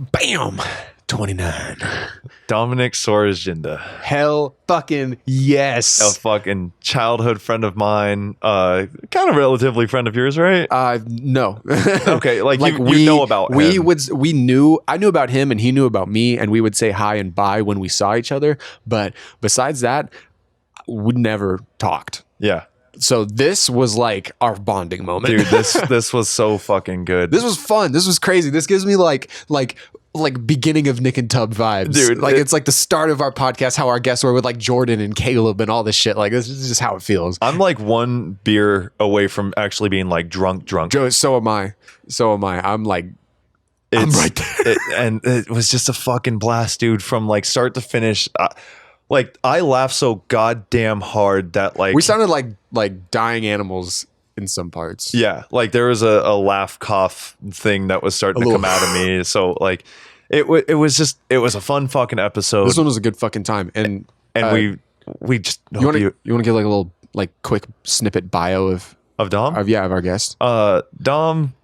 Bam! 29. Domanic Sorosjinda. Hell fucking yes. A fucking childhood friend of mine. Kind of relatively friend of yours, right? No. Okay, like you know about him. I knew about him and he knew about me, and we would say hi and bye when we saw each other. But besides that, we never talked. Yeah. So this was like our bonding moment. Dude, this was so fucking good. This was fun. This was crazy. This gives me like beginning of Nick and Tub vibes. Dude, like it's like the start of our podcast, how our guests were with like Jordan and Caleb and all this shit. Like this is just how it feels. I'm like one beer away from actually being like drunk. Joe, so am I. I'm like, I'm right there. And it was just a fucking blast, dude, from like start to finish. Like I laughed so goddamn hard that like we sounded like dying animals in some parts. Yeah, like there was a laugh cough thing that was starting to come out of me. So like it was a fun fucking episode. This one was a good fucking time, and we just you want to give like a little like quick snippet bio of Dom of our guest. Dom,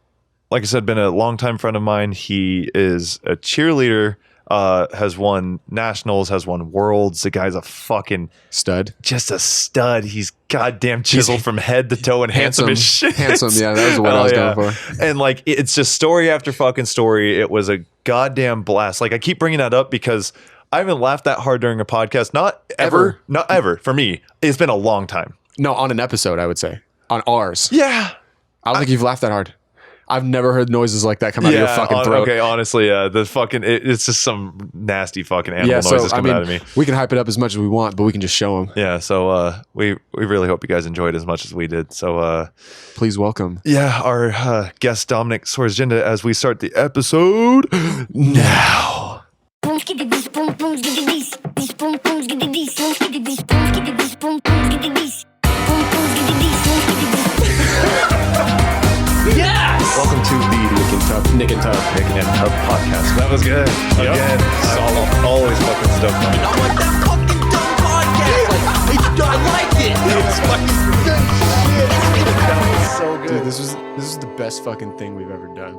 like I said, been a longtime friend of mine. He is a cheerleader. Has won nationals, has won worlds. The guy's a fucking stud. Just a stud. He's goddamn chiseled from head to toe and handsome as shit. Handsome, yeah, that was what I was going for. And like, it's just story after fucking story. It was a goddamn blast. Like, I keep bringing that up because I haven't laughed that hard during a podcast. Not ever for me. It's been a long time. No, on an episode, I would say. On ours. Yeah. I don't think you've laughed that hard. I've never heard noises like that come out of your fucking throat. Okay, honestly, the fucking it's just some nasty fucking animal noises coming out of me. We can hype it up as much as we want, but we can just show them. Yeah, so we really hope you guys enjoyed as much as we did. So please welcome. Yeah, our guest Domanic Sorosjinda as we start the episode now. Yes! Welcome to the Nick and Tub podcast. That was good. Yep. Again, I'm always fucking stoked on it. I want that fucking dumb podcast. I like it. It's fucking good shit. That was so good. Dude, this is the best fucking thing we've ever done.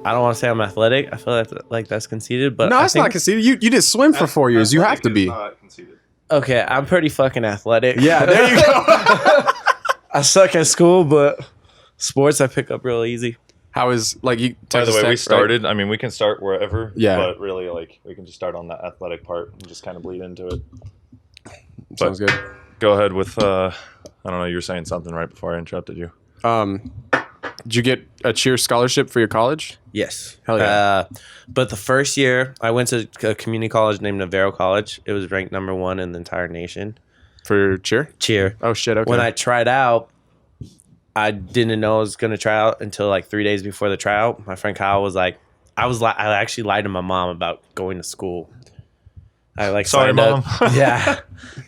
I don't want to say I'm athletic. I feel like that's conceited, but No, it's not conceited. You did swim for 4 years. You have to be. Okay, I'm pretty fucking athletic. Yeah, there you go. I suck at school, but sports I pick up real easy. How is like you? By the way, we right? started. I mean, we can start wherever. Yeah. But really, like, we can just start on that athletic part and just kind of bleed into it. Sounds good. Go ahead with. I don't know. You were saying something right before I interrupted you. Did you get a cheer scholarship for your college? Yes. Hell yeah. But the first year, I went to a community college named Navarro College. It was ranked #1 in the entire nation. For cheer? Cheer. Oh, shit. Okay. When I tried out, I didn't know I was going to try out until like 3 days before the tryout. My friend Kyle was like, I actually lied to my mom about going to school. I like Sorry, signed Mom. up. Yeah.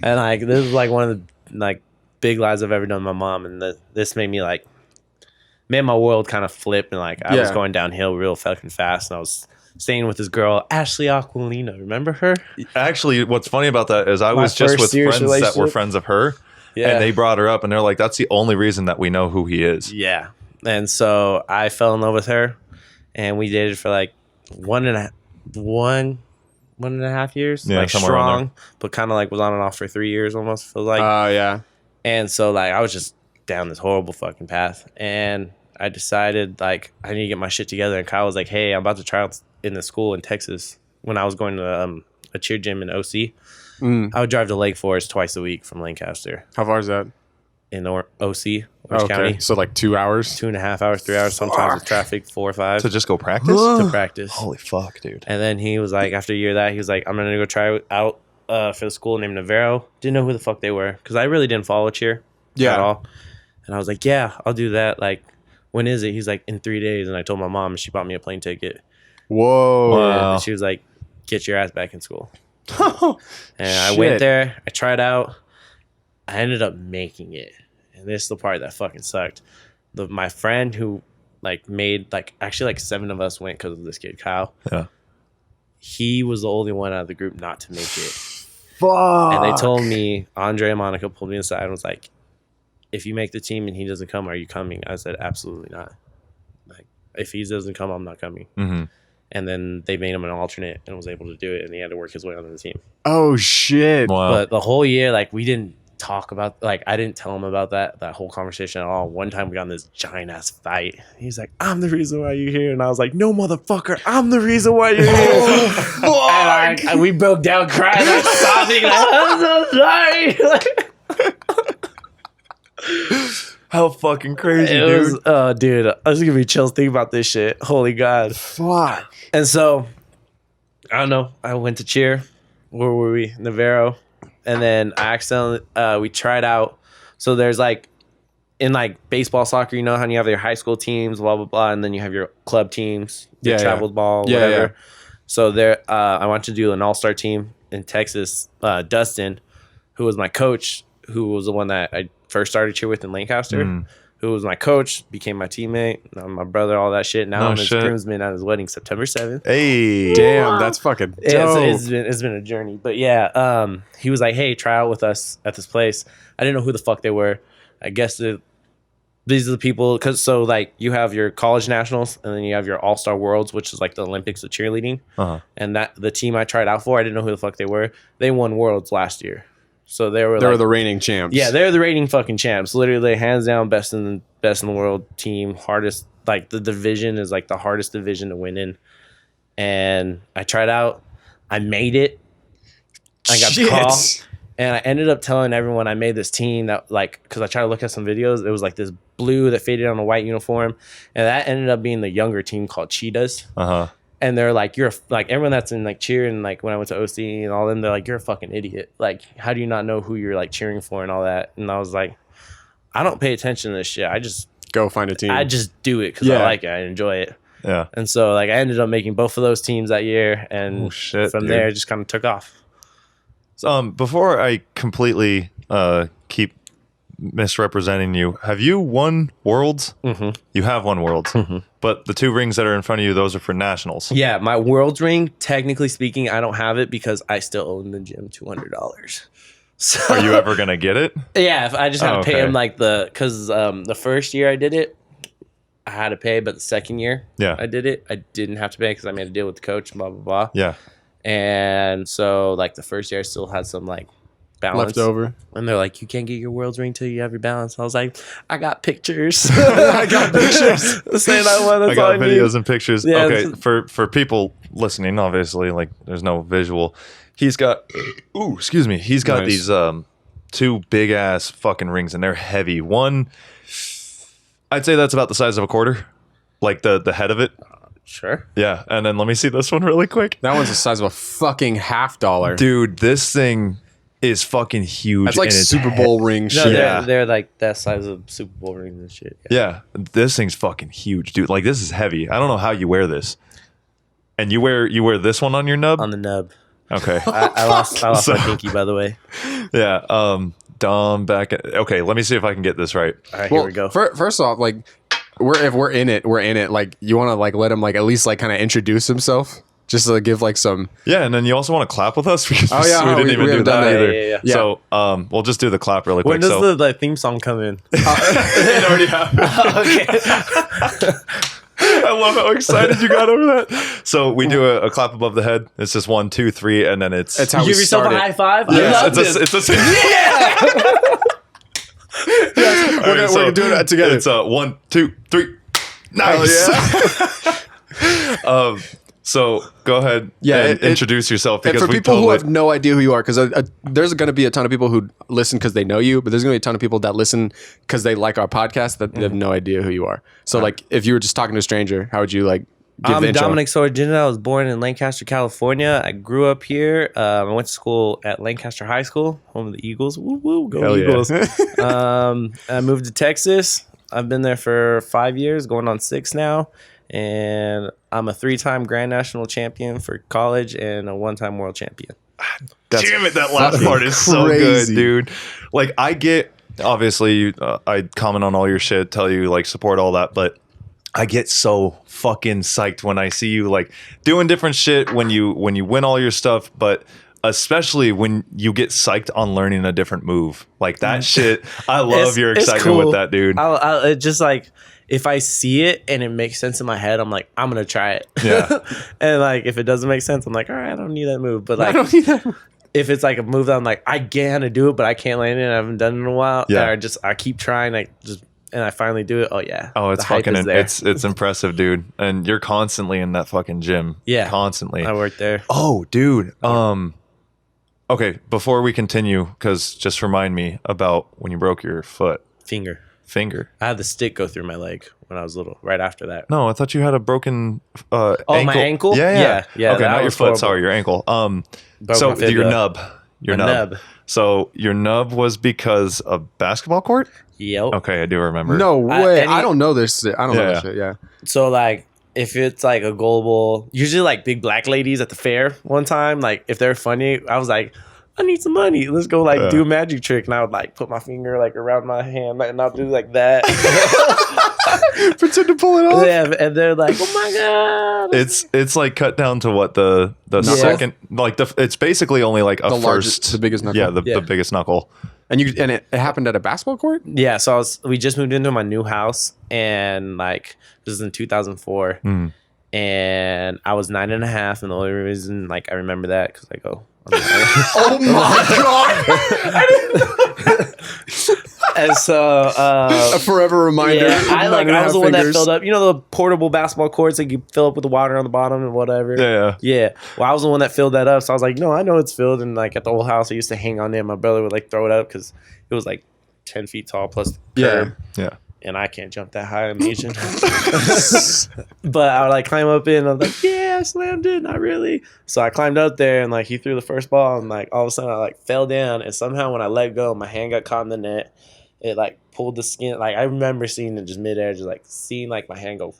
And like, this is like one of the like big lies I've ever done to my mom. And this made my world kind of flip. And like, I was going downhill real fucking fast. And I was staying with this girl, Ashley Aquilina. Remember her? Actually, what's funny about that is I was just with friends that were friends of her. Yeah. And they brought her up and they're like, that's the only reason that we know who he is. Yeah. And so I fell in love with her and we dated for like one and a half years. Yeah, like strong, but kind of like was on and off for 3 years almost, feels like. Yeah. And so like I was just down this horrible fucking path. And I decided like I need to get my shit together. And Kyle was like, hey, I'm about to try out in the school in Texas when I was going to a cheer gym in OC. I would drive to Lake Forest twice a week from Lancaster. How far is that? In OC, Orange County. So like 2 hours? 2.5 hours, 3 hours, sometimes with traffic, 4 or 5. To just go practice? To practice. Holy fuck, dude. And then he was like, after a year of that, he was like, I'm going to go try out for the school named Navarro. Didn't know who the fuck they were because I really didn't follow cheer at all. And I was like, yeah, I'll do that. Like, when is it? He's like, in 3 days. And I told my mom and she bought me a plane ticket. Whoa. Wow. And she was like, get your ass back in school. And I went there. I tried out. I ended up making it. And this is the part that fucking sucked. My friend who made actually 7 of us went because of this kid, Kyle. Yeah. He was the only one out of the group not to make it. Fuck. And they told me, Andre and Monica pulled me aside and was like, if you make the team and he doesn't come, are you coming? I said, absolutely not. Like, if he doesn't come, I'm not coming. Mm-hmm. And then they made him an alternate and was able to do it, and he had to work his way onto the team. Oh shit! Wow. But the whole year, like, we didn't talk about, like, I didn't tell him about that whole conversation at all. One time we got in this giant ass fight. He's like, "I'm the reason why you're here," and I was like, "No, motherfucker, I'm the reason why you're here." And we broke down crying, like, sobbing, like, "I'm so sorry." How fucking crazy, It dude. was, oh, dude, I was giving me chills thinking about this shit. Holy God. Fuck. And so, I don't know. I went to cheer. Where were we? Navarro. And then I accidentally, we tried out. So there's like, in like baseball, soccer, you know how you have your high school teams, blah, blah, blah. And then you have your club teams, your travel ball, whatever. Yeah. So there, I wanted to do an all-star team in Texas. Dustin, who was my coach, who was the one that I first started cheer with in Lancaster, who was my coach, became my teammate, now my brother, all that shit. Now I'm his groomsman at his wedding, September 7th. Hey. Damn, that's fucking dope. Yeah, it's been a journey. But yeah, he was like, "Hey, try out with us at this place." I didn't know who the fuck they were. I guess these are the people, because so like you have your college nationals and then you have your all-star worlds, which is like the Olympics of cheerleading. And that the team I tried out for, I didn't know who the fuck they were. They won worlds last year. So they were the reigning champs. Yeah, they're the reigning fucking champs. Literally, hands down, best in the world team. Hardest, like the division is like the hardest division to win in. And I tried out. I made it. I got the call. And I ended up telling everyone I made this team that, like, because I tried to look at some videos. It was like this blue that faded on a white uniform. And that ended up being the younger team called Cheetahs. And they're like, "You're like everyone that's in like cheer," and like when I went to OC and all them, they're like, "You're a fucking idiot. Like, how do you not know who you're like cheering for and all that?" And I was like, "I don't pay attention to this shit. I just Go find a team. I just do it because I like it. I enjoy it." Yeah. And so like I ended up making both of those teams that year, and from there it just kind of took off. Before I completely keep misrepresenting you, have you won Worlds? You have won Worlds, but the 2 rings that are in front of you, those are for nationals. Yeah, my Worlds ring, technically speaking, I don't have it because I still owe the gym $200. So, are you ever gonna get it? Yeah, I just had to pay okay. him like because the first year I did it, I had to pay, but the second year I did it, I didn't have to pay because I made a deal with the coach, blah blah blah. Yeah. And so like the first year I still had some like balance left over, and they're like, "You can't get your Worlds ring till you have your balance." I was like, "I got pictures. I got pictures saying I won." I got videos and pictures. Yeah, okay, for people listening, obviously, like there's no visual. He's got, excuse me. He's got these 2 big ass fucking rings, and they're heavy. One, I'd say that's about the size of a quarter, like the head of it. Sure. Yeah, and then let me see this one really quick. That one's the size of a fucking $50. Dude, this thing is fucking huge. That's like and it's Super Bowl ring No, shit. they're like that size of Super Bowl rings and shit. Yeah, this thing's fucking huge, dude. Like this is heavy. I don't know how you wear this. And you wear this one on your nub? On the nub. Okay. I lost my pinky, by the way. Yeah. Dom back. Okay, let me see if I can get this right. All right, Well, here we go. First off, like, if we're in it, we're in it. Like, you want to like let him like at least like kind of introduce himself, just to give like some. Yeah, and then you also want to clap with us because we didn't even do haven't done that that. either. Yeah. So we'll just do the clap really When quick. does the theme song come in? It already happened. Okay. I love how excited you got over that. So we do a clap above the head. It's just 1, 2, 3, and then it's It's how You we give yourself started. a high five? I yes, love this. it's a We're gonna do it together. It's 1, 2, 3. Nice. Yeah. So go ahead. Yeah, and introduce yourself And because for we people who totally. have no idea who you are, because there's going to be a ton of people who listen because they know you, but there's going to be a ton of people that listen because they like our podcast that have no idea who you are. So, like, if you were just talking to a stranger, how would you like give I'm the intro? Domanic Sorosjinda. I was born in Lancaster, California. I grew up here. I went to school at Lancaster High School, home of the Eagles. Woo woo, go Hell yeah. Eagles! I moved to Texas. I've been there for 5 years, going on 6 now. And I'm a 3-time Grand National Champion for college and a 1-time World Champion. Damn it, that last fucking part is so good, crazy. dude. Like, I get, obviously, I comment on all your shit, tell you, like, support all that, but I get so fucking psyched when I see you, like, doing different shit when you win all your stuff, but especially when you get psyched on learning a different move. Like, that shit, I love your excitement with that, dude. It just, like, if I see it and it makes sense in my head, I'm like, I'm gonna try it. Yeah. And like if it doesn't make sense, I'm like, all right, I don't need that move. But like if it's like a move that I'm like, I gotta do it, but I can't land it, I haven't done it in a while. Yeah. Or I keep trying, and I finally do it. Oh yeah. Oh, it's The hype fucking is there. it's impressive, dude. And you're constantly in that fucking gym. Yeah. Constantly. I work there. Oh, dude. Okay, before we continue, because just remind me about when you broke your Finger. finger. I had the stick go through my leg when I was little, right after that. No, I thought you had a broken ankle. My ankle? Yeah. Yeah, Okay, that not your was foot. horrible. Sorry, your ankle. Broke So my fibula. your nub. Your My nub. nub. So your nub was because of basketball court? Yep. Okay, I do remember. No way. I any- don't know this. I don't know Yeah. this shit. Yeah. So like if it's like a global, usually like big black ladies at the fair one time, like if they're funny, I was like, I need some money. Let's go like do a magic trick. And I would like put my finger like around my hand and I'll do like that. Pretend to pull it off. Yeah, and they're like, oh my God. It's like cut down to what the second, like it's basically only like a The first, largest, the biggest knuckle. Yeah, the biggest knuckle. And it happened at a basketball court? Yeah, so we just moved into my new house and like this is in 2004. And I was 9.5, and the only reason like I remember that because I go, Oh my God. and so A forever reminder. yeah, I was the one that filled filled up. You know the portable basketball courts that you fill up with the water on the bottom and whatever. Yeah. Well, I was the one that filled that up, so I was like, no, I know it's filled. And like at the old house, I used to hang on there. My brother would like throw it up because it was like 10 feet tall plus the curb. Yeah. And I can't jump that high. I'm Asian. But I would like climb up in. I'm like, yeah, I slammed it. Not really. So I climbed up there and like he threw the first ball and like all of a sudden I like fell down. And somehow when I let go, my hand got caught in the net. It like pulled the skin. Like I remember seeing it just midair, just like seeing like my hand go.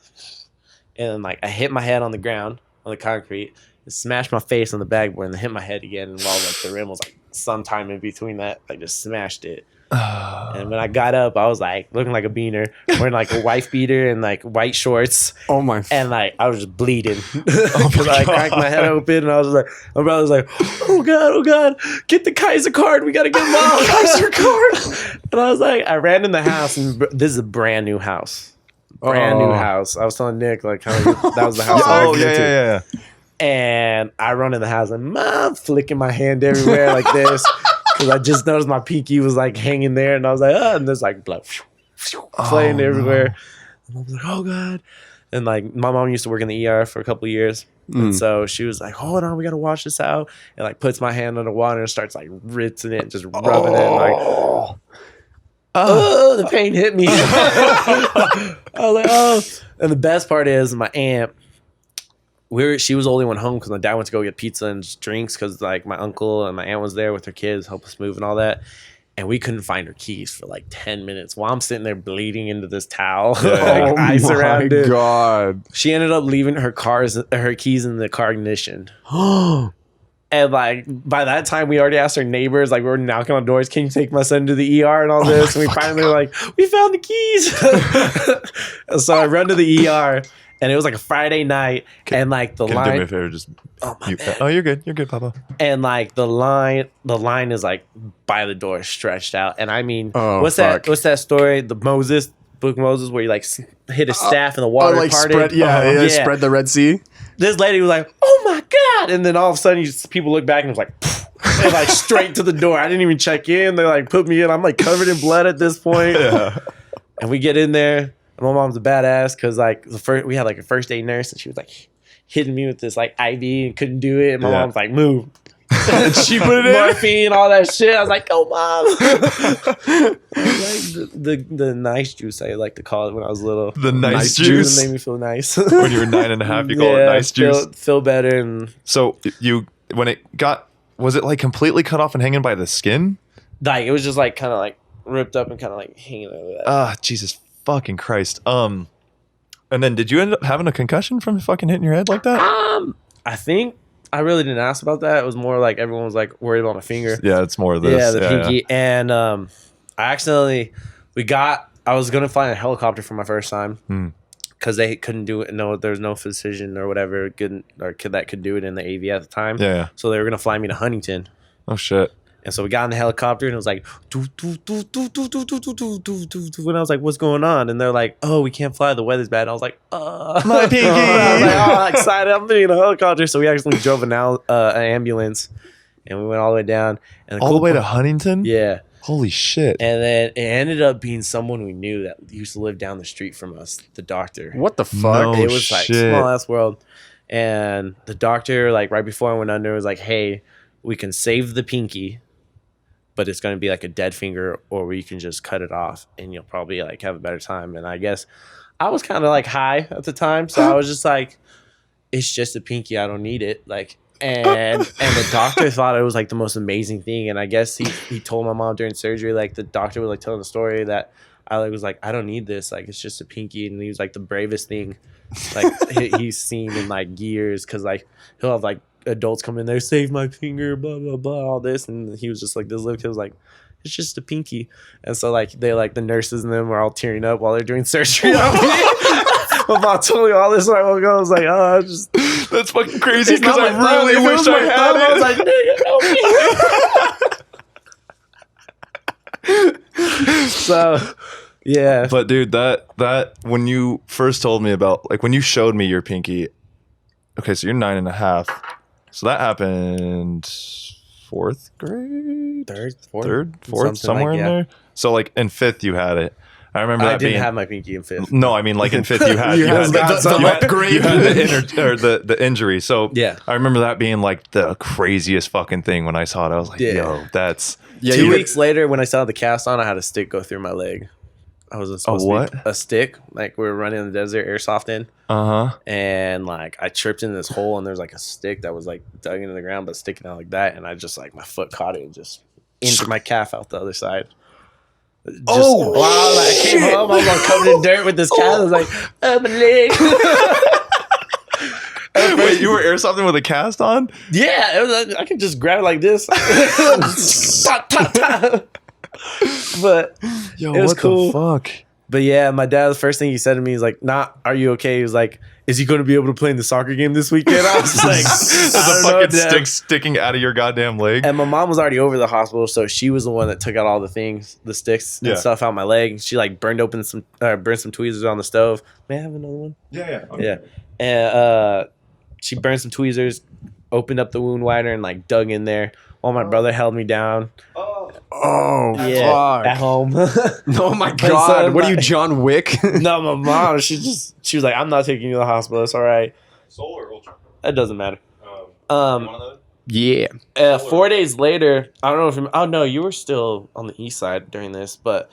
And then like I hit my head on the ground, on the concrete. It smashed my face on the backboard and then hit my head again. And while like the rim was like sometime in between that, like just smashed it. And when I got up, I was like looking like a beaner, wearing like a wife beater and like white shorts. Oh my. And like I was just bleeding because I cracked my head open, and I was like, my brother was like, oh God, get the Kaiser card, we gotta get him off. Kaiser card. And I was like, I ran in the house, and this is a brand new house. New house. I was telling Nick like how that was the house. I was into. Yeah. And I run in the house and Mom flicking my hand everywhere like this. Because I just noticed my pinky was like hanging there, and I was like, oh, and there's like blood flying everywhere. And I was like, oh God. And like my mom used to work in the ER for a couple of years. And so she was like, hold on, we gotta wash this out. And like puts my hand under water and starts like rinsing it, just rubbing it. And, like, oh, the pain hit me. I was like, oh. And the best part is my aunt, she was the only one home because my dad went to go get pizza and drinks because like my uncle and my aunt was there with her kids, help us move and all that. And we couldn't find her keys for like 10 minutes while I'm sitting there bleeding into this towel. Like, ice around it. God. She ended up leaving her keys in the car ignition. And like by that time, we already asked our neighbors, like we were knocking on doors, can you take my son to the ER and all this? And we finally were like, we found the keys. So I run to the ER. And it was like a Friday night, and like the Can line. you do me a favor? Just you're good. You're good, Papa. And like the line is like by the door, stretched out. And I mean, what's fuck. that story? The book Moses, where you like hit a staff and the water like parted. spread the Red Sea. This lady was like, "Oh my God!" And then all of a sudden, people look back and it was like, and like straight to the door. I didn't even check in. They like put me in. I'm like covered in blood at this point. Yeah. And we get in there. My mom's a badass because like we had like a first aid nurse and she was like hitting me with this like IV and couldn't do it. And my mom's like, move. And she put it in. Morphine, all that shit. I was like, oh, Mom. Like the nice juice, I like to call it when I was little. The nice juice? It made me feel nice. When you were 9.5, you call it nice juice. Feel better. And So when it was it like completely cut off and hanging by the skin? like it was just like kind of like ripped up and kind of like hanging over that. Jesus fucking Christ. And then did you end up having a concussion from fucking hitting your head like that? I think I really didn't ask about that. It was more like everyone was like worried about my finger. Yeah, it's more of this. Yeah, the pinky. Yeah. And I accidentally, I was going to fly in a helicopter for my first time because they couldn't do it. No, there was no physician or whatever that could do it in the AV at the time. Yeah. So they were going to fly me to Huntington. Oh, shit. And so we got in the helicopter and it was like, doo, doo, doo, doo, doo, doo, doo, doo, doo, doo, doo, doo. And I was like, what's going on? And they're like, oh, we can't fly. The weather's bad. And I was like, My pinky. I was like, oh, excited. I'm in a helicopter. So we actually drove an ambulance and we went all the way down. And All the way to Huntington? Yeah. Holy shit. And then it ended up being someone we knew that used to live down the street from us, the doctor. What the fuck? No It was like shit. small ass world. And the doctor, like right before I went under, was like, hey, we can save the pinky, but it's going to be like a dead finger, or you can just cut it off and you'll probably like have a better time. And I guess I was kind of like high at the time. So I was just like, it's just a pinky. I don't need it. Like, and the doctor thought it was like the most amazing thing. And I guess he told my mom during surgery, like the doctor was like telling the story that I was like, I don't need this. Like, it's just a pinky. And he was like the bravest thing like he's seen in like years. Cause like he'll have like adults come in there, save my finger, blah, blah, blah, all this. And he was just like, this little kid was like, it's just a pinky. And so like they like the nurses and them were all tearing up while they're doing surgery on me. My mom told me all this when I woke up. I was like, oh, I just That's fucking crazy it's not because I my thumb. really If it wish was I my had thumb, it. I was like, so yeah. But dude, that when you first told me about, like when you showed me your pinky, okay, so you're 9.5. So that happened fourth grade? Fourth, Something somewhere like, in yeah. there. So like in fifth you had it. I remember I that didn't being have my pinky in fifth. No, I mean like in fifth you had You had got some upgrade. you had the injury. So Yeah. I remember that being like the craziest fucking thing when I saw it. I was like, Yeah. yo, that's 2 weeks later, when I saw the cast on, I had a stick go through my leg. I was supposed what? to be a stick. Like we were running in the desert, airsofting, and like I tripped in this hole, and there's like a stick that was like dug into the ground, but sticking out like that, and I just like my foot caught it and just injured my calf out the other side. Just, Oh, wow! Like, I came home, I was all covered in dirt with this calf. I was like, oh, my leg. Wait, you were airsofting with a cast on? Yeah, it was, I could just grab it like this. Ta, ta, ta. But Yo, it was what cool. the fuck? But yeah, my dad, the first thing he said to me is like, "Nah, are you okay?" He was like, "Is he going to be able to play in the soccer game this weekend?" I was like, There's "I a don't know, fucking Dad." stick sticking out of your goddamn leg. And my mom was already over the hospital, so she was the one that took out all the things, the sticks and Yeah. stuff out my leg. She like burned some tweezers on the stove. May I have another one? Yeah. Yeah. And she burned some tweezers, opened up the wound wider, and like dug in there while my brother held me down. Oh, Yeah, at fuck. home. Oh my so god. What are you, my- John Wick? No, my mom, she was like, "I'm not taking you to the hospital. It's all right." Soul or ultra? It doesn't matter. One of those? Yeah. 4 days later, I don't know if oh no, you were still on the east side during this, but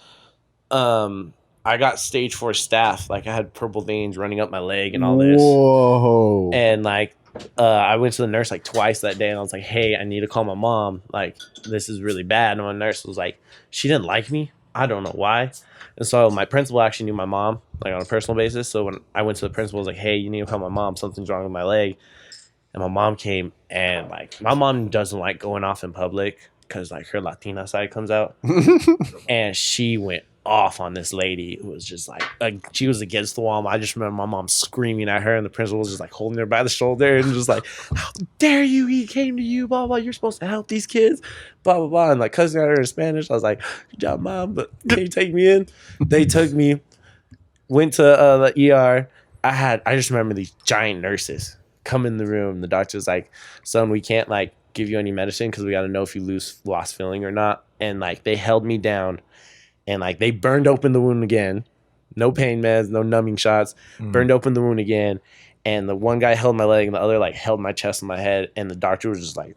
I got stage 4 staph. Like I had purple veins running up my leg and all this. Whoa. And like I went to the nurse like twice that day and I was like, hey, I need to call my mom. Like this is really bad. And my nurse was like, she didn't like me. I don't know why. And so my principal actually knew my mom, like on a personal basis. So when I went to the principal, I was like, hey, you need to call my mom. Something's wrong with my leg. And my mom came and like my mom doesn't like going off in public because like her Latina side comes out. And she went off on this lady who was just like she was against the wall. I just remember my mom screaming at her and the principal was just like holding her by the shoulder and just like, how dare you, he came to you, blah blah, you're supposed to help these kids, blah blah blah, and like cussing at her in Spanish. I was like, good job mom, but can you take me in? They took me, went to the ER. I just remember these giant nurses come in the room. The doctor was like, son, we can't like give you any medicine because we got to know if you lost feeling or not. And like they held me down and like they burned open the wound again. No pain meds, no numbing shots. Burned open the wound again. And the one guy held my leg and the other like held my chest and my head. And the doctor was just like,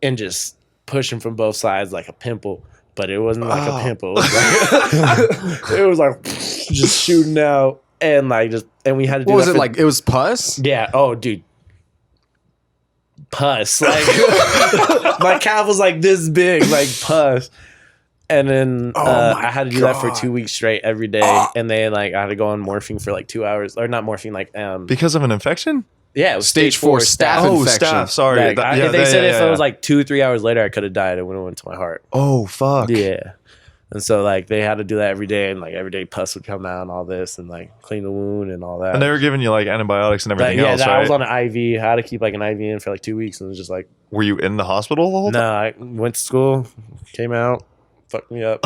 and just pushing from both sides like a pimple. But it wasn't like a pimple. It was like just shooting out. And like and we had to do What was that it like? It was pus? Yeah. Oh, dude. Pus. Like my calf was like this big, like pus. And then I had to do that for 2 weeks straight every day. And then like I had to go on morphine for like 2 hours. Or not morphine, like Because of an infection? yeah, it was Stage 4 staph Oh, infection. staph. Sorry. Like, they said if it was like 2 or 3 hours later, I could have died. It would have went to my heart. Oh, fuck. Yeah. And so like they had to do that every day, and like every day pus would come out and all this, and like clean the wound and all that. And they were giving you like antibiotics and everything else, I right? was on an IV. I had to keep like an IV in for like 2 weeks, and it was just like, Were you in the hospital the whole no, time? I went to school, came out, fucked me up.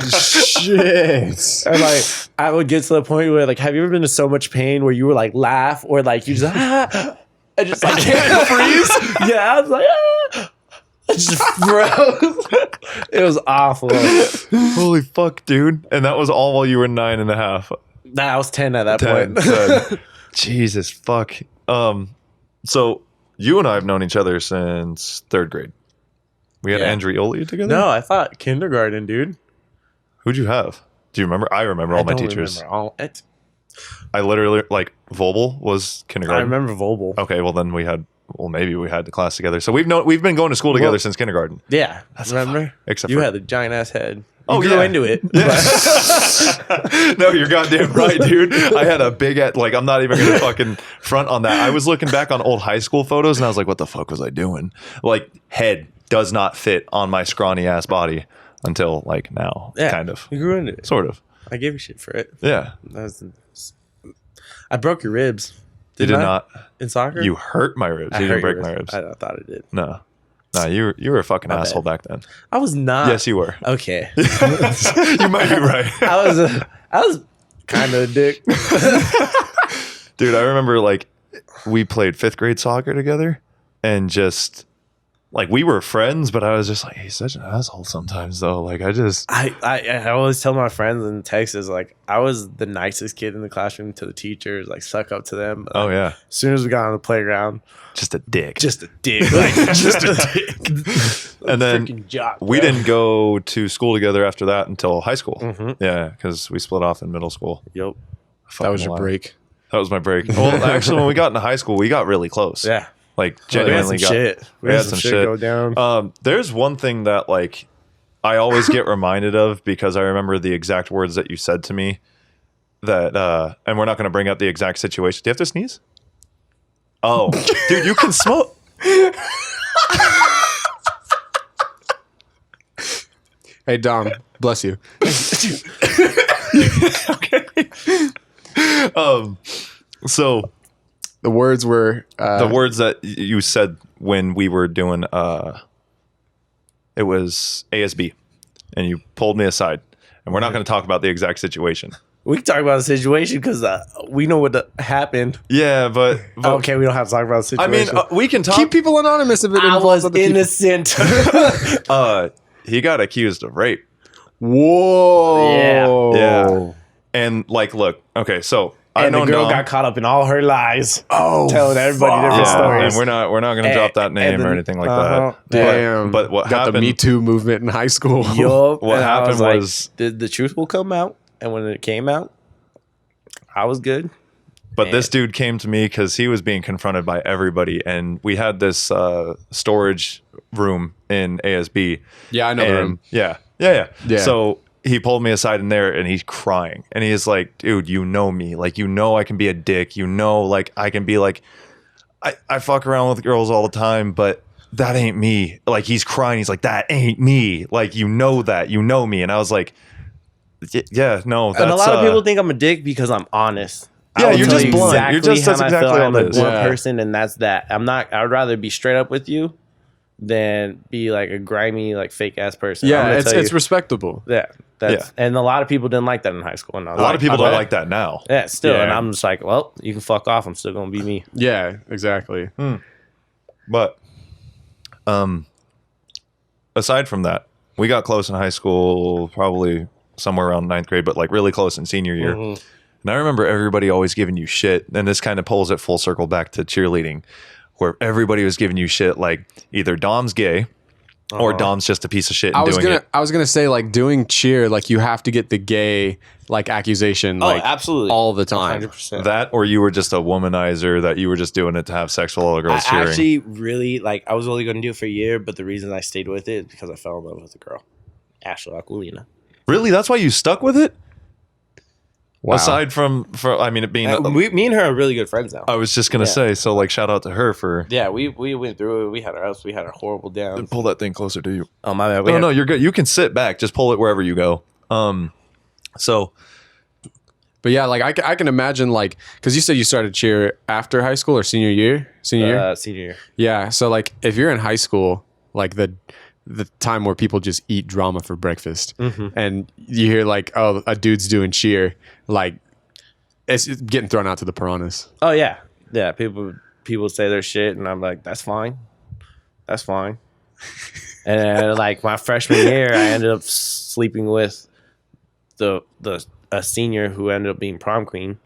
Shit. And like I would get to the point where like, have you ever been in so much pain where you would like laugh or like you just I just like can't freeze? Yeah, I was like I just froze. It was awful. Holy fuck, dude! And that was all while you were 9.5. Nah, I was 10 at that 10, point. 10. Jesus fuck. So you and I have known each other since 3rd grade. We had Yeah. Andrioli together. No, I thought kindergarten, dude. Who'd you have? Do you remember? I remember all my teachers. I literally like Vobel was I kindergarten. remember Vobel. Okay, well then maybe we had the class together. So we've been going to school together since kindergarten. Yeah, remember? Except You for had the giant ass head. Oh, You grew yeah. into it. No, you're goddamn right, dude. I had a big like I'm not even gonna fucking front on that. I was looking back on old high school photos and I was like, what the fuck was I doing? Like head does not fit on my scrawny ass body until like now, Yeah, kind of, You grew into it. sort of. I gave you shit for it. Yeah, I broke your ribs. you did I? not. In soccer? You hurt my ribs. I You didn't hurt break your my ribs. I thought it did. No, you were a fucking My asshole bad. back then. I was not. Yes, you were. Okay. You might be right. I was kind of a dick. Dude, I remember like we played 5th grade soccer together and just like we were friends, but I was just like, he's such an asshole sometimes though. Like I always tell my friends in Texas, like, I was the nicest kid in the classroom to the teachers, like, suck up to them. But, oh yeah, as soon as we got on the playground, just a dick. just a dick. Like, just a dick. And then Freaking jock, we bro. didn't go to school together after that until high school. Mhm. Yeah, because we split off in middle school. Yep. That was Fucking your lie. break. That was my break. Well, actually, when we got into high school, we got really close. Yeah. Like We had genuinely some got. shit. We had some shit go down. There's one thing that like I always get reminded of because I remember the exact words that you said to me. That and we're not going to bring up the exact situation. Do you have to sneeze? Oh, dude, you can smoke. Hey Dom, bless you. Okay. So The words were the words that you said when we were doing it was ASB, and you pulled me aside, and we're not going to talk about the exact situation. We can talk about the situation because we know what happened. Yeah, but Okay, we don't have to talk about the I situation. mean, we can talk. keep people anonymous if it I involves was other people. innocent. He got accused of rape. Whoa. Yeah. And like, look, okay, so I And know the girl Dom. got caught up in all her lies. Oh, Telling everybody different Yeah, stories. and we're not going to drop that name and or then- anything like uh-huh. that. Damn. But what got happened? the Me Too movement in high school. Yup. What And I happened like, was- the truth will come out, and when it came out, I was good. But this dude came to me because he was being confronted by everybody, and we had this storage room in ASB. Yeah, I know the And room. Yeah. Yeah. So he pulled me aside in there, and he's crying, and he's like, "Dude, you know me. Like, you know I can be a dick. You know, like I can be like, I fuck around with girls all the time, but that ain't me." Like he's crying. He's like, "That ain't me. Like you know that. You know me." And I was like, "Yeah, no." That's, And a lot of people think I'm a dick because I'm honest. I Yeah, will you're tell just you blunt. Exactly You're just- that's how I exactly feel. all I'm it a is. blunt Yeah. person, and that's that. I would rather be straight up with you than be like a grimy, like fake ass person. I'm Yeah, gonna it's tell it's you. respectable. That's and a lot of people didn't like that in high school. And I was a lot like, of people I don't bet. like that now. Yeah, still, and Yeah. I'm just like, well, you can fuck off. I'm still gonna be me. Yeah, exactly. But aside from that, we got close in high school, probably somewhere around 9th grade, but like really close in senior year. Mm-hmm. And I remember everybody always giving you shit. And this kind of pulls it full circle back to cheerleading, where everybody was giving you shit like either Dom's gay or Dom's just a piece of shit and doing it. I was gonna say like doing cheer, like you have to get the gay like accusation like absolutely, all the time. 100%. That or you were just a womanizer, that you were just doing it to have sex with all the girls I cheering. actually really like. I was only going to do it for a year, but the reason I stayed with it is because I fell in love with a girl, Ashley Aquilina. Really? That's why you stuck with it? Wow. Aside from I mean, it being, me and her are really good friends now. I was just gonna say, so like, shout out to her for. Yeah, we went through it. We had our ups. We had our horrible downs. Pull that thing closer to you. Oh my bad. No, you're good. You can sit back. Just pull it wherever you go. So. But yeah, like I can imagine, like, because you said you started cheer after high school or senior year. Senior year. Yeah. So like, if you're in high school, like the time where people just eat drama for breakfast, and you hear like, oh, a dude's doing cheer, like it's getting thrown out to the piranhas. Oh yeah. People say their shit, and I'm like, that's fine. And then, like my freshman year, I ended up sleeping with a senior who ended up being prom queen.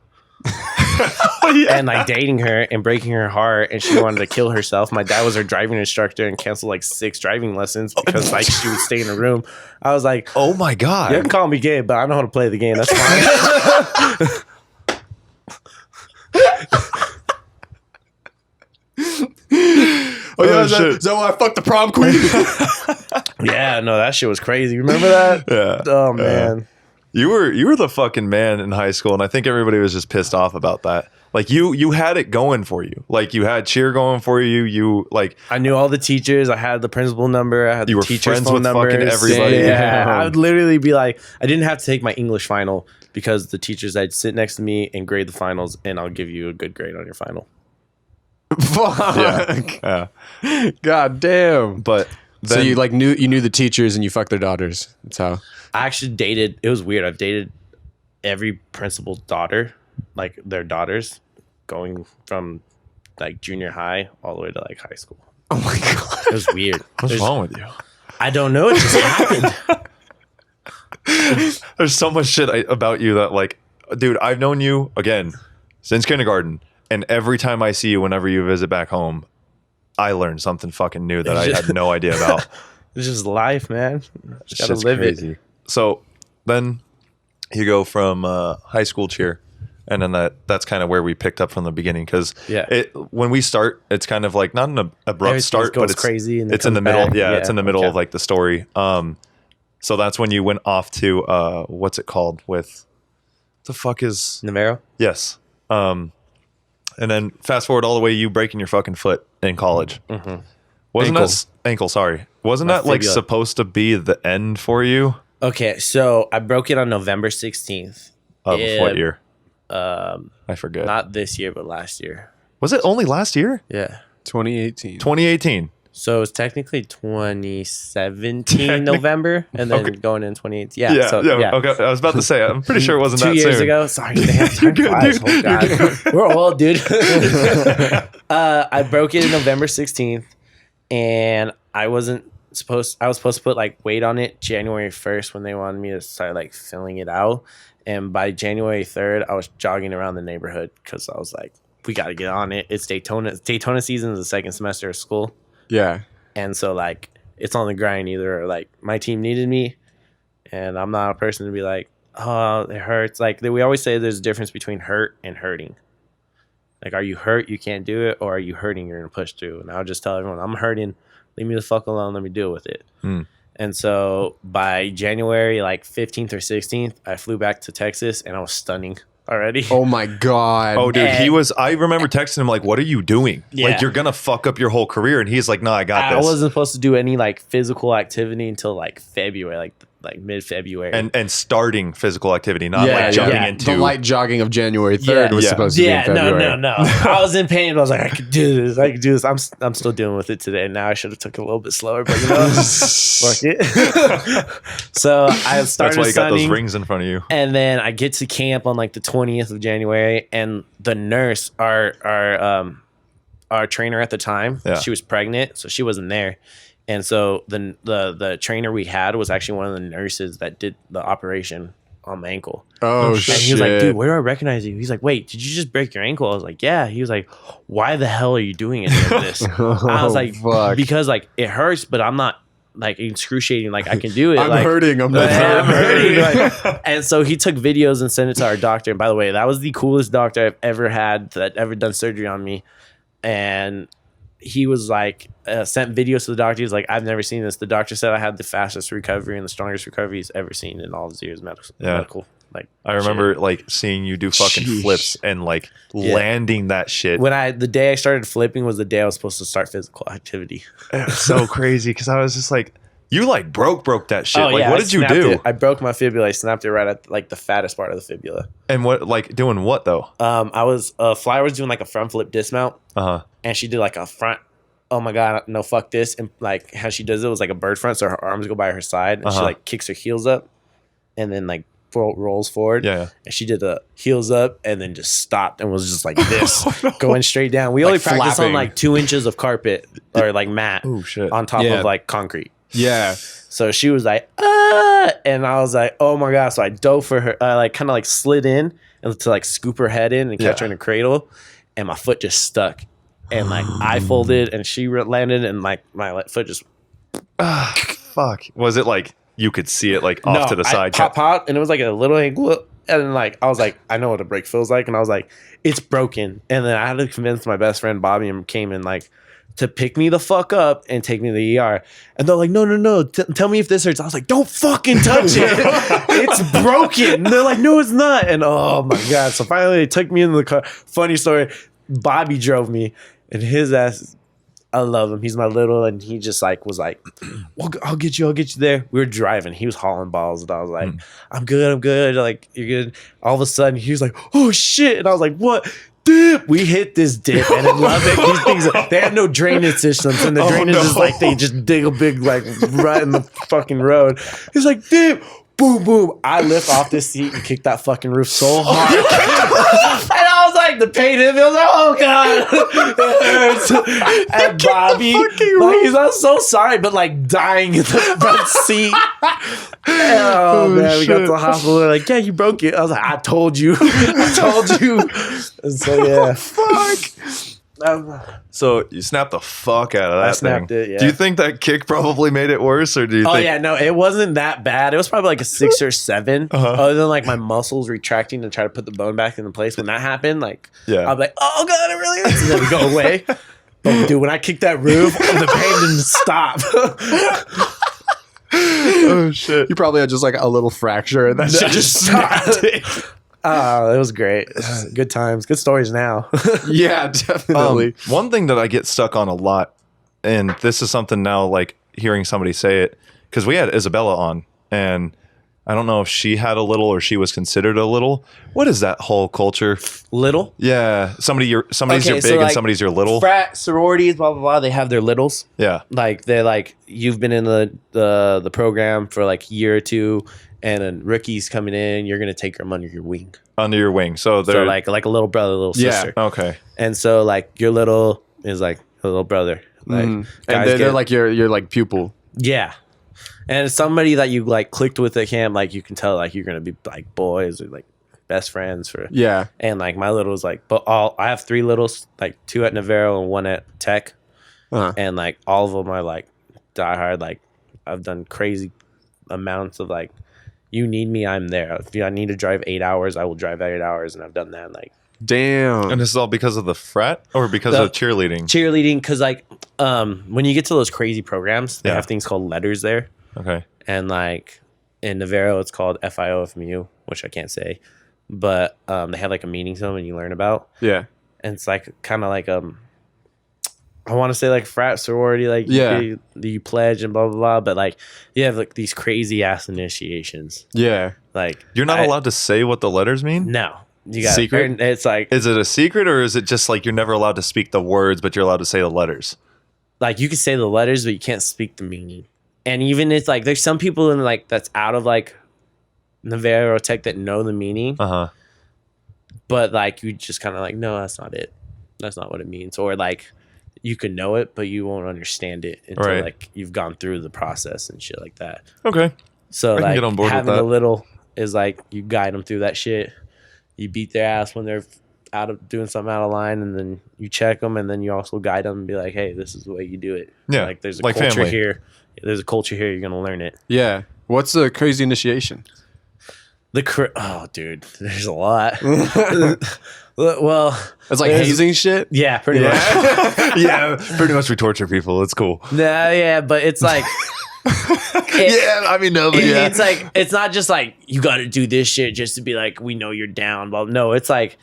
And like dating her and breaking her heart, and she wanted to kill herself. My dad was her driving instructor and canceled like 6 driving lessons because like she would stay in a room. I was like, oh my god, you can call me gay, but I know how to play the game. That's fine. Oh yeah, is that why I fucked the prom queen? Yeah, no, that shit was crazy. Remember that? Yeah. Oh man. You were the fucking man in high school, and I think everybody was just pissed off about that. Like you had it going for you. Like you had cheer going for you. You like I knew all the teachers. I had the principal number. I had you the were teachers' friends phone with numbers. fucking everybody. Yeah, I would literally be like, I didn't have to take my English final because the teachers, I'd sit next to me and grade the finals, and I'll give you a good grade on your final. Fuck. Yeah. God damn. But then, So you like knew the teachers and you fucked their daughters. That's how. I actually dated. It was weird. I've dated every principal's daughter, like their daughters, going from like junior high all the way to like high school. Oh my god. It was weird. what's wrong with you? I don't know. It just happened. There's so much shit about you that like, dude, I've known you again since kindergarten, and every time I see you, whenever you visit back home, I learn something fucking new that I had no idea about. It's just life, man. Just gotta Shit's live crazy. it. So then you go from high school cheer, and then that's kind of where we picked up from the beginning, because when we start, it's kind of like not an abrupt Everything start, goes but it's crazy and it's in the comes middle. back. Yeah, it's in the middle okay. of like the story. So that's when you went off to what's it called? With the fuck is Navarro? yes. And then fast forward all the way, you breaking your fucking foot in college. Mm-hmm. Wasn't Ankle. that ankle? Sorry, wasn't My that like fibula. supposed to be the end for you? Okay, so I broke it on November 16th. Of what year? Um, I forget. not this year, but last year. Was it only last year? Yeah. 2018. 2018. So it was technically 2017 November, and then Okay. going in 2018. Yeah. So, yeah. Okay, I was about to say, I'm pretty sure it wasn't 2 that years soon. ago. Sorry, damn, time good, flies. dude. Oh, God. We're old, dude. I broke it November 16th, and I was supposed to put like weight on it January 1st when they wanted me to start like filling it out. And by January 3rd, I was jogging around the neighborhood because I was like, we got to get on it. It's Daytona. Daytona season is the second semester of school. Yeah. And so like it's on the grind either, or like my team needed me, and I'm not a person to be like, oh, it hurts. Like we always say there's a difference between hurt and hurting. Like, are you hurt, you can't do it, or are you hurting, you're gonna push through? And I'll just tell everyone, I'm hurting, leave me the fuck alone, let me deal with it. And so by January like 15th or 16th, I flew back to Texas, and I was stunning already. Oh my god. Oh, dude, And- I remember texting him like, what are you doing? Yeah. Like, you're going to fuck up your whole career. And he's like, no, I got I this. wasn't supposed to do any like physical activity until like February, like mid-February. And starting physical activity, not Yeah, like jumping yeah. into. the light jogging of January 3rd Yeah. was Yeah. supposed to be in February. No. I was in pain, but I was like, I could do this. I'm still dealing with it today. Now I should have took it a little bit slower, but fuck it. So I started That's why you got those sunning, rings in front of you. and then I get to camp on like the 20th of January, and the nurse, our trainer at the time, Yeah. she was pregnant, so she wasn't there. And so the trainer we had was actually one of the nurses that did the operation on my ankle. Oh shit. shit. And he was like, dude, where do I recognize you? He's like, wait, did you just break your ankle? I was like, yeah. He was like, why the hell are you doing any of this? I was like, fuck. because like it hurts, but I'm not like excruciating. Like I can do it. I'm like, hurting. I'm not Yeah, I'm hurting. hurting. Like, and so he took videos and sent it to our doctor. And by the way, that was the coolest doctor I've ever had that ever done surgery on me. And he was like, sent videos to the doctor. He's like, I've never seen this. The doctor said I had the fastest recovery and the strongest recovery he's ever seen in all his years medical. like I remember like seeing you do fucking Sheesh. flips and like landing that shit. the day I started flipping was the day I was supposed to start physical activity. It was so crazy because I was just like, you like broke that shit. Like, what I did you snapped do? it. I broke my fibula. I snapped it right at like the fattest part of the fibula. And what, like, doing what though? I was Flyer was doing like a front flip dismount, and she did like a front. Oh my god, no, fuck this! And like how she does it was like a bird front, so her arms go by her side, and she like kicks her heels up, and then like rolls forward. Yeah. And she did the heels up, and then just stopped and was just like this, going straight down. We only practiced on like 2 inches of carpet or like mat Oh shit! on top of like concrete. Yeah. So she was like, and I was like, oh my god. So I dove for her, like kind of like slid in and to like scoop her head in and catch her in a cradle, and my foot just stuck, and like I folded and she landed, and like my foot just Fuck. Was it like you could see it like off to the side? Pop, and it was like a little angle, and then like I was like, I know what a break feels like, and I was like, it's broken, and then I had to convince my best friend Bobby and came in like to pick me the fuck up and take me to the ER. And they're like, no, tell me if this hurts. I was like, don't fucking touch it. It's broken. And they're like, no, it's not. And oh my God. So finally they took me into the car. Funny story. Bobby drove me, and his ass, I love him. He's my little, and he just like was like, well, I'll get you there. We were driving. He was hauling balls, and I was like, I'm good. Like, you're good. All of a sudden he was like, oh shit. And I was like, what? Dip. We hit this dip, and I love it. These things, they have no drainage systems, and the drainage is like they just dig a big like rut in the fucking road. He's like, dip, boom, boom. I lift off this seat and kick that fucking roof so hard, and I was like, the pain hit me. I was like, oh god, it hurts. And Bobby, like, he's not so sorry, but like dying in the front seat. Oh man, we got to the hospital. They're like, yeah, you broke it. I was like, I told you. And so yeah, So you snapped the fuck out of that. I snapped thing. it, yeah. Do you think that kick probably made it worse, or do you oh think? yeah, no, it wasn't that bad. It was probably like a 6 or 7. Other than like my muscles retracting to try to put the bone back into place. When that happened, like, Yeah. I'm like, oh god, it really hurts, and then it would go away. But dude, when I kicked that roof, the pain didn't stop. Oh shit! You probably had just like a little fracture and that shit just snapped it. It was great. Good times, good stories now. Yeah, definitely. One thing that I get stuck on a lot, and this is something now, like hearing somebody say it, because we had Isabella on, and I don't know if she had a little or she was considered a little. What is that whole culture? Little? Yeah, somebody's your Okay, big so, and like, somebody's your little. Frat, sororities, blah, blah, blah. They have their littles. Yeah, Like, they're like, you've been in the program for like a year or two, and then rookies coming in, you're going to take them under your wing. under your wing. So they're So like a little brother, little sister. okay. And so like your little is like a little brother. Like And guys they're get- like your like pupil. yeah. And it's somebody that you like clicked with at camp, like you can tell like you're gonna be like boys or like best friends for Yeah. And like my little is like, but I have 3 littles, like 2 at Navarro and 1 at Tech, and like all of them are like diehard. Like I've done crazy amounts of like, you need me, I'm there. If I need to drive 8 hours, I will drive 8 hours, and I've done that. Like Damn. And this is all because of the frat or because of cheerleading? cheerleading, because like when you get to those crazy programs, they Yeah. have things called letters there. Okay. And like in Navarro, it's called FIOFMU, which I can't say, but they have like a meaning to them and you learn about. Yeah. And it's like kind of like I want to say like frat sorority, like Yeah. you pledge and blah blah blah, but like you have like these crazy ass initiations. Yeah. Like You're not allowed to say what the letters mean? No, you got Secret? It's like Is it a secret, or is it just like you're never allowed to speak the words, but you're allowed to say the letters? like you can say the letters, but you can't speak the meaning. And even it's like there's some people in like that's out of like Navarro Tech that know the meaning, but like you just kind of like, no, that's not it. That's not what it means. Or like you can know it, but you won't understand it until Right. like you've gone through the process and shit like that. Okay. So can like get on board with having a that. little is like you guide them through that shit. You beat their ass when they're out of doing something out of line, and then you check them, and then you also guide them and be like, hey, this is the way you do it. Yeah, Like there's a like culture family. here. There's a culture here. You're gonna learn it. Yeah. What's the crazy initiation? Oh, dude, there's a lot. Well, It's like there's- hazing shit. Yeah, pretty much. Yeah, pretty much we torture people. It's cool. Yeah, but it's like Yeah, I mean, no, but yeah. It's like, it's not just like, you got to do this shit just to be like, we know you're down. But no, it's like,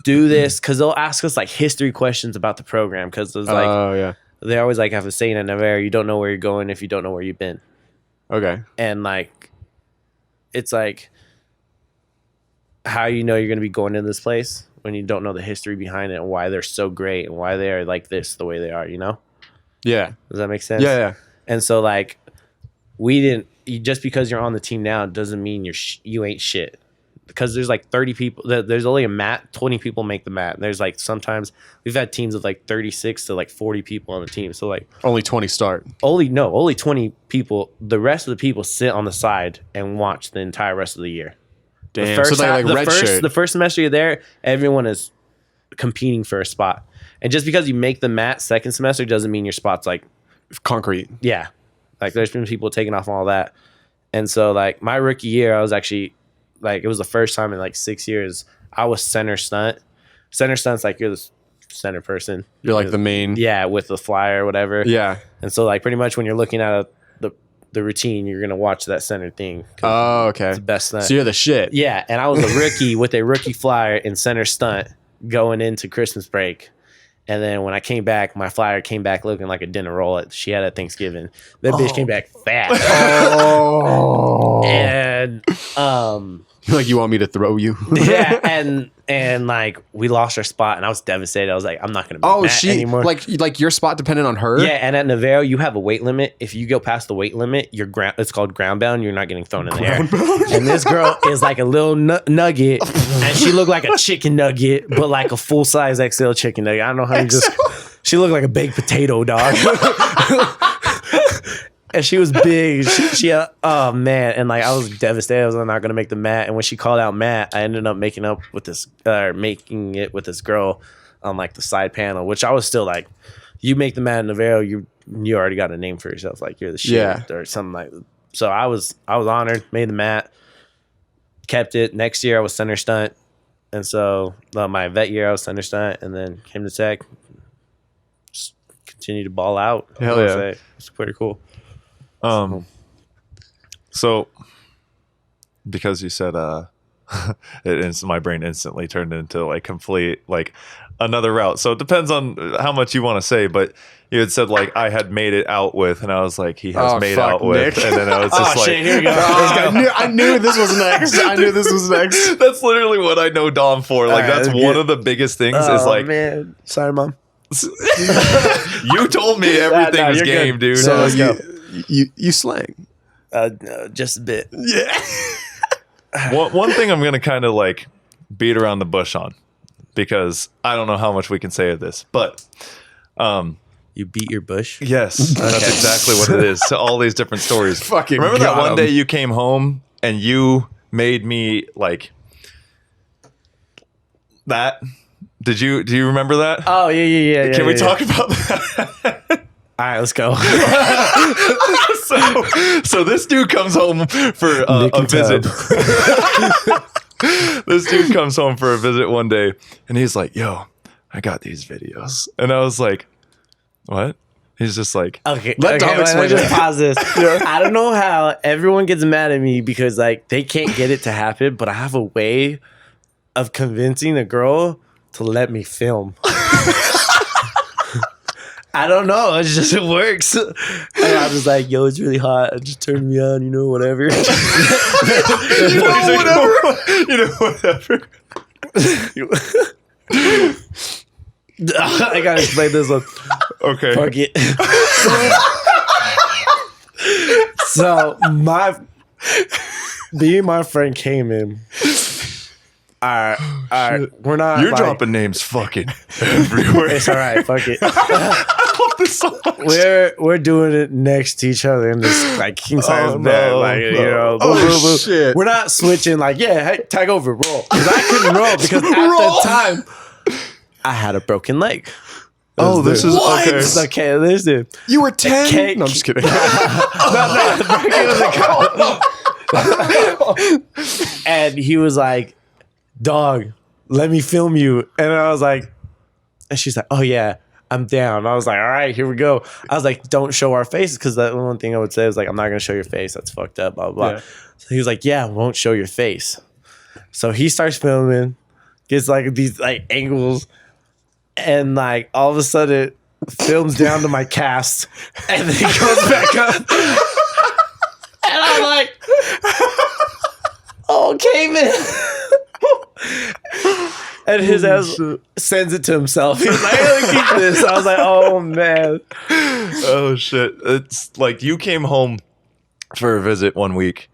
do this. Cause they'll ask us like history questions about the program. Cause it's like, Oh, yeah. they always like have a saying at Navarre, you don't know where you're going if you don't know where you've been. Okay. And like, it's like, how you know you're going to be going to this place when you don't know the history behind it and why they're so great and why they are like this the way they are, you know? Yeah. Does that make sense? Yeah. And so like, just because you're on the team now doesn't mean you ain't shit. Because there's like 30 people, there's only a mat, 20 people make the mat. And there's like, sometimes we've had teams of like 36 to like 40 people on the team. So like Only 20 start. only 20 people. The rest of the people sit on the side and watch the entire rest of the year. Damn. So they like red shirt. The first semester you're there, everyone is competing for a spot. And just because you make the mat second semester doesn't mean your spot's like, Concrete. yeah. Like there's been people taking off all that. And so like my rookie year, I was actually like, it was the first time in like 6 years I was center stunt. Center stunt's like you're the center person. You're like the main. Yeah, with the flyer or whatever. Yeah. And so like pretty much when you're looking at the routine, you're gonna watch that center thing. Oh, okay. It's the best stunt. So you're the shit. Yeah, and I was a rookie with a rookie flyer in center stunt going into Christmas break. And then when I came back, my flyer came back looking like a dinner roll she had at Thanksgiving. That bitch came back fat. Oh. And Like you want me to throw you? yeah, and like we lost our spot and I was devastated. I was like, I'm not gonna be Matt anymore. like your spot depended on her? Yeah, and at Navarro, you have a weight limit. If you go past the weight limit, it's called ground bound. You're not getting thrown in the air. And this girl is like a little nugget, and she looked like a chicken nugget, but like a full size XL chicken nugget. I don't know how you she looked like a baked potato, dog. And she was big. She oh man, and like I was devastated. I was not gonna make the mat. And when she called out Matt, I ended up making it with this girl on like the side panel, which I was still like, you make the mat in Navarro, you already got a name for yourself, like you're the shit or something like that. So I was honored, made the mat, kept it. Next year I was center stunt, and so my vet year I was center stunt, and then came to Tech, just continued to ball out. Hell yeah, it's pretty cool. So because you said my brain instantly turned into like complete like another route. So it depends on how much you want to say, but you had said like I had made it out with, and I was like, he has made out with, and then I was just like, shit, here we go. I knew this was next. I knew this was next. That's literally what I know Dom for. Like that's one of the biggest things is like, man, sorry, mom. You told me everything was game, good. dude. So let's go. You slang. No, just a bit. Yeah. One thing I'm gonna kind of like beat around the bush on, because I don't know how much we can say of this, but you beat your bush. yes, that's exactly what it is. To all these different stories. Fucking remember that got one 'em. day you came home and you made me like that. Do you remember that? Oh yeah. Can we talk about that? All right, let's go. So this dude comes home for a visit. This dude comes home for a visit one day, and he's like, "Yo, I got these videos," and I was like, "What?" He's just like, Okay, Let Dom explain just it. pause this. I don't know how everyone gets mad at me because like they can't get it to happen, but I have a way of convincing a girl to let me film. I don't know. It's just it works. And I was like, "Yo, it's really hot. Just turn me on, whatever." whatever. I gotta explain this one. Okay. Fuck it. So me and my friend came in. All right, we're not. You're like, dropping names fucking everywhere. It's all right. Fuck it. I love this so much. We're doing it next to each other in this like king size Oh, bed, no, like no. Oh, boom, boom, boom. shit. We're not switching like hey, tag over, roll. Because I couldn't roll because at the time I had a broken leg. Oh, this is What? okay. It's okay. Listen, You were 10? Cake. No, I'm just kidding. and he was like, "Dog, let me film you." And I was like, and she's like, "Oh yeah, I'm down. I was like, all right, here we go. I was like, don't show our faces, because the one thing I would say is like, I'm not gonna show your face. That's fucked up. Blah blah blah. Yeah. So he was like, yeah, won't show your face. So he starts filming, gets like these like angles, and like all of a sudden films down to my cast, and then he goes back up, and I'm like, okay, man. And his ass sends it to himself. He's like, "Hey, keep this." I was like, "Oh man." Oh shit! It's like you came home for a visit one week,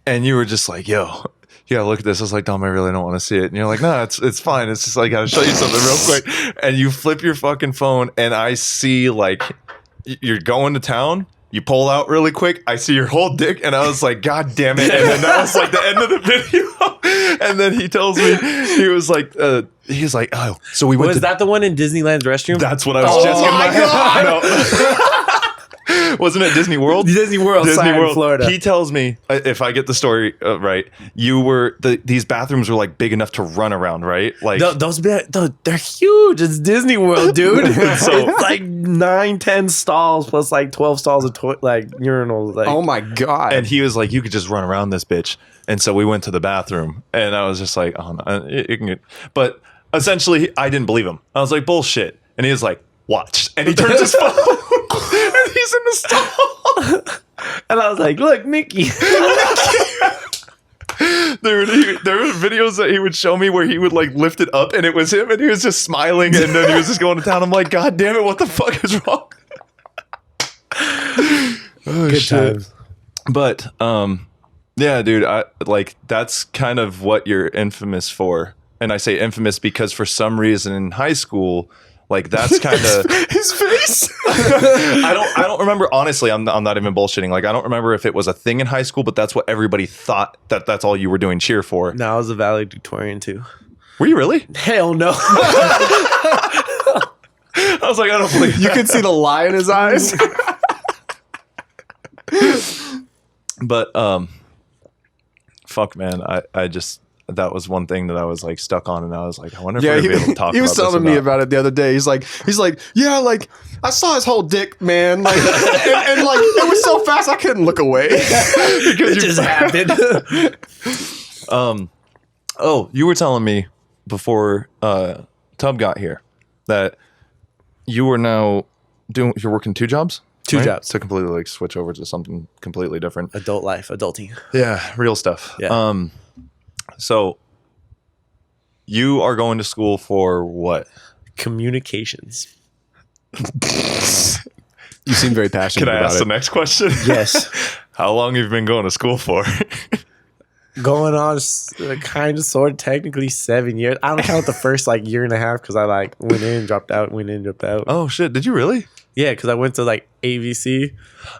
and you were just like, "Yo, you gotta look at this." I was like, "Dom, I really don't want to see it." And you're like, "No, it's fine. It's just like, I gotta show you something real quick." And you flip your fucking phone, and I see like you're going to town. You pull out really quick. I see your whole dick, and I was like, "God damn it!" And then that was like the end of the video. And then he tells me he was like, "Oh, so we went." Was that the one in Disneyland's restroom? That's what I was just getting my head. No. Wasn't it Disney World? Disney World, in Florida. He tells me, if I get the story right, you were these bathrooms were like big enough to run around, right? Like they're huge. It's Disney World, dude. So it's like 9-10 stalls plus like 12 stalls of like urinals. Like, Oh my god! and he was like, you could just run around this bitch. And so we went to the bathroom, and I was just like, oh no, it can get. But essentially, I didn't believe him. I was like, bullshit. And he was like, watch. And he turns his phone, and he's in the stall. and I was like, look, Mickey. There were videos that he would show me where he would like lift it up, and it was him, and he was just smiling, and then he was just going to town. I'm like, God damn it, what the fuck is wrong? Oh, Good shit. times. But yeah, dude, I like that's kind of what you're infamous for. And I say infamous because for some reason in high school, like that's kind of his face. I don't remember, honestly. I'm not even bullshitting. Like I don't remember if it was a thing in high school, but that's what everybody thought that's all you were doing cheer for. No, I was a valedictorian too. Were you really? Hell no. I was like, I don't believe You could see the lie in his eyes. But fuck, man, I just that was one thing that I was like stuck on, and I was like, I wonder if we're gonna be able to talk. He was about telling this or me not. about it the other day. He's like, yeah, like I saw his whole dick, man, like, and like it was so fast I couldn't look away It just happened. Oh, you were telling me before Tub got here that you were now you're working two jobs. Two jobs. to completely like switch over to something completely different. Adult life, adulting. Yeah, real stuff. Yeah. So you are going to school for what? Communications. You seem very passionate Can I about ask it. the next question? Yes. How long have you been going to school for? Going on kind of sort of technically 7 years. I don't count the first like year and a half because I like went in, dropped out, went in, dropped out. Oh shit! Did you really? Yeah, because I went to like AVC.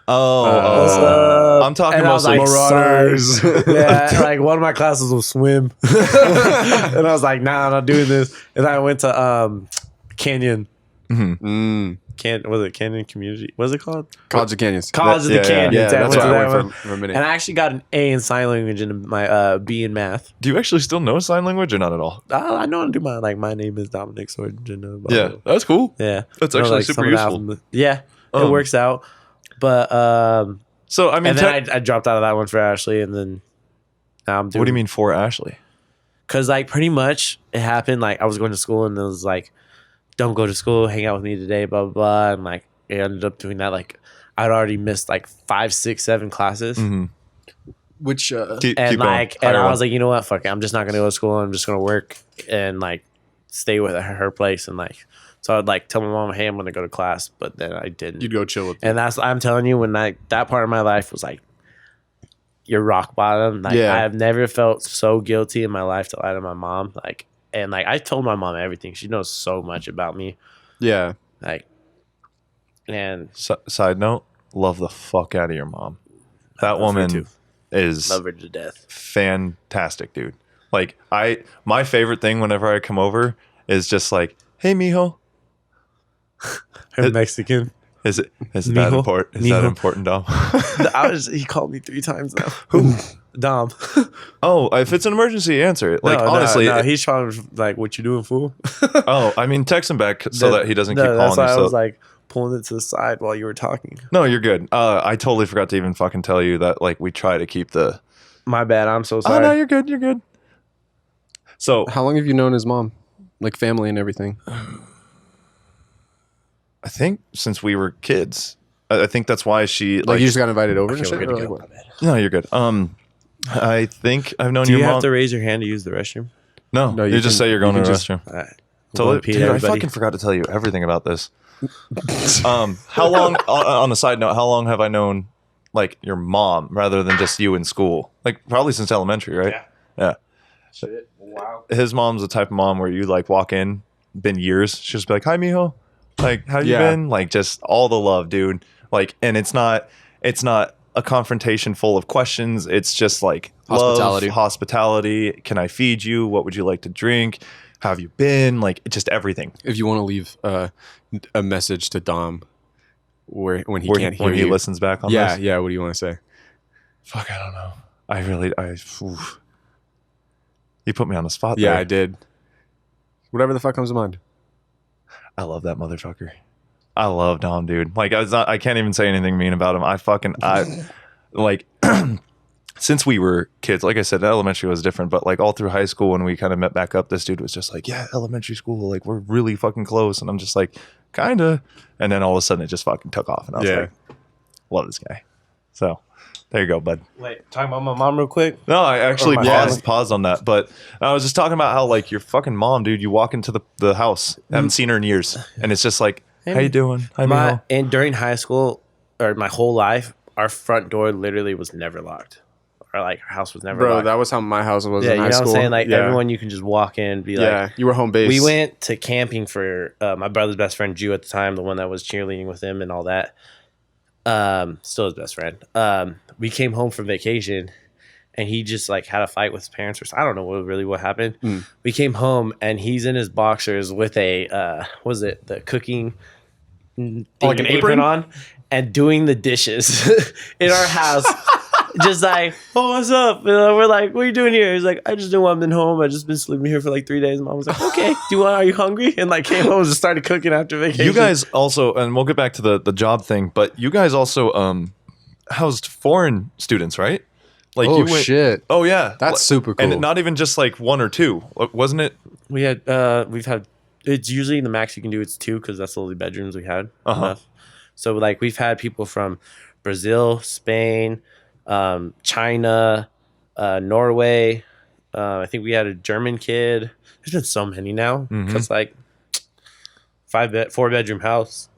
I'm talking and I was mostly like, Marauders. Yeah, like one of my classes was swim. And I was like, nah, I'm not doing this. And I went to Canyon. Was it Canyon Community? What's it called? College of Canyons. College of the Canyons. Yeah, that's went where to I that went one. for a minute. And I actually got an A in sign language and my B in math. Do you actually still know sign language or not at all? I know how to do my name is Domanic Sorosjinda. Yeah, that's cool. Yeah. That's You know, actually like super some of the useful. alphabet- Yeah. It works out. But So I mean, and then I dropped out of that one for Ashley, and then now I'm doing. what do you mean for Ashley? Because like pretty much it happened. Like I was going to school, and it was like, don't go to school, hang out with me today, blah blah blah, and like it ended up doing that. Like I'd already missed like 5, 6, 7 classes, Which Keep and going. like and Higher I one. was like, you know what, fuck it, I'm just not gonna go to school. I'm just gonna work and like stay with her place, and like so I'd like tell my mom, hey, I'm gonna go to class, but then I didn't. you'd go chill with. And that's I'm telling you, when that part of my life was like your rock bottom. Like Yeah. I have never felt so guilty in my life to lie to my mom. Like and like I told my mom everything. She knows so much about me. Yeah. Like and Side note: love the fuck out of your mom. That love her woman too. is Love her to death. fantastic, dude. Like my favorite thing whenever I come over is just like, hey, mijo. Her Mexican. Is it that Mijo? important? Is that Mijo. important, Dom? He called me 3 times now. Who? Dom. Oh, if it's an emergency, answer it. Like, honestly. no, he's trying to like, what you doing, fool? Oh, I mean, text him back so that he doesn't keep calling That's why you. I So. was like pulling it to the side while you were talking. No, you're good. I totally forgot to even fucking tell you that, like, we try to keep the... My bad. I'm so Oh, sorry. no, you're good. You're good. So, How long have you known his mom? Like family and everything? I think since we were kids, I think that's why she... Like you just got invited over and Okay, shit? we're good Or to like go. what? My bad. No, you're good. I think I've known Do your you mom... have to raise your hand to use the restroom? No, No, you you just can- say you're going you to the can just- restroom. All right. So, Repeat, dude, I everybody. fucking forgot to tell you everything about this. How long, on the side note, how long have I known, like, your mom rather than just you in school? Like, probably since elementary, right? Yeah. Shit. Wow. His mom's the type of mom where you, like, walk in, been years, she'll just be like, hi, mijo. Like, how you Yeah. been? Like, just all the love, dude. Like, and it's not a confrontation full of questions. It's just, like, Hospitality. love, hospitality. Can I feed you? What would you like to drink? How have you been? Like, just everything. If you want to leave a message to Dom when he can't hear when he you. listens back on Yeah, this. yeah. What do you want to say? Fuck, I don't know. Oof. You put me on the spot Yeah, there. I did. Whatever the fuck comes to mind. I love that motherfucker. I love Dom, dude. Like, I can't even say anything mean about him. Like, since we were kids, like I said, elementary was different, but like all through high school when we kind of met back up, this dude was just like, yeah, elementary school, like we're really fucking close. And I'm just like, kinda. And then all of a sudden it just fucking took off. And I was like, love this guy. So there you go, bud. Wait, talking about my mom real quick. No, I actually Or my paused on that. But I was just talking about how, like, your fucking mom, dude, you walk into the house, haven't seen her in years. And it's just like, how you doing? Hi, Mijo. And during high school, or my whole life, our front door literally was never locked. Or like our house was never Bro, locked. that was how my house was Yeah, in you high know school. what I'm saying? Like yeah. everyone, you can just walk in and be like, Yeah, you were home base. we went to camping for my brother's best friend, Jew, at the time, the one that was cheerleading with him and all that. Still his best friend. We came home from vacation and he just like had a fight with his parents, or I don't know what happened. We came home and he's in his boxers with a the cooking like an apron on and doing the dishes in our house. Just like, oh, what's up? And we're like, what are you doing here? He's like, I just didn't want to been home. I just been sleeping here for like 3 days. Mom was like, okay, are you hungry? And like came home and just started cooking after vacation. You guys also, and we'll get back to the job thing, but you guys also housed foreign students, right? Like Oh, you went, shit. Oh yeah, That's super cool. And not even just like one or two, wasn't it? we had, we've had, it's usually the max you can do. It's 2 because that's the only bedrooms we had. Enough. So like we've had people from Brazil, Spain, China, Norway. I think we had a German kid. There's been so many now because like 4-bedroom house.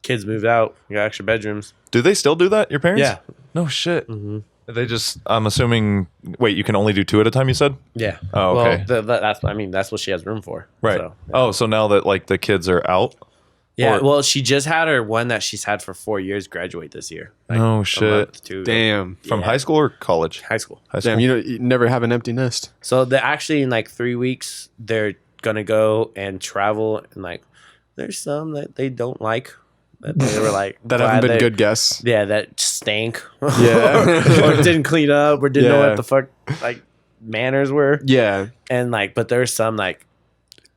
Kids moved out. We got extra bedrooms. Do they still do that? Your parents? Yeah. No shit. They just. I'm assuming. Wait, you can only do 2 at a time. You said. Yeah. Oh, okay. Well, that's what she has room for. Right. So, yeah. Oh, so now that like the kids are out. Yeah. Or- Well, she just had her one that she's had for 4 years graduate this year. Like, No a shit. month, 2 ago. Damn. From Yeah. high school or college? High school. High school. Damn, you never have an empty nest. So they actually in like 3 weeks they're gonna go and travel, and like there's some that they don't like that they were like That glad haven't been they- good guests. Yeah, that stank. Yeah. or didn't clean up or didn't know Yeah. what the fuck like manners were. Yeah. And like, but there's some like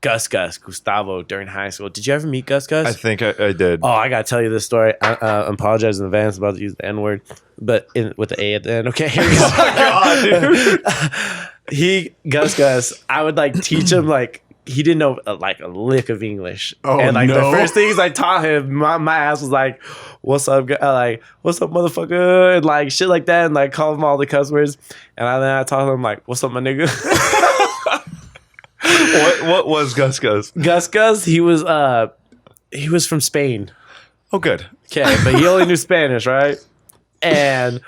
Gustavo during high school. Did you ever meet Gus? I think I did. Oh, I gotta tell you this story. I apologize in advance. I'm about to use the N word, but with the A at the end. Okay, here we go. God, dude. Gus. I would like teach him like he didn't know like a lick of English. Oh, and like no. the first things I taught him, my ass was like, "What's up, like what's up, motherfucker?" and like shit like that, and like call him all the cuss words. And then I taught him like, "What's up, my nigga?" What was Gus? Gus, he was from Spain. Oh, good. Okay, but he only knew Spanish, right? And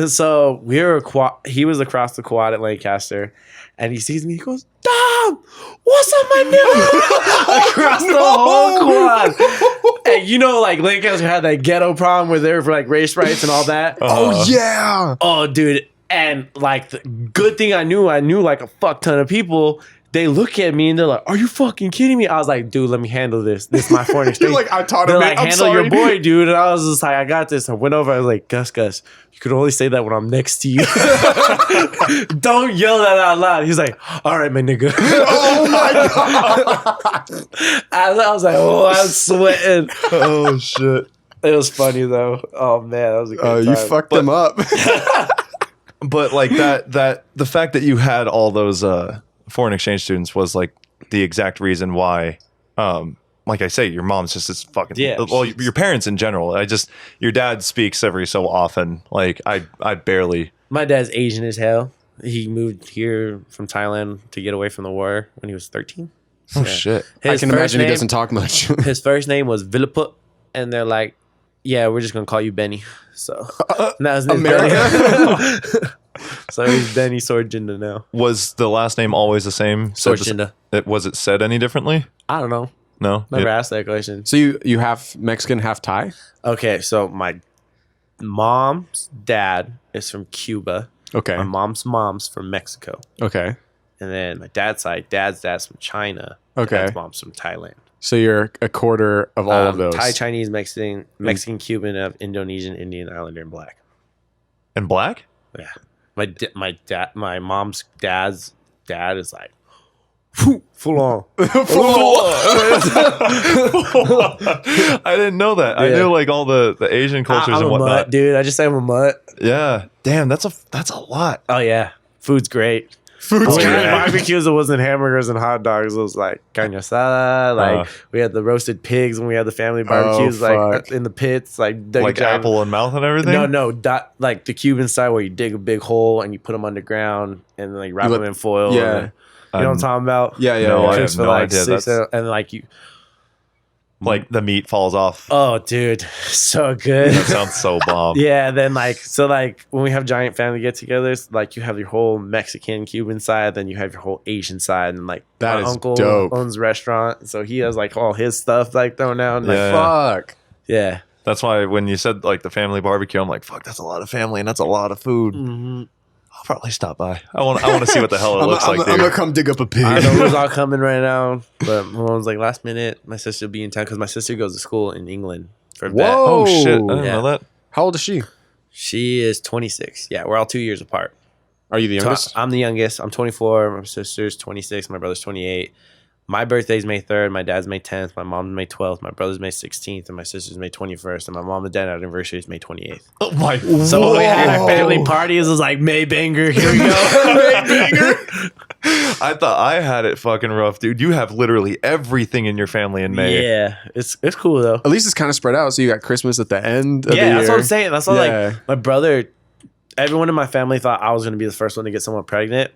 so he was across the quad at Lancaster, and he sees me. He goes, "Dom, what's up, my nigga?" Across the whole quad. And you know, like Lancaster had that ghetto problem where they were for like race rights and all that. Oh, yeah. Oh, dude. And like the good thing I knew like a fuck ton of people they look at me and they're like, "Are you fucking kidding me?" I was like, "Dude, let me handle this. This is my foreign exchange." You're like, I taught him. They're Man. like, I'm "Handle sorry. your boy, dude." And I was just like, "I got this." I went over. I was like, "Gus, you can only say that when I'm next to you. Don't yell that out loud." He's like, "All right, my nigga." Oh my god! I was like, "Oh, I'm sweating." Oh shit. It was funny though. Oh man, that was a good time. You fucked them up. But like that the fact that you had all those foreign exchange students was like the exact reason why like I say, your mom's just this fucking well, your parents in general. Your dad speaks every so often. Like I barely. My dad's Asian as hell. He moved here from Thailand to get away from the war when he was 13. Oh shit. I can imagine he doesn't talk much. His first name was Villaput, and they're like, "Yeah, we're just gonna call you Benny." So now his name's Benny. So he's Domanic Sorosjinda now. Was the last name always the same? Sorosjinda. Was it said any differently? I don't know. No. Never asked that question. So you half Mexican, half Thai? Okay, so my mom's dad is from Cuba. Okay. My mom's from Mexico. Okay. And then my dad's side, dad's from China. Okay. Dad's mom's from Thailand. So you're a quarter of all of those. Thai, Chinese, Mexican, Cuban, Indonesian, Indian, Islander, and black. And black? Yeah. My mom's dad's dad is like full on. I didn't know that. I Yeah. knew like all the Asian cultures I'm and a whatnot. mutt, dude. I just say I'm a mutt. Yeah. Damn, that's a lot. Oh yeah, food's great. Food's We great. had barbecues. It wasn't hamburgers and hot dogs. It was like carne asada. Like we had the roasted pigs when we had the family barbecues. fuck. In the pits. Like Apple and mouth and everything? No, like the Cuban style where you dig a big hole and you put them underground and like wrap You them in foil. yeah. And, you know what I'm talking about? Yeah, yeah, No, yeah. I Cooks have for no like idea. 6 That's and like you. like the meat falls off. Oh, dude, so good. That sounds so bomb. Yeah, then like when we have giant family get-togethers, like you have your whole Mexican Cuban side, then you have your whole Asian side, and like That my is uncle dope. owns a restaurant, so he has like all his stuff like thrown out. And, like, Yeah. Fuck. yeah. That's why when you said like the family barbecue, I'm like, fuck, that's a lot of family and that's a lot of food. Mm-hmm. I'll probably stop by. I want to see what the hell it looks like. I'm dude. gonna come dig up a pig. I know who's all coming right now, but my mom's like last minute. My sister will be in town because my sister goes to school in England for vet. Whoa. Oh shit! I didn't Yeah. know that. How old is she? She is 26. Yeah, we're all 2 years apart. Are you the youngest? I'm the youngest. I'm 24. My sister's 26. My brother's 28. My birthday's May 3rd. My dad's May 10th. My mom's May 12th. My brother's May 16th. And my sister's May 21st. And my mom and dad anniversary is May 28th. Oh my! So when we had our family parties, it was like May banger. Here we go. I thought I had it fucking rough, dude. You have literally everything in your family in May. Yeah, it's cool though. At least it's kind of spread out. So you got Christmas at the end of the Yeah, year. that's what I'm saying. That's why Yeah. like my brother, everyone in my family thought I was gonna be the first one to get someone pregnant.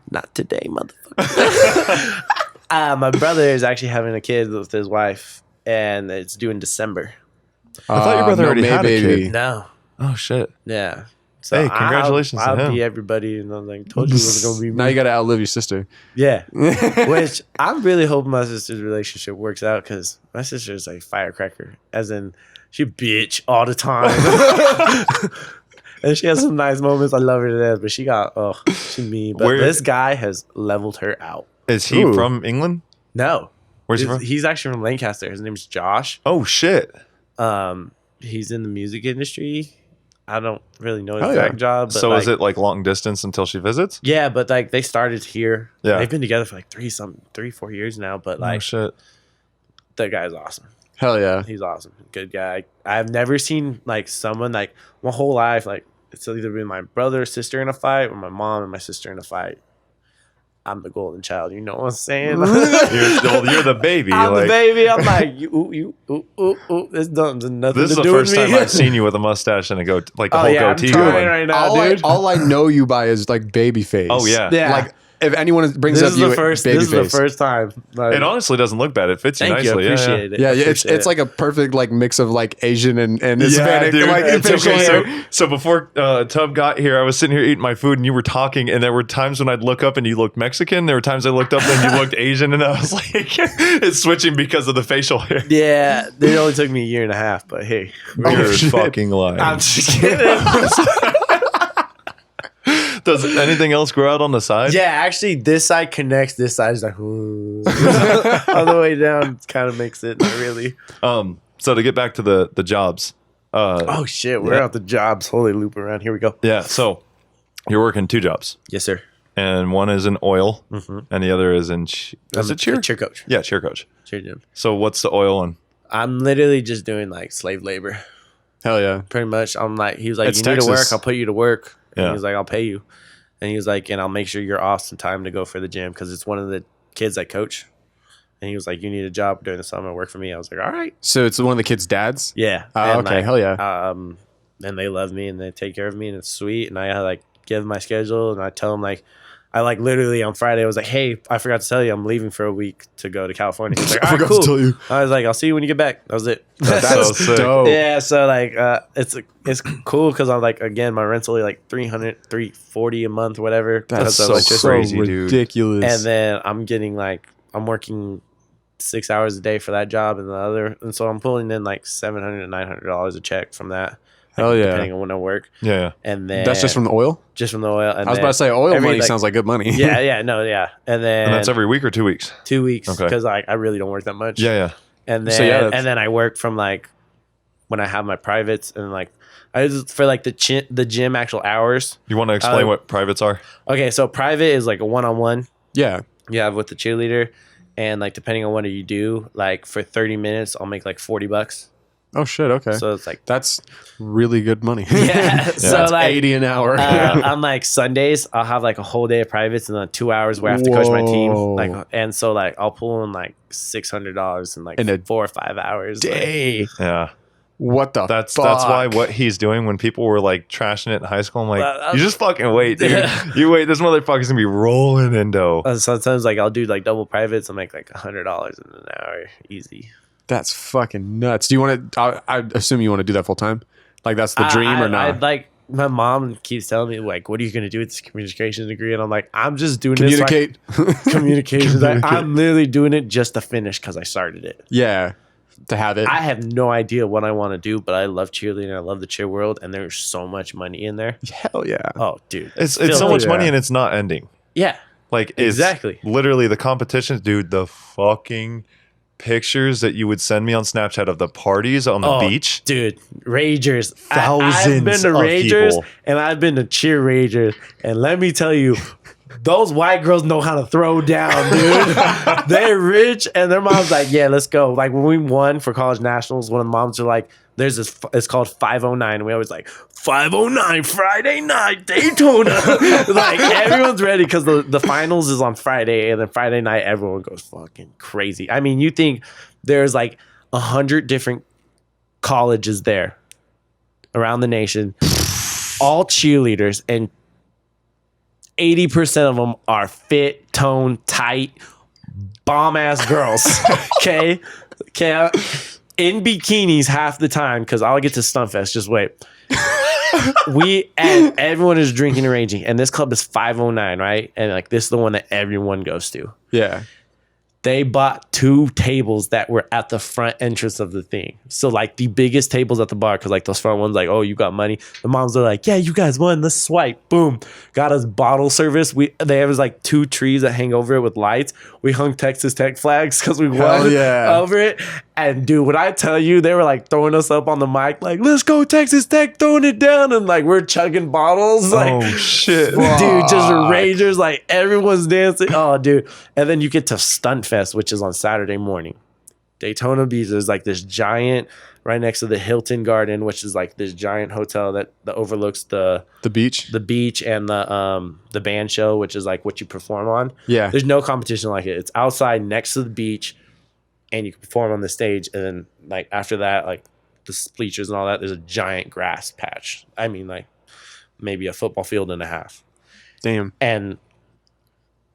Not today, motherfucker. My brother is actually having a kid with his wife, and it's due in December. I thought your brother already May had a baby. kid. No, Oh shit! yeah. So Hey, congratulations to I'll him. be everybody, and I'm like, told you it was gonna be me. Now you got to outlive your sister. Yeah. Which I'm really hoping my sister's relationship works out because my sister's like firecracker, as in she bitch all the time. And she has some nice moments. I love her to death, but she mean. But this guy has leveled her out. Is he Ooh. from England? No. Where's he from? He's actually from Lancaster. His name's Josh. Oh shit! He's in the music industry. I don't really know his Oh, exact yeah. job. But So like, is it like long distance until she visits? Yeah, but like they started here. Yeah. They've been together for like 3-4 years now. But Oh like shit! that guy's awesome. Hell yeah. He's awesome. Good guy. I've never seen like someone like my whole life, like it's either been my brother or sister in a fight or my mom and my sister in a fight. I'm the golden child. You know what I'm saying? You're the baby. I'm like, the baby. I'm like, ooh. This nothing This is to the do first with me. time I've seen you with a mustache and a whole I'm goatee trying going. right now, all, dude. all I know you by is like baby face. Oh yeah. Yeah. Like if anyone brings This up is you the first. baby This is face. the first time. Like, It honestly doesn't look bad. It fits you thank you. I nicely. appreciate it. Yeah, I yeah, it's appreciate like a perfect like mix of like Asian and Hispanic. dude. Like It's facial okay. hair. So before Tub got here, I was sitting here eating my food and you were talking, and there were times when I'd look up and you looked Mexican. There were times I looked up and you looked Asian, and I was like, it's switching because of the facial hair. Yeah, it only took me a year and a half, but hey, You're shit. fucking lying. I'm just kidding. Does anything else grow out on the side? Yeah, actually, this side connects. This side is like all the way down. Kind of makes it not really. So to get back to the jobs. Oh shit, we're out the jobs. Holy loop around. Here we go. Yeah. So you're working 2 jobs, Yes, sir. and one is in oil, and the other is in is it cheer? Cheer coach. Yeah, cheer coach. Cheer gym. So what's the oil one? I'm literally just doing like slave labor. Hell yeah. Pretty much. I'm like, he was like, It's you need to work. Texas. I'll put you to work. And Yeah. he was like, I'll pay you. And he was like, and I'll make sure you're off some time to go for the gym because it's one of the kids I coach. And he was like, you need a job during the summer. Work for me. I was like, all right. So it's one of the kids' dads? Yeah. Oh, And, okay. like, Hell yeah. and they love me and they take care of me and it's sweet. And I like give them my schedule and I tell them like, I like literally on Friday I was like, hey, I forgot to tell you I'm leaving for a week to go to California. He's like, all right, forgot cool. to tell you. I was like, I'll see you when you get back. That was it. That's so sick. dope. Yeah, so like it's cool because I'm like, again, my rent's only like $340 a month, whatever. That's because of so electricity. crazy, dude. ridiculous. And then I'm getting like I'm working 6 hours a day for that job and the other, and so I'm pulling in like $700 to $900 a check from that. Like, Hell yeah. depending on when I work. Yeah. And then That's just from the oil? just from the oil. And I was about to say oil money sounds like good money. yeah, no, yeah. And then And that's every week or 2 weeks? 2 weeks Okay. because like I really don't work that much. Yeah. And then So, yeah, that's- and then I work from like when I have my privates and like I just for like the gym actual hours. You want to explain what privates are? Okay, so private is like a one-on-one Yeah. you have with the cheerleader, and like depending on what you do, like for 30 minutes I'll make like $40. Oh, shit. Okay. So it's like That's really good money. yeah. So That's like 80 an hour. on like Sundays I'll have like a whole day of privates and then 2 hours where I have to coach my team. Whoa. Like and so like I'll pull in like $600 in like In a 4 or 5 hours. Like, Day. Yeah. What the That's fuck? why what he's doing when people were like trashing it in high school, I'm like, you just fucking wait, dude. Yeah. You wait. This motherfucker's gonna be rolling in dough. sometimes like I'll do like double privates. I'll make like $100 in an hour, easy. That's fucking nuts. Do you want to? I assume you want to do that full time. Like that's the dream or not? I like my mom keeps telling me like, "What are you gonna do with this communication degree?" And I'm like, "I'm just doing Communicate. this communications. I'm literally doing it just to finish because I started it. Yeah. To have it. I have no idea what I want to do, but I love cheerleading. I love the cheer world, and there's so much money in there. Hell yeah. Oh, dude, It's so much yeah. money and it's not ending. yeah. Like it's Exactly. literally the competitions, dude. The fucking pictures that you would send me on Snapchat of the parties on the beach. Dude, Ragers. I've Thousands been to of Ragers people. and I've been to cheer Ragers. And let me tell you, those white girls know how to throw down, dude. They're rich and their mom's like, yeah, let's go. Like when we won for college nationals, one of the moms are like, there's this, it's called 509. And we always like, 509 Friday night, Daytona. Like everyone's ready because the finals is on Friday. And then Friday night, everyone goes fucking crazy. I mean, you think there's like 100 different colleges there around the nation, all cheerleaders, and 80% of them are fit, toned, tight, bomb-ass girls. Okay? In bikinis half the time, because I'll get to Stuntfest. Just wait. Everyone is drinking and raging, and this club is 509, right? And like this is the one that everyone goes to. Yeah. They bought 2 tables that were at the front entrance of the thing. So like the biggest tables at the bar, because like those front ones, like, oh, you got money. The moms are like, yeah, you guys won. Let's swipe. Boom. Got us bottle service. They have like 2 trees that hang over it with lights. We hung Texas Tech flags because we won yeah. over it. And dude, when I tell you, they were like throwing us up on the mic, like, let's go Texas Tech, throwing it down. And like we're chugging bottles. Like, Oh shit. dude, just ragers, like everyone's dancing. Oh, dude. And then you get to Stuntfest, which is on Saturday morning. Daytona Beach, there's like this giant right next to the Hilton Garden, which is like this giant hotel that overlooks the beach. beach and the band show, which is like what you perform on. Yeah. There's no competition like it. It's outside next to the beach and you can perform on the stage. And then like after that, like the bleachers and all that, there's a giant grass patch. I mean, like maybe a football field and a half. Damn. And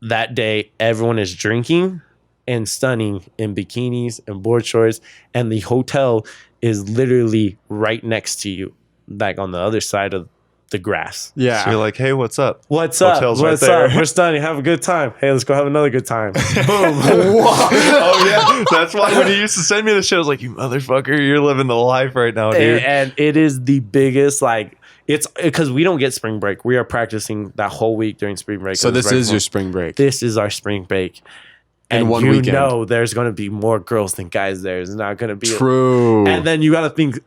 that day, everyone is drinking and stunning in bikinis and board shorts. And the hotel is literally right next to you, like on the other side of the grass. Yeah. So you're like, hey, what's up? What's Hotel's up? right What's there. up? We're stunning. Have a good time. Hey, let's go have another good time. Boom. Oh yeah, that's why when you used to send me the shit, I was like, you motherfucker, you're living the life right now, dude. And it is the biggest, like, it's because we don't get spring break. We are practicing that whole week during spring break. So this is your spring break. This is our spring break. In And one you weekend. know there's going to be more girls than guys there. It's not going to be. True. And then you got to think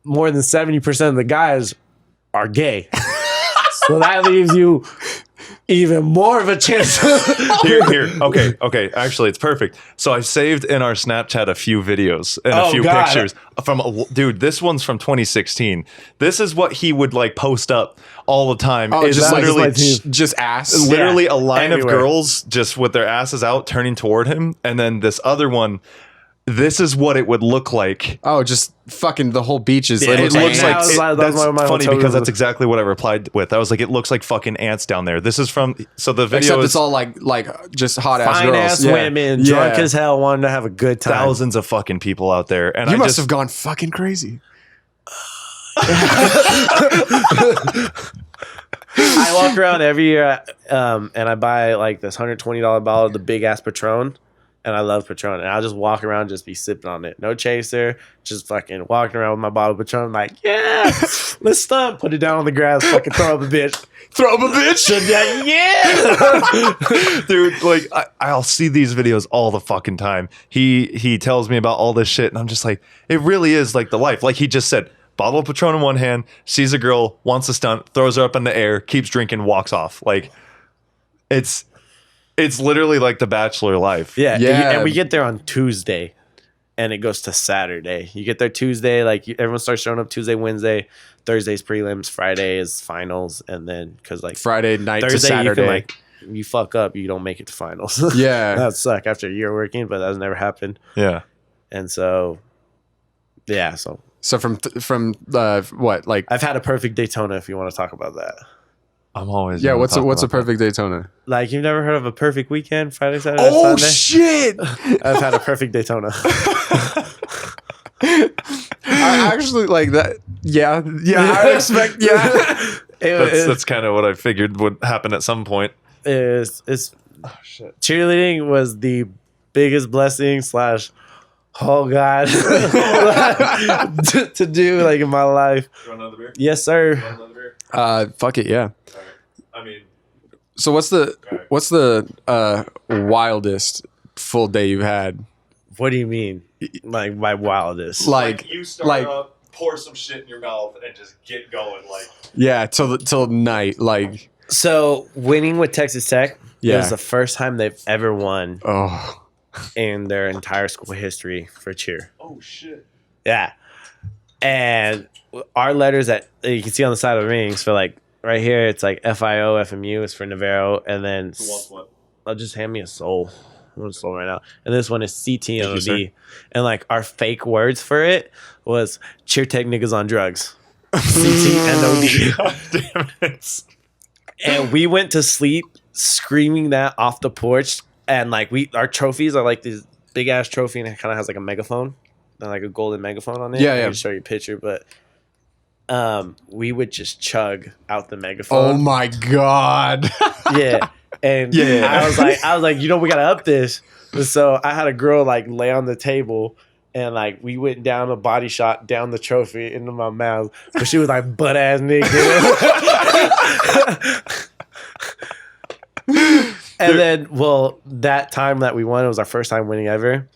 more than 70% of the guys are gay. So that leaves you even more of a chance. Here. Okay. Actually, it's perfect. So I saved in our Snapchat a few videos and a few God. pictures from dude. This one's from 2016. This is what he would like post up all the time. Oh, It's just like literally just ass. literally Yeah, a line everywhere. of girls just with their asses out turning toward him, and then this other one. This is what it would look like. Oh, just fucking the whole beach is. Yeah, little It looks That like was my that's hotel funny room. because that's exactly what I replied with. I was like, it looks like fucking ants down there. This is from the video Except is it's all like just hot ass Fine girls. ass Yeah. women, Yeah. drunk as hell, wanting to have a good time. thousands of fucking people out there, and You I must just have gone fucking crazy. I walk around every year and I buy like this $120 bottle of the big ass Patron. And I love Patron. And I'll just walk around, just be sipping on it. No chaser. Just fucking walking around with my bottle of Patron. Like, yeah, let's stop. Put it down on the grass. Fucking throw up a bitch. Throw up a bitch. Yeah. dude, like I'll see these videos all the fucking time. He tells me about all this shit, and I'm just like, it really is like the life. Like he just said, bottle of Patron in one hand, sees a girl, wants a stunt, throws her up in the air, keeps drinking, walks off. Like it's literally like the Bachelor life. Yeah. Yeah. And we get there on Tuesday. And it goes to Saturday. You get there Tuesday. Like everyone starts showing up Tuesday, Wednesday. Thursday's prelims. Friday is finals. And then because like Friday night to Thursday, Saturday. you can like you fuck up, you don't make it to finals. Yeah. That would suck after a year working, but that's never happened. Yeah. And so, yeah. So So from what like I've had a perfect Daytona. If you want to talk about that, I'm always yeah gonna what's talk a about perfect Daytona? like you've never heard of a perfect weekend, Friday, Saturday, Oh Sunday. shit! I've had a perfect Daytona. I actually like that. Yeah, I expect. Yeah, That's kind of what I figured would happen at some point. It's cheerleading was the biggest blessing / oh god to do like in my life. You want another beer? Yes, sir. fuck it. Yeah. I mean, So what's the wildest full day you've had? What do you mean? Like my wildest? Like you start like- up, pour some shit in your mouth, and just get going. Like yeah, till night. Like So winning with Texas Tech, it Yeah. was the first time they've ever won oh in their entire school history for cheer. oh shit. Yeah. And our letters that you can see on the side of the rings for like right here, it's like FIO, FMU is for Navarro, and then What? I'll just hand me a soul. I want a soul right now. And this one is you, CTNOD. sir. And like our fake words for it was cheer tech niggas on drugs. CTNOD. God damn it. And we went to sleep screaming that off the porch. And like our trophies are like this big ass trophy, and it kind of has like a megaphone, and like a golden megaphone on it. Yeah, I yeah. can show you a picture, but we would just chug out the oh megaphone. my god. Yeah. And Yeah. I was like, you know, we gotta up this. And so I had a girl like lay on the table, and like we went down a body shot down the trophy into my mouth, but she was like butt ass nigga. And then, well, that time that we won, it was our first time winning ever.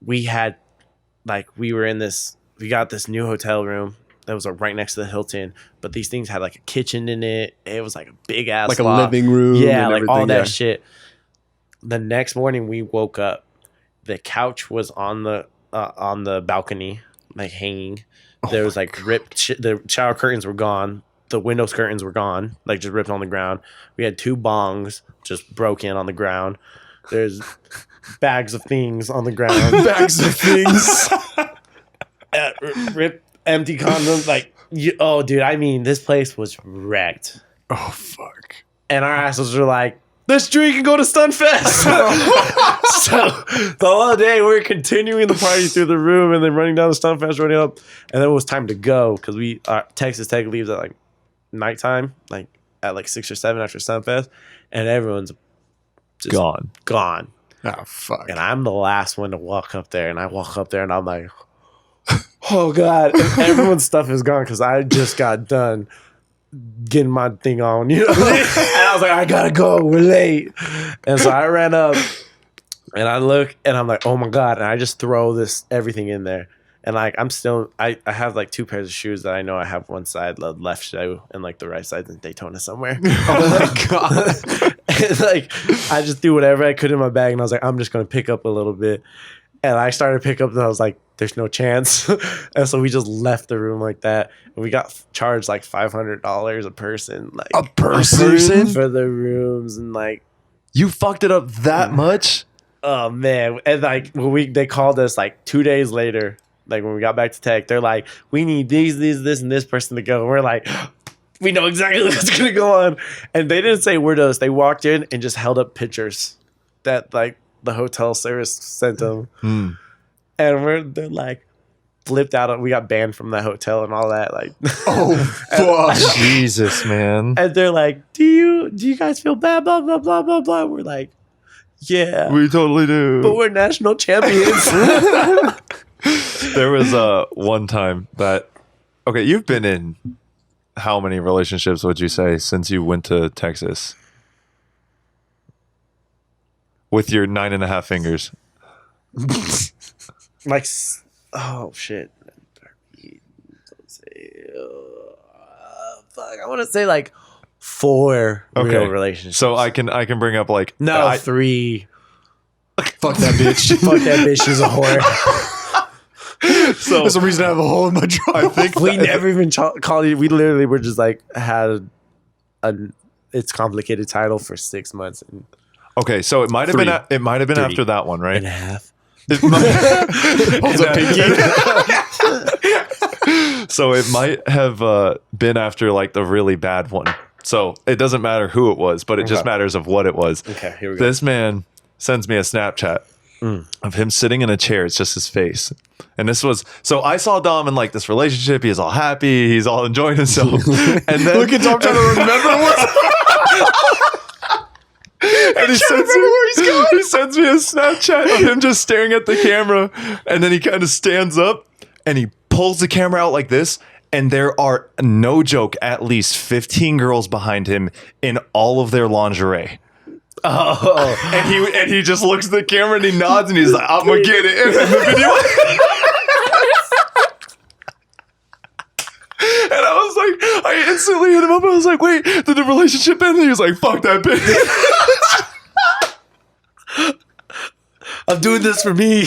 We had, like, we got this new hotel room that was right next to the Hilton, but these things had like a kitchen in it. It was like a big ass Like a loft. living room. Yeah, and like all everything, that yeah. shit. The next morning we woke up. The couch was on the balcony, like hanging. There was like ripped. The shower curtains were gone. The windows curtains were gone, like just ripped on the ground. We had 2 bongs just broken on the ground. There's bags of things on the ground. Bags of things. Ripped empty condoms. Like, oh, dude, I mean, this place was wrecked. Oh fuck. And our asses were like, let's drink and go to Stunfest. So the whole day we were continuing the party through the room and then running down the Stunfest, running up, and then it was time to go because Texas Tech leaves at like nighttime, like at like 6 or 7 after Stunfest, and everyone's just gone. Oh fuck! And I'm the last one to walk up there, and I walk up there and I'm like, oh god, and everyone's stuff is gone because I just got done getting my thing on, you know. And I was like, I gotta go, we're late. And so I ran up and I look and I'm like, oh my god, and I just throw everything in there. And like I have like 2 pairs of shoes that I know I have one side, the left shoe, and like the right side's in Daytona somewhere. Oh my god! And like I just threw whatever I could in my bag and I was like, I'm just gonna pick up a little bit. And I started to pick up and I was like, there's no chance. And so we just left the room like that. And we got charged like $500 a person. Like A person? for the rooms. And like, You fucked it up that much? oh man. And like when they called us like 2 days later, like when we got back to Tech, they're like, we need this, and this person to go. And we're like, we know exactly what's gonna go on. And they didn't say word to us. They walked in and just held up pictures that like the hotel service sent them. And they're like flipped out. We got banned from that hotel and all that. Like, Oh fuck! Jesus, man. and they're like, do you guys feel bad? Blah blah blah blah blah. We're like, yeah, We totally do. but we're national champions. There was one time that, okay, you've been in how many relationships would you say since you went to Texas? With your 9.5 fingers. Like, oh shit. Fuck, I want to say like 4 real relationships. So I can bring up like 3. Fuck that bitch. Fuck that bitch. She's a whore. So There's a reason I have a hole in my drum. I think We never even called it. We literally were just like had it's complicated title for 6 months and okay, so it might have 3. been it might have been 3 after that one, right? a half. It might- Holds a pinky. So it might have been after like the really bad one. So it doesn't matter who it was, but it just matters of what it was. Okay, here we go. This man sends me a Snapchat of him sitting in a chair. It's just his face. And this was, so I saw Dom in like this relationship. He's all happy. He's all enjoying himself. And then Look at Dom trying to remember what. and he sends me a Snapchat of him just staring at the camera. And then he kind of stands up and he pulls the camera out like this. And there are, no joke, at least 15 girls behind him in all of their lingerie. Oh, And he just looks at the camera and he nods and he's like, I'm gonna get it. And then the video. And I was like, I instantly hit him up. I was like, wait, did the relationship end? And he was like, fuck that bitch. I'm doing this for me.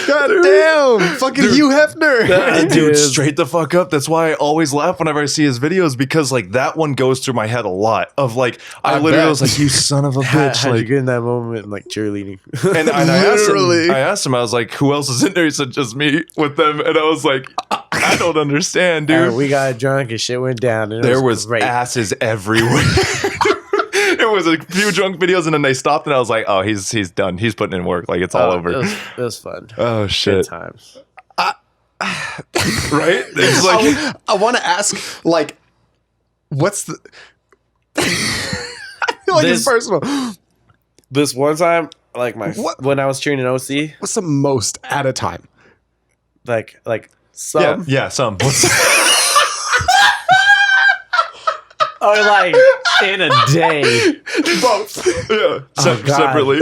God damn! Fucking Hugh Hefner. Dude, straight the fuck up. That's why I always laugh whenever I see his videos, because like that one goes through my head a lot of like, I literally bet. was like, you son of a bitch. How'd you Like, get in that moment, like cheerleading? and Literally. I asked him, I was like, who else is in there? He said, just me with them. And I was like, I don't understand, dude. We got drunk and shit went down. And There was great. asses everywhere. It was a few drunk videos, and then they stopped, and I was like, "Oh, he's done. He's putting in work. Like it's all over." It was fun. Oh Good shit! times. Right? It's like I want to ask, like, what's the? I feel like it's personal. This one time, like What? when I was cheering in OC, What's the most at a time? like some yeah, some. or like in a day. Both. Yeah, God. separately.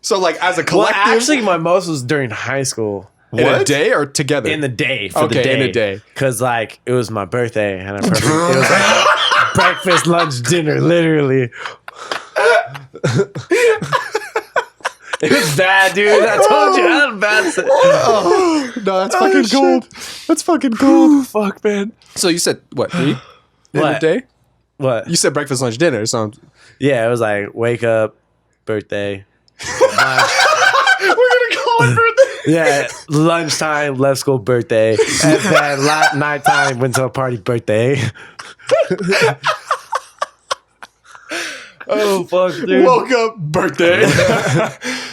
So, like, as a Well, collective, actually, my most was during high school. in a What? day or together? In the day for the Okay, day. in a day. Cause like it was my birthday and it was like breakfast, lunch, dinner, literally. It was bad, dude. I told you I was bad. Oh, no, that's fucking shit. gold. That's fucking gold. Fuck, man. So you said what? 3 in a What? day? What? You said breakfast, lunch, dinner. So Yeah, it was like wake up, birthday, lunch. We're gonna call it birthday. Yeah, lunchtime, left school, birthday, and then nighttime, went to a party, birthday. Oh fuck, dude. Woke up, birthday.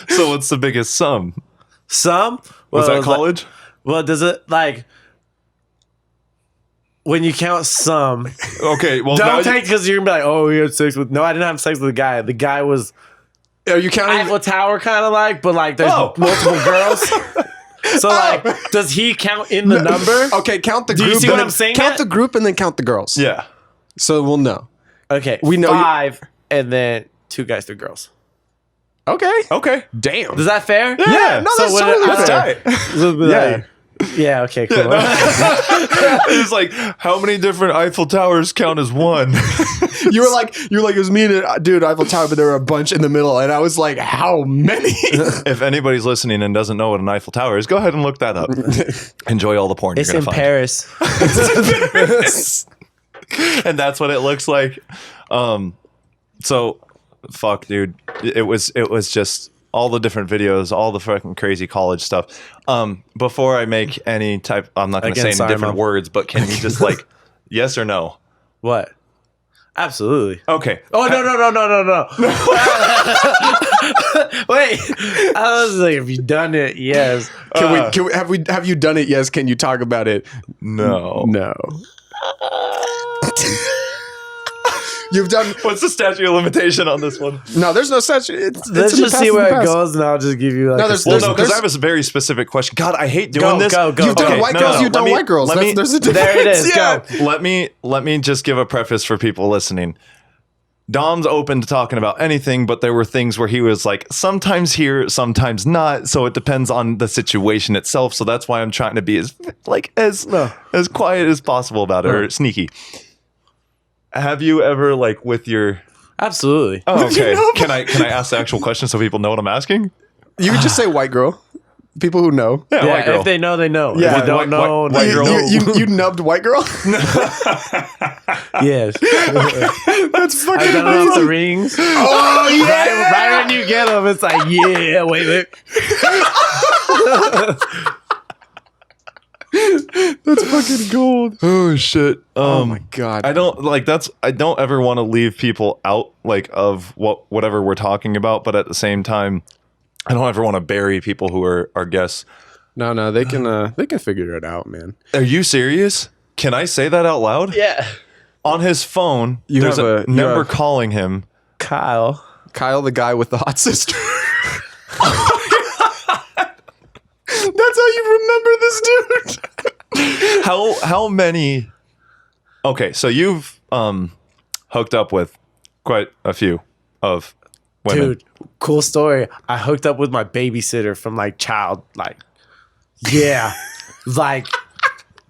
So what's the biggest sum? Some Was well, that it like- college? well, does it like when you count some? Okay, well, now Don't you- take because you're gonna be like, oh, you had sex with. No, I didn't have sex with the guy. The guy was Are you counting? Eiffel Tower kind of like, but like there's Oh. multiple girls. So like, does he count in the number? Okay, count the Do group. you see and what then I'm saying? Count the group and then count the girls. yeah. So we'll know. Okay, We know you- 5, and then 2 guys, 3 girls. Okay. Okay. Damn. Is that fair? Yeah. No, So that's when totally I- fair. Yeah. Yeah. Okay. Cool. It's like, how many different Eiffel Towers count as one? You were like, it was me and dude Eiffel Tower, but there were a bunch in the middle, and I was like, how many? If anybody's listening and doesn't know what an Eiffel Tower is, go ahead and look that up. Enjoy all the porn It's you're in gonna Paris. find. And that's what it looks like. So fuck, dude. It was just all the different videos, all the fucking crazy college stuff. Before I make any type, I'm not going to say Again, any sorry, different Mom. words, but can you just like, yes or no? What? Absolutely. Okay. Oh no. Wait. I was like, have you done it? Yes. Have you done it? Yes. Can you talk about it? No. No. You've done What's the statute of limitation on this one? no. There's no such. It's Let's in the just past, see in the where it past. goes, and I'll just give you like. No, a there's- Well, full- no, because there's- I have a very specific question. God, I hate doing Go, this. go. You've done Okay, white no, girls. no, You've done let me- white girls. let me- There's a difference. There it is. Yeah. Go. Let me just give a preface for people listening. Dom's open to talking about anything, but there were things where he was like, sometimes here, sometimes not. So it depends on the situation itself. So that's why I'm trying to be as quiet as possible about it, or sneaky. Have you ever like with your? Absolutely. Oh, okay. Can I ask the actual question so people know what I'm asking? You could just say white girl. People who know. Yeah, Yeah, white girl. if they know, they know. Yeah. If they don't know, White they girl. know. You nubbed white girl. Yes. That's fucking. I got it off the rings. Oh yeah. Right when you get them, it's like, yeah, wait. That's fucking gold. Oh shit. Oh my god. I don't ever want to leave people out like of whatever we're talking about, but at the same time, I don't ever want to bury people who are our guests. No, they can figure it out, man. Are you serious? Can I say that out loud? Yeah. On his phone, You there's have a you number have- calling him. Kyle. Kyle, the guy with the hot sister. That's how you remember this dude. How many? Okay, so you've hooked up with quite a few of women. Dude, cool story. I hooked up with my babysitter from like child, like, yeah, like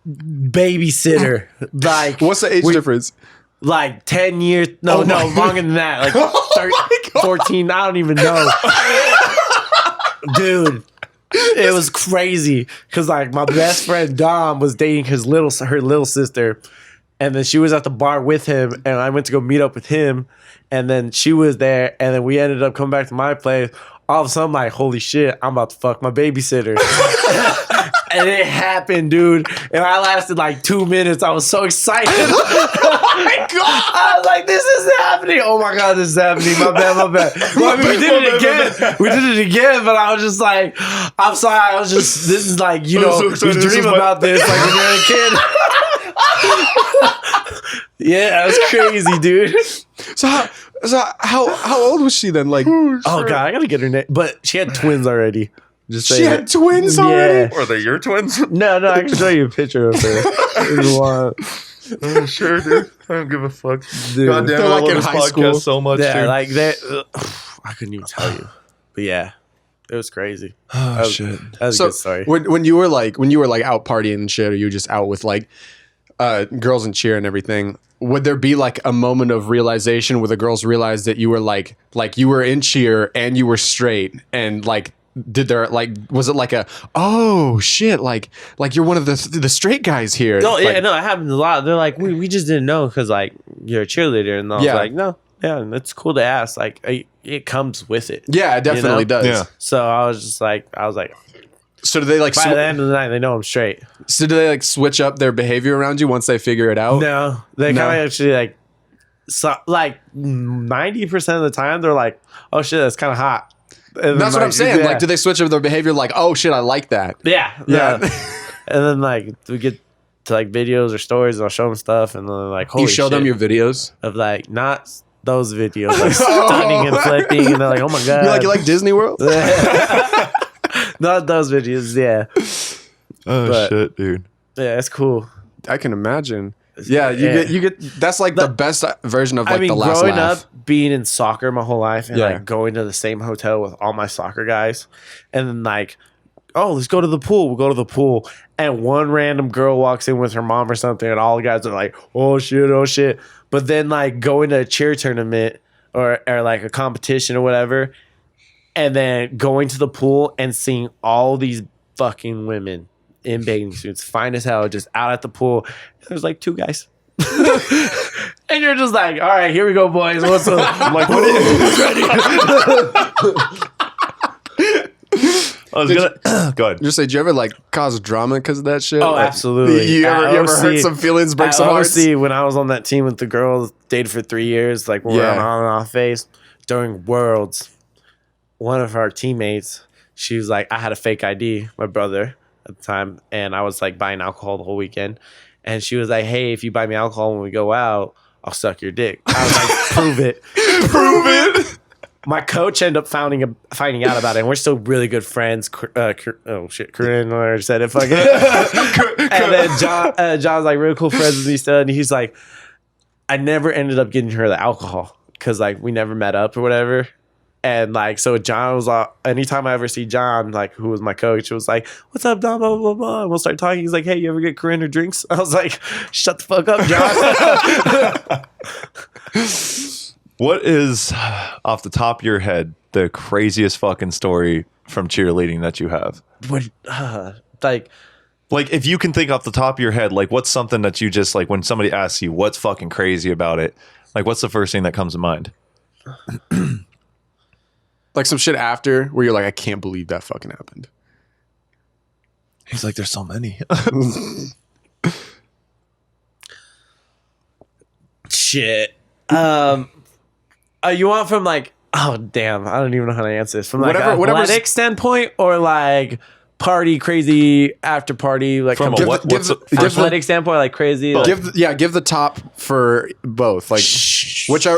babysitter, like What's the age difference? like 10 years. No, longer than that. Like 14. I don't even know. Dude, it was crazy because like my best friend Dom was dating her little sister, and then she was at the bar with him, and I went to go meet up with him, and then she was there, and then we ended up coming back to my place. All of a sudden, I'm like, holy shit, I'm about to fuck my babysitter. And it happened, dude. And I lasted like 2 minutes. I was so excited. Oh my God. I was like, this is happening. Oh my God, this is happening. My bad. Well, I mean, we did it again. We did it again, but I was just like, I'm sorry. I was just, this is like, you know, so you excited. This dream is my- about this like when you're a kid. Yeah, it was crazy, dude. So how old was she then? Like, Oh God, I gotta get her name. But she had twins already. Just she saying had it. twins already. Are they your twins? No, I can show you a picture of her. If you want. Oh, sure, dude. I don't give a fuck. Dude. God damn, They're I like love in this high podcast school. so much, Yeah, dude. like that. I couldn't even tell you. But yeah, it was crazy. Oh, was- shit. That was a So good story. when you were like out partying and shit, or you were just out with like girls and cheer and everything, would there be like a moment of realization where the girls realized that you were like you were in cheer and you were straight, and like did there like was it like a oh shit like you're one of the straight guys here? No, yeah, Like, no, it happens a lot. They're like, we just didn't know because like you're a cheerleader, and I was Yeah. like, no, yeah, and it's cool to ask. Like, it comes with it. yeah, it definitely You know? does. Yeah. So I was like, So do they like by the end of the night, they know I'm straight. so do they like switch up their behavior around you once they figure it out? No, they No. kind of actually like So like 90% of the time they're like, oh shit, that's kind of hot. And That's then, what I'm saying. yeah. Like, do they switch up their behavior? Like, oh shit, I like that. Yeah. Yeah. And then like we get to like videos or stories and I'll show them stuff and then they're like, holy You show shit. them your videos. Of like not those videos like stunning and flipping and they're like, oh my god. You like Disney World? Not those videos, yeah. Oh But- shit, dude. Yeah, it's cool. I can imagine. Yeah, Yeah. you get. That's like the best version of like I mean, the last growing laugh. up, being in soccer my whole life, and Yeah. like going to the same hotel with all my soccer guys, and then like, oh, let's go to the pool. We'll go to the pool, and one random girl walks in with her mom or something, and all the guys are like, oh shit, oh shit. But then like going to a cheer tournament or like a competition or whatever, and then going to the pool and seeing all these fucking women in bathing suits, fine as hell, just out at the pool. There's like 2 guys. And you're just like, all right, here we go, boys. What's up? I'm like, what I was gonna go ahead. Just say, did you ever like cause drama because of that shit? Oh, Like, absolutely. You At ever hurt OC some feelings, break some hearts? OC, when I was on that team with the girls, dated for 3 years, like we were Yeah. on and off phase during Worlds. One of our teammates, she was like, I had a fake ID, my brother at the time, and I was like buying alcohol the whole weekend. And she was like, hey, if you buy me alcohol when we go out, I'll suck your dick. I was like, prove it. Prove it. My coach ended up finding out about it, and we're still really good friends. Oh shit, Corinne already said it. Fucking. And then John's like really cool friends with me still, and he's like, I never ended up getting her the alcohol because like we never met up or whatever. And like, so John was anytime I ever see John, like who was my coach, it was like, what's up, Don, blah, blah, blah. And we'll start talking. He's like, hey, you ever get Corinne her drinks? I was like, shut the fuck up, John. What is, off the top of your head, the craziest fucking story from cheerleading that you have? What, like, Like, if you can think off the top of your head, like, what's something that you just, like, when somebody asks you, what's fucking crazy about it? Like, what's the first thing that comes to mind? Like some shit after where you're like, I can't believe that fucking happened. He's like, there's so many. shit. You want from like, oh damn, I don't even know how to answer this. From like Whatever- athletic standpoint or like party crazy after party like From come a on. what? What's Athletic standpoint like crazy. Like, Give the top for both. Like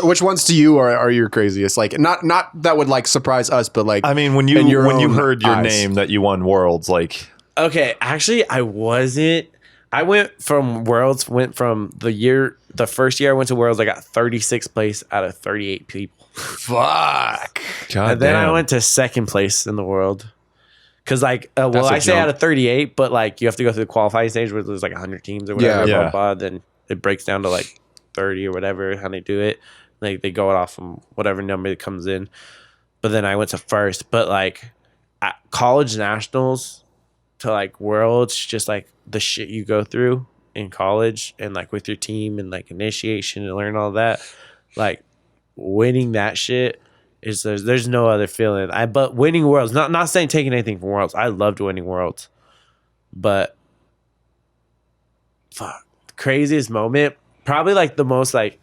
which ones to you are your craziest? Like not that would like surprise us, but like I mean, when you in your own heard your eyes. name that you won Worlds, like, okay, actually I wasn't. I went from Worlds. The first year I went to Worlds, I got 36th place out of 38 people. fuck. God And then damn. I went to second place in the world. Cause like, That's a I say jump. out of 38, but like you have to go through the qualifying stage where there's like 100 teams or whatever. Yeah. Blah, blah, then it breaks down to like 30 or whatever, how they do it. Like they go it off from whatever number that comes in. But then I went to first. But like at college nationals to like worlds, just like the shit you go through in college and like with your team and like initiation and learn all that. Like winning that shit. There's no other feeling. But winning worlds, not saying taking anything from worlds. I loved winning worlds, but fuck, craziest moment, probably like the most like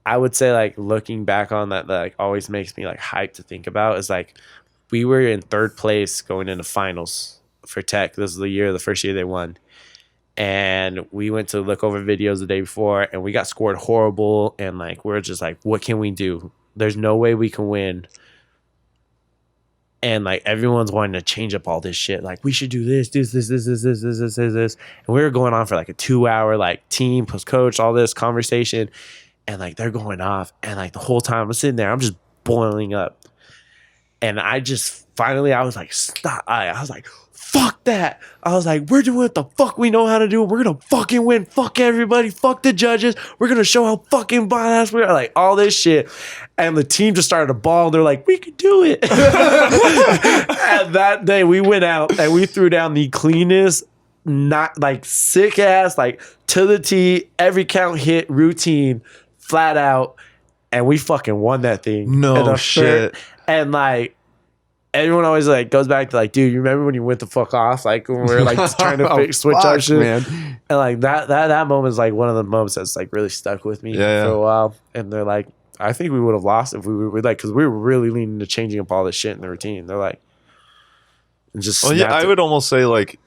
I would say like looking back on that like always makes me like hyped to think about is like we were in third place going into finals for Tech. This was the first year they won. And we went to look over videos the day before and we got scored horrible. And like, we're just like, what can we do? There's no way we can win. And like, everyone's wanting to change up all this shit. Like, we should do this. And we were going on for like a 2-hour like team plus coach, all this conversation. And like, they're going off. And like the whole time I'm sitting there, I'm just boiling up. And I just finally, I was like, stop. I was like, fuck that. I was like, we're doing what the fuck we know how to do. We're going to fucking win. Fuck everybody. Fuck the judges. We're going to show how fucking badass we are. Like all this shit. And the team just started to ball. They're like, we could do it. And that day we went out and we threw down the cleanest, not like sick ass, like to the T, every count hit routine, flat out. And we fucking won that thing. No And shit. And like, everyone always like goes back to like, dude, you remember when you went the fuck off? Like when we were like trying to switch our shit, man. And like that moment is like one of the moments that's like really stuck with me for a while. And they're like, I think we would have lost if we were like, because we were really leaning to changing up all this shit in the routine. They're like, just well, yeah, I would almost say like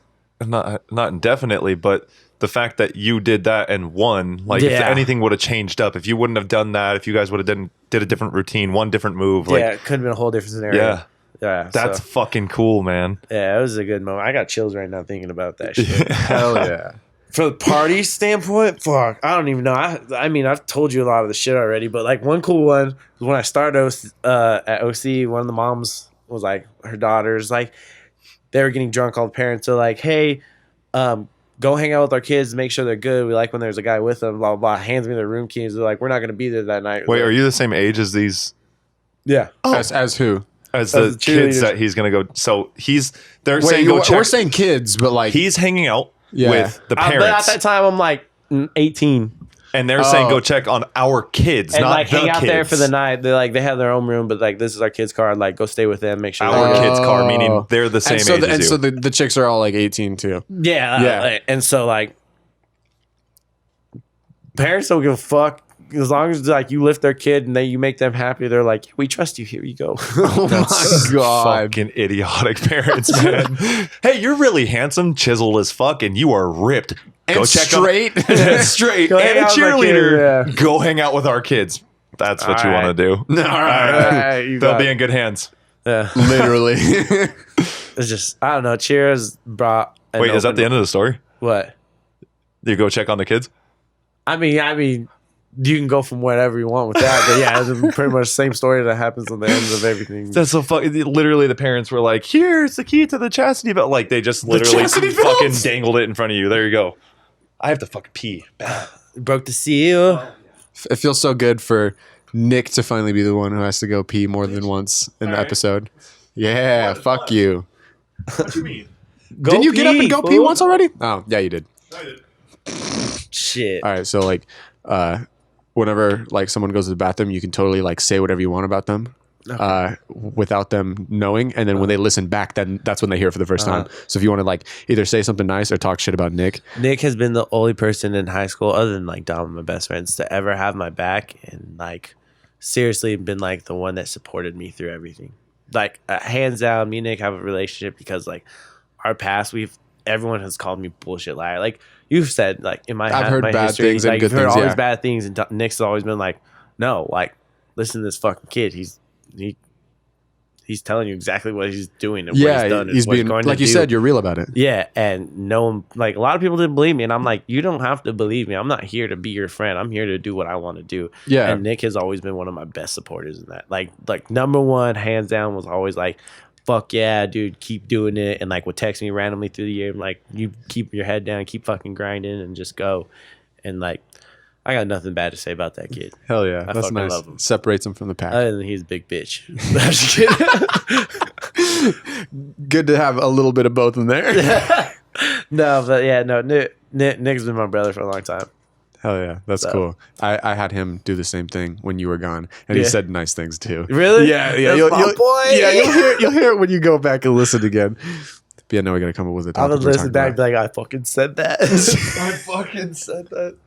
not indefinitely, but the fact that you did that and won, like if anything would have changed up, if you wouldn't have done that, if you guys would have did a different routine, one different move, like it could have been a whole different scenario. Yeah, that's fucking cool, man. Yeah, it was a good moment. I got chills right now thinking about that shit. Hell yeah. For the party standpoint, fuck, I don't even know. I mean, I've told you a lot of the shit already, but like one cool one was when I started at OC, one of the moms was like, her daughters, like, they were getting drunk, all the parents are like, hey, go hang out with our kids, make sure they're good. We like when there's a guy with them, blah, blah, blah. Hands me their room keys. They're like, we're not going to be there that night. Wait, are you the same age as these? Yeah. Oh. As who? As the kids that he's going to go. So they're saying go check. We're saying kids, but like. He's hanging out with the parents. But at that time, I'm like 18. And they're saying go check on our kids, and not like the hang out kids. there for the night. They like they have their own room, but like this is our kids' car. Like go stay with them. Make sure Our kids' car, meaning they're the same age as you. And so the chicks are all like 18 too. Yeah. And so like parents don't give a fuck as long as like you lift their kid and you make them happy. They're like, we trust you. Here you go. Oh my god, fucking idiotic parents, man. Hey, you're really handsome, chiseled as fuck, and you are ripped. Go check straight, straight, Go and a hang out with my cheerleader. kid, Go hang out with our kids. That's what you want to do. all right. They'll be in good hands. Yeah. Literally. It's just I don't know. Cheers brought. Wait, is that the end of the story? What? You go check on the kids? I mean, you can go from whatever you want with that, but yeah, it's pretty much the same story that happens on the ends of everything. That's so fucking. Literally, the parents were like, "Here's the key to the chastity belt." Like they just literally fucking dangled it in front of you. There you go. I have to fucking pee. Broke the seal. It feels so good for Nick to finally be the one who has to go pee more than once in the episode. Yeah, fuck you. What do you mean? Didn't you get up and go pee once already? Oh, yeah, you did. I did. Shit. All right, so like, whenever like someone goes to the bathroom, you can totally like say whatever you want about them, without them knowing, and then when they listen back, then that's when they hear it for the first time. So if you want to like either say something nice or talk shit about Nick. Nick has been the only person in high school, other than like Dom, my best friends, to ever have my back and like seriously been like the one that supported me through everything. Like hands down, me and Nick have a relationship because like our past, everyone has called me bullshit liar. Like you've said, like in my I've heard my bad history, things and like, good you've heard things, all yeah. these bad things, and Nick's always been like, no, like listen to this fucking kid. He's telling you exactly what he's doing and what he's done. He's and what being going like to you do. said, you're real about it. Yeah, and no one, like a lot of people didn't believe me, and I'm like, you don't have to believe me. I'm not here to be your friend. I'm here to do what I want to do. Yeah. And Nick has always been one of my best supporters in that. Like number one, hands down, was always like, fuck yeah, dude, keep doing it. And like would text me randomly through the year, like you keep your head down, keep fucking grinding, and just go. And like, I got nothing bad to say about that kid. Hell yeah, I that's fucking nice. love him. Separates him from the pack. Other than he's a big bitch. I'm just kidding. Good to have a little bit of both in there. No, but yeah, no, Nick's been my brother for a long time. Hell yeah, that's cool. I had him do the same thing when you were gone, and he said nice things too. Really? Yeah. That's my boy. Yeah, you'll hear it when you go back and listen again. But yeah, no, we're gonna come up with a topic. I would we're listen talking back about. and be like, I fucking said that. I fucking said that.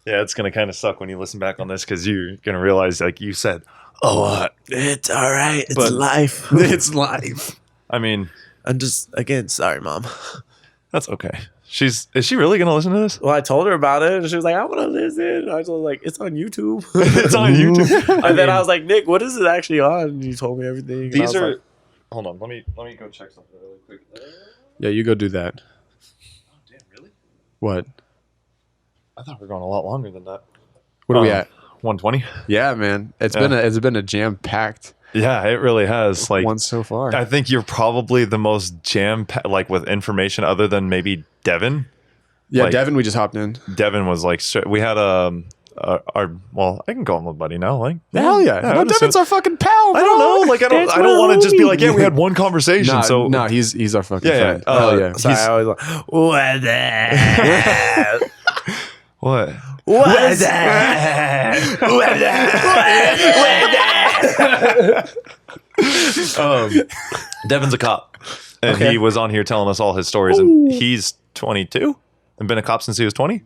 Yeah, it's gonna kind of suck when you listen back on this because you're gonna realize like you said a lot. It's all right. It's But- life. It's life. I mean, I'm just, again, sorry, Mom. that's okay. Is she really gonna listen to this? Well, I told her about it, and she was like, I want to listen. I was like, it's on YouTube. It's on YouTube. And then I was like, Nick, what is it actually on? And you told me everything. And I These was are. like, Hold on. Let me go check something really quick. Yeah, you go do that. Oh, damn, really? What? I thought we were going a lot longer than that. What are we at? 120. Yeah, man. It's been a jam packed Yeah, it really has. Like one so far. I think you're probably the most jam like with information other than maybe Devin. Yeah, like- Devin, we just hopped in. Devin was like we had our well, I can call him a buddy now. Like Hell yeah. I No, would Devin's assume- our fucking pal, bro. I don't know. Like I don't want to just be like, yeah, we had one conversation. No, he's our fucking Yeah, yeah. friend. Hell yeah. sorry, I was like, what the? What? What the? Devin's a cop, and he was on here telling us all his stories. And he's 22 and been a cop since he was 20,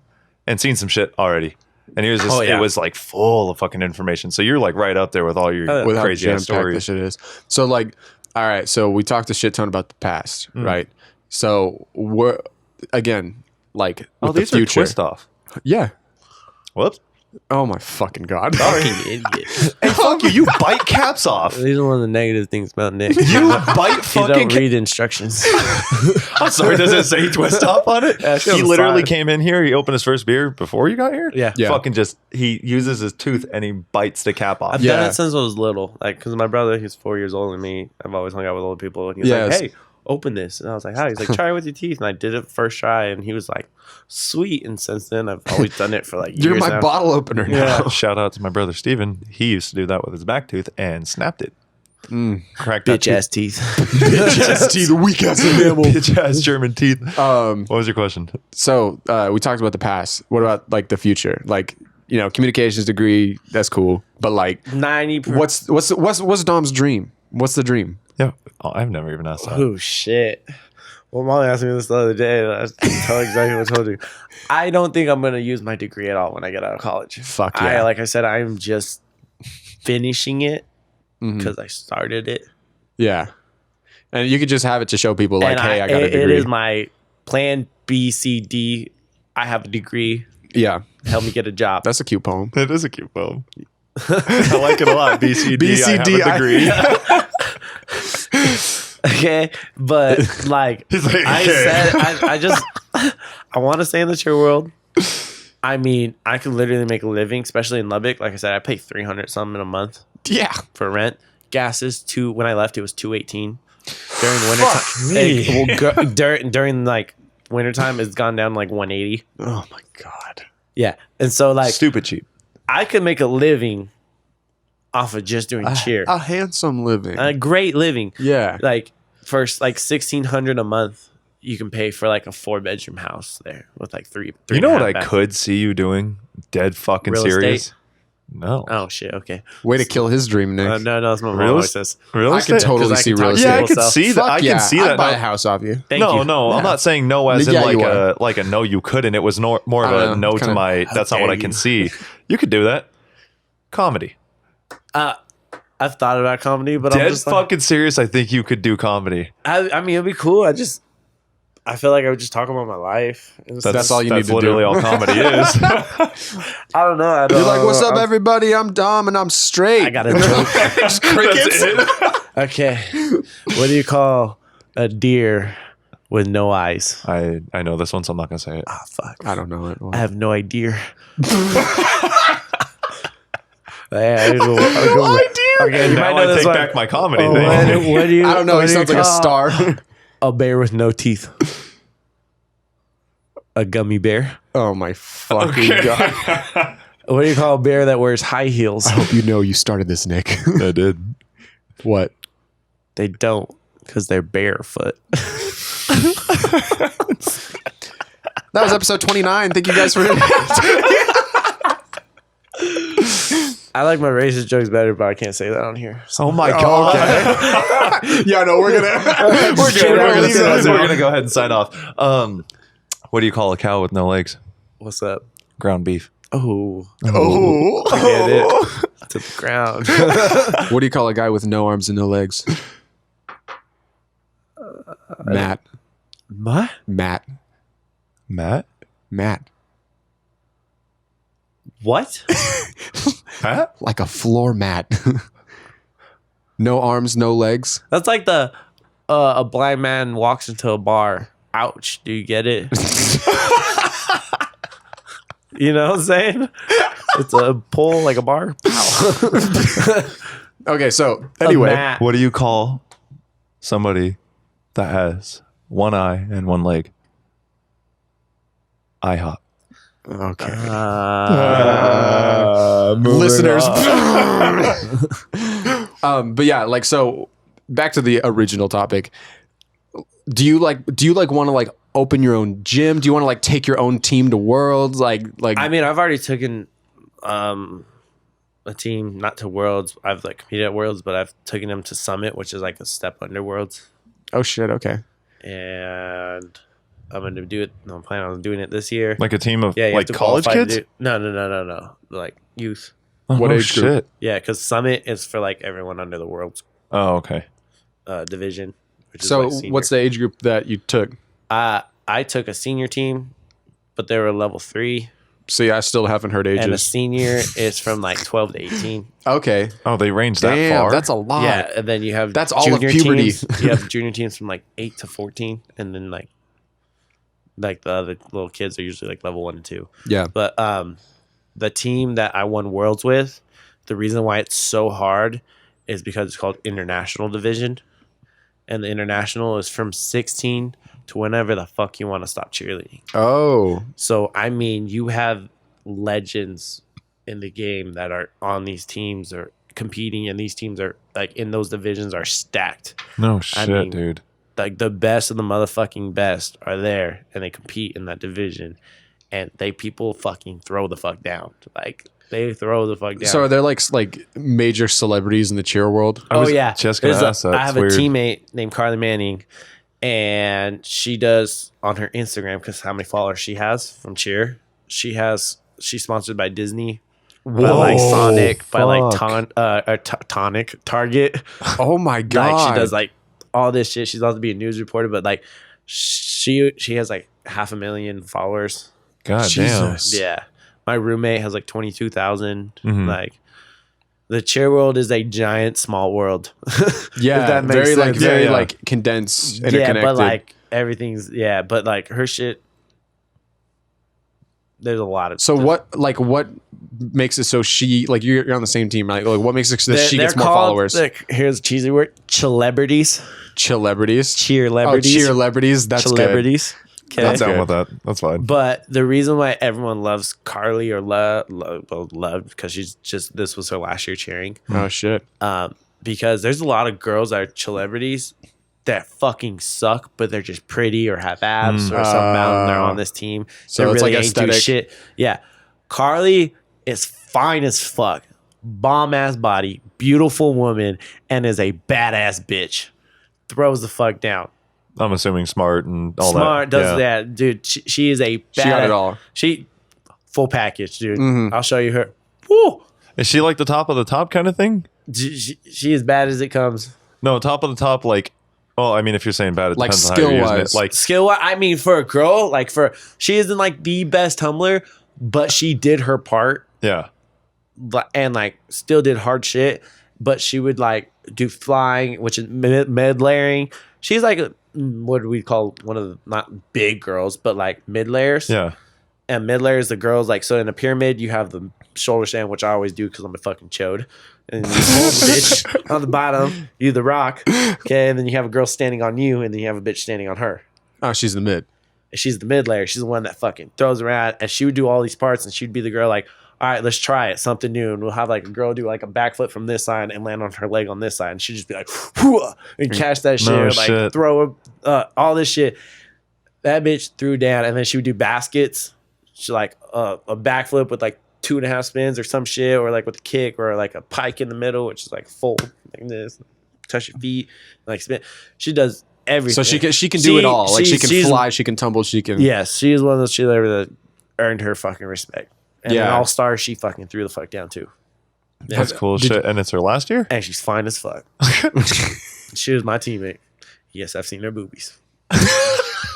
and seen some shit already. And he was just, it was like full of fucking information. So you're like right up there with all your with crazy how ass jam-packed stories. this shit is. So like, all right, so we talked a shit ton about the past, right? So we're again like with the These are future. twist off. Yeah. Whoops. Oh my fucking god. Fucking idiot. Hey, fuck you. You bite caps off. These are one of the negative things about Nick. You bite He fucking don't read instructions. I'm sorry, does it say twist off on it? Yeah, He literally came in here, he opened his first beer before you got here. Yeah. Yeah. Fucking just, he uses his tooth and he bites the cap off. I've Yeah. done it since I was little. Like, because my brother, he's 4 years older than me. I've always hung out with old people. And he was Yes. like, hey, open this. And I was like, how? He's like, try it with your teeth. And I did it first try. And he was like, sweet. And since then, I've always done it for like years You're my now. bottle opener now. Shout out to my brother Steven. He used to do that with his back tooth and snapped it. Cracked that Bitch ass teeth. Bitch ass teeth, weak ass enamel. Bitch ass German teeth. What was your question? So we talked about the past. What about like the future? Like, you know, communications degree, that's cool. But like 90%. what's Dom's dream? What's the dream? Yeah. Oh, I've never even asked that. Oh, shit. Well, Molly asked me this the other day. And I was telling exactly what I told you. I don't think I'm going to use my degree at all when I get out of college. Fuck yeah. Like I said, I'm just finishing it because I started it. Yeah. And you could just have it to show people like, And hey, I got a degree. It is my plan B, C, D. I have a degree. Yeah. Help me get a job. That's a cute poem. It is a cute poem. I like it a lot. BCD, I have a degree. Okay, but like, He's like, I okay. said, I want to stay in the cheer world. I mean, I could literally make a living, especially in Lubbock. Like I said, I pay $300 something a month Yeah. for rent. Gas is when I left, it was $2.18 during wintertime. During like wintertime, it's gone down to like $1.80. Oh my God. Yeah, and so like Stupid cheap. I could make a living off of just doing cheer, A handsome living. a great living. Yeah. Like first, like $1,600 a month, you can pay for like a 4-bedroom house there with like three. You know what I bathrooms. could see you doing? Dead fucking Real serious. estate? No. Oh shit! Okay. Way to kill his dream, Nick. No, that's what my mom Real always estate? says. Real I can estate? totally 'Cause I see can real talk estate. Yeah, I People could sell. see that. Fuck I yeah. can see I'd that. buy a No, house off you. Thank no, you. no. I'm Yeah. not saying no as in Yeah, you like a no you couldn't. It was more of I a don't know, no to kinda- my that's not what dare I can you. see. You could do that. Comedy. I've thought about comedy, but I'm Dead just like, fucking serious. I think you could do comedy. I mean, it'd be cool. I feel like I would just talk about my life. That's all you need That's to literally do. all comedy is. I don't know. I don't You're like, what's up, I'm- everybody? I'm Dom and I'm straight. I got a joke. Just crickets. Okay. What do you call a deer with no eyes? I know this one, so I'm not gonna say it. Ah, fuck. I don't know it. I have no idea. Yeah, I'll go. Okay, you Now might know I this take one. back my comedy Oh, thing. what do you? I don't know. what He do you sounds like a call star. A bear with no teeth. A gummy bear. Oh my fucking God. What do you call a bear that wears high heels? I hope you know you started this, Nick. I did. What? They don't, because they're barefoot. That was episode 29. Thank you guys for I like my racist jokes better, but I can't say that on here. Oh my god. Yeah, no, we're gonna we're Shit, good. I'm We're gonna gonna say that. We're gonna go ahead and sign off. What do you call a cow with no legs? What's up? Ground beef. Oh, Oh. get it to the ground. What do you call a guy with no arms and no legs? Matt. What? Matt. Matt? What? Huh? Like a floor mat. No arms, no legs. That's like the a blind man walks into a bar. Ouch! Do you get it? You know what I'm saying? It's a pull like a bar. Pow. Okay, so anyway, mat. What do you call somebody that has one eye and one leg? IHOP. okay. Listeners. But yeah, like, so back to the original topic. Do you like want to like open your own gym? Do you want to like take your own team to worlds? Like I mean, I've already taken a team, not to Worlds. I've like competed at Worlds, but I've taken them to Summit, which is like a step under Worlds. Oh shit. Okay. And I'm going to do it. No, I'm planning on doing it this year. Like a team of you have like to college qualify to kids? do- No. Like youth. What age group? Shit. Yeah, because Summit is for like everyone under the Worlds Oh, okay. division. Which is So like senior. what's the age group that you took? I took a senior team, but they were level 3. See, I still haven't heard And a ages. senior is from like 12 to 18. Okay. Oh, they range that Damn, far? that's a lot. Yeah, and then you have That's all of junior puberty. Teams. You have junior teams from like 8 to 14, and then like the other little kids are usually like level 1 and 2. Yeah. But the team that I won Worlds with, the reason why it's so hard is because it's called International Division, and the International is from 16 to whenever the fuck you want to stop cheerleading. Oh. So, I mean, you have legends in the game that are on these teams or competing, and these teams are like in those divisions are stacked. No shit, mean, dude. Like the best of the motherfucking best are there, and they compete in that division, and people fucking throw the fuck down. Like they throw the fuck down. So are there like major celebrities in the cheer world? I was yeah, just gonna ask that. I It's have weird. a teammate named Carly Manning, and she does on her Instagram, because how many followers she has from cheer. She's sponsored by Disney, by like Sonic, by like Tonic, Target. Oh my god. Like she does like all this shit. She's about to be a news reporter, but like she has like 500,000 followers. God Jesus. Yeah, my roommate has like 22,000. Mhm. Like the cheer world is a giant small world. Yeah, If that makes very like sense. very Yeah, yeah. like condensed, interconnected. Yeah, but like everything's but like her shit. There's a lot of So what makes it so she like you're on the same team, right? Like what makes it so that she They're gets more called- followers? Here's a cheesy word: celebrities, Celebrities. cheerlebrities, Oh, cheerlebrities. That's good. celebrities. I'm Okay. down with that. That's fine. But the reason why everyone loves Carly or loved because this was her last year cheering, Oh shit. because there's a lot of girls that are celebrities that fucking suck, but they're just pretty or have abs or some mountain. They're on this team. So they it's really like ain't do aesthetic. shit. Yeah, Carly is fine as fuck, bomb ass body, beautiful woman, and is a badass bitch. Throws the fuck down. I'm assuming smart and all that. Smart does Yeah. that, dude. She is a badass. She got it all. She full package, dude. Mhm. I'll show you her. Woo! Is she like the top of the top kind of thing? She as bad as it comes. No, top of the top, like, well, I mean, if you're saying bad, it Like depends on how you're using skill-wise. it. Like, Skill, I mean, for a girl, like she isn't like the best tumbler, but she did her part yeah. and like still did hard shit. But she would like do flying, which is mid layering. She's like what do we call one of the not big girls, but like mid layers. Yeah. And mid layers, the girls like so in a pyramid, you have the shoulder stand, which I always do because I'm a fucking chode. And you hold the bitch on the bottom, you the rock, okay, and then you have a girl standing on you, and then you have a bitch standing on her. Oh, she's in the mid. And she's the mid layer. She's the one that fucking throws around, and she would do all these parts, and she'd be the girl like, all right, let's try it, something new, and we'll have like a girl do like a backflip from this side and land on her leg on this side, and she'd just be like, whoo, and catch that shit, No or, like shit. throw all this shit. That bitch threw down, and then she would do baskets. She like a backflip with like 2.5 spins or some shit, or like with a kick, or like a pike in the middle, which is like full like this, touch your feet, like spin. She does everything. So she can do it all. Like she can she's- fly, she can tumble, she can. Yes, she is one of those cheerleaders that earned her fucking respect. And Yeah. an all-star, she fucking threw the fuck down too. Yeah. That's cool Did shit. And it's her last year? And she's fine as fuck. She was my teammate. Yes, I've seen her boobies.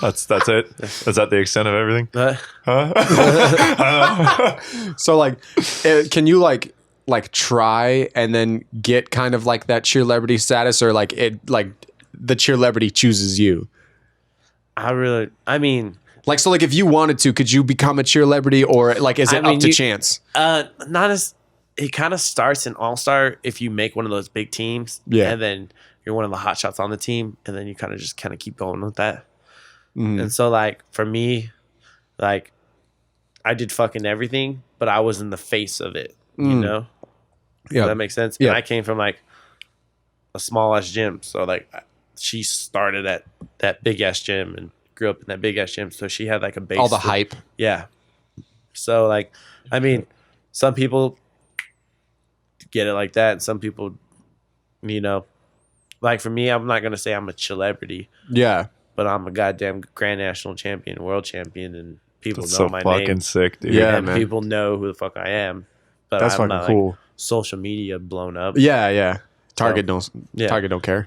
That's it? Is that the extent of everything? Huh? So like, can you like try and then get kind of like that cheerlebrity status, or like it like the cheerlebrity chooses you? I mean, Like so, like if you wanted to, could you become a cheerlebrity, or like is it I mean, up to you- chance? not as it kind of starts in all-star if you make one of those big teams. Yeah. And then you're one of the hot shots on the team, and then you kind of keep going with that. Mhm. And so like for me, like I did fucking everything, but I was in the face of it. You Mm. know? Yeah. Does that make sense? Yeah. And I came from like a small ass gym. So like she started at that big ass gym and grew up in that big ass gym. So she had like a base. All the to- hype. Yeah. So like, I mean, some people get it like that. And some people, you know, like for me, I'm not gonna say I'm a celebrity, Yeah. but I'm a goddamn Grand National Champion, World Champion, and people That's know so my fucking name. sick, dude. Yeah, And man. people know who the fuck I am. But That's I'm fucking not cool. like social media blown up. Yeah. Target So, don't care.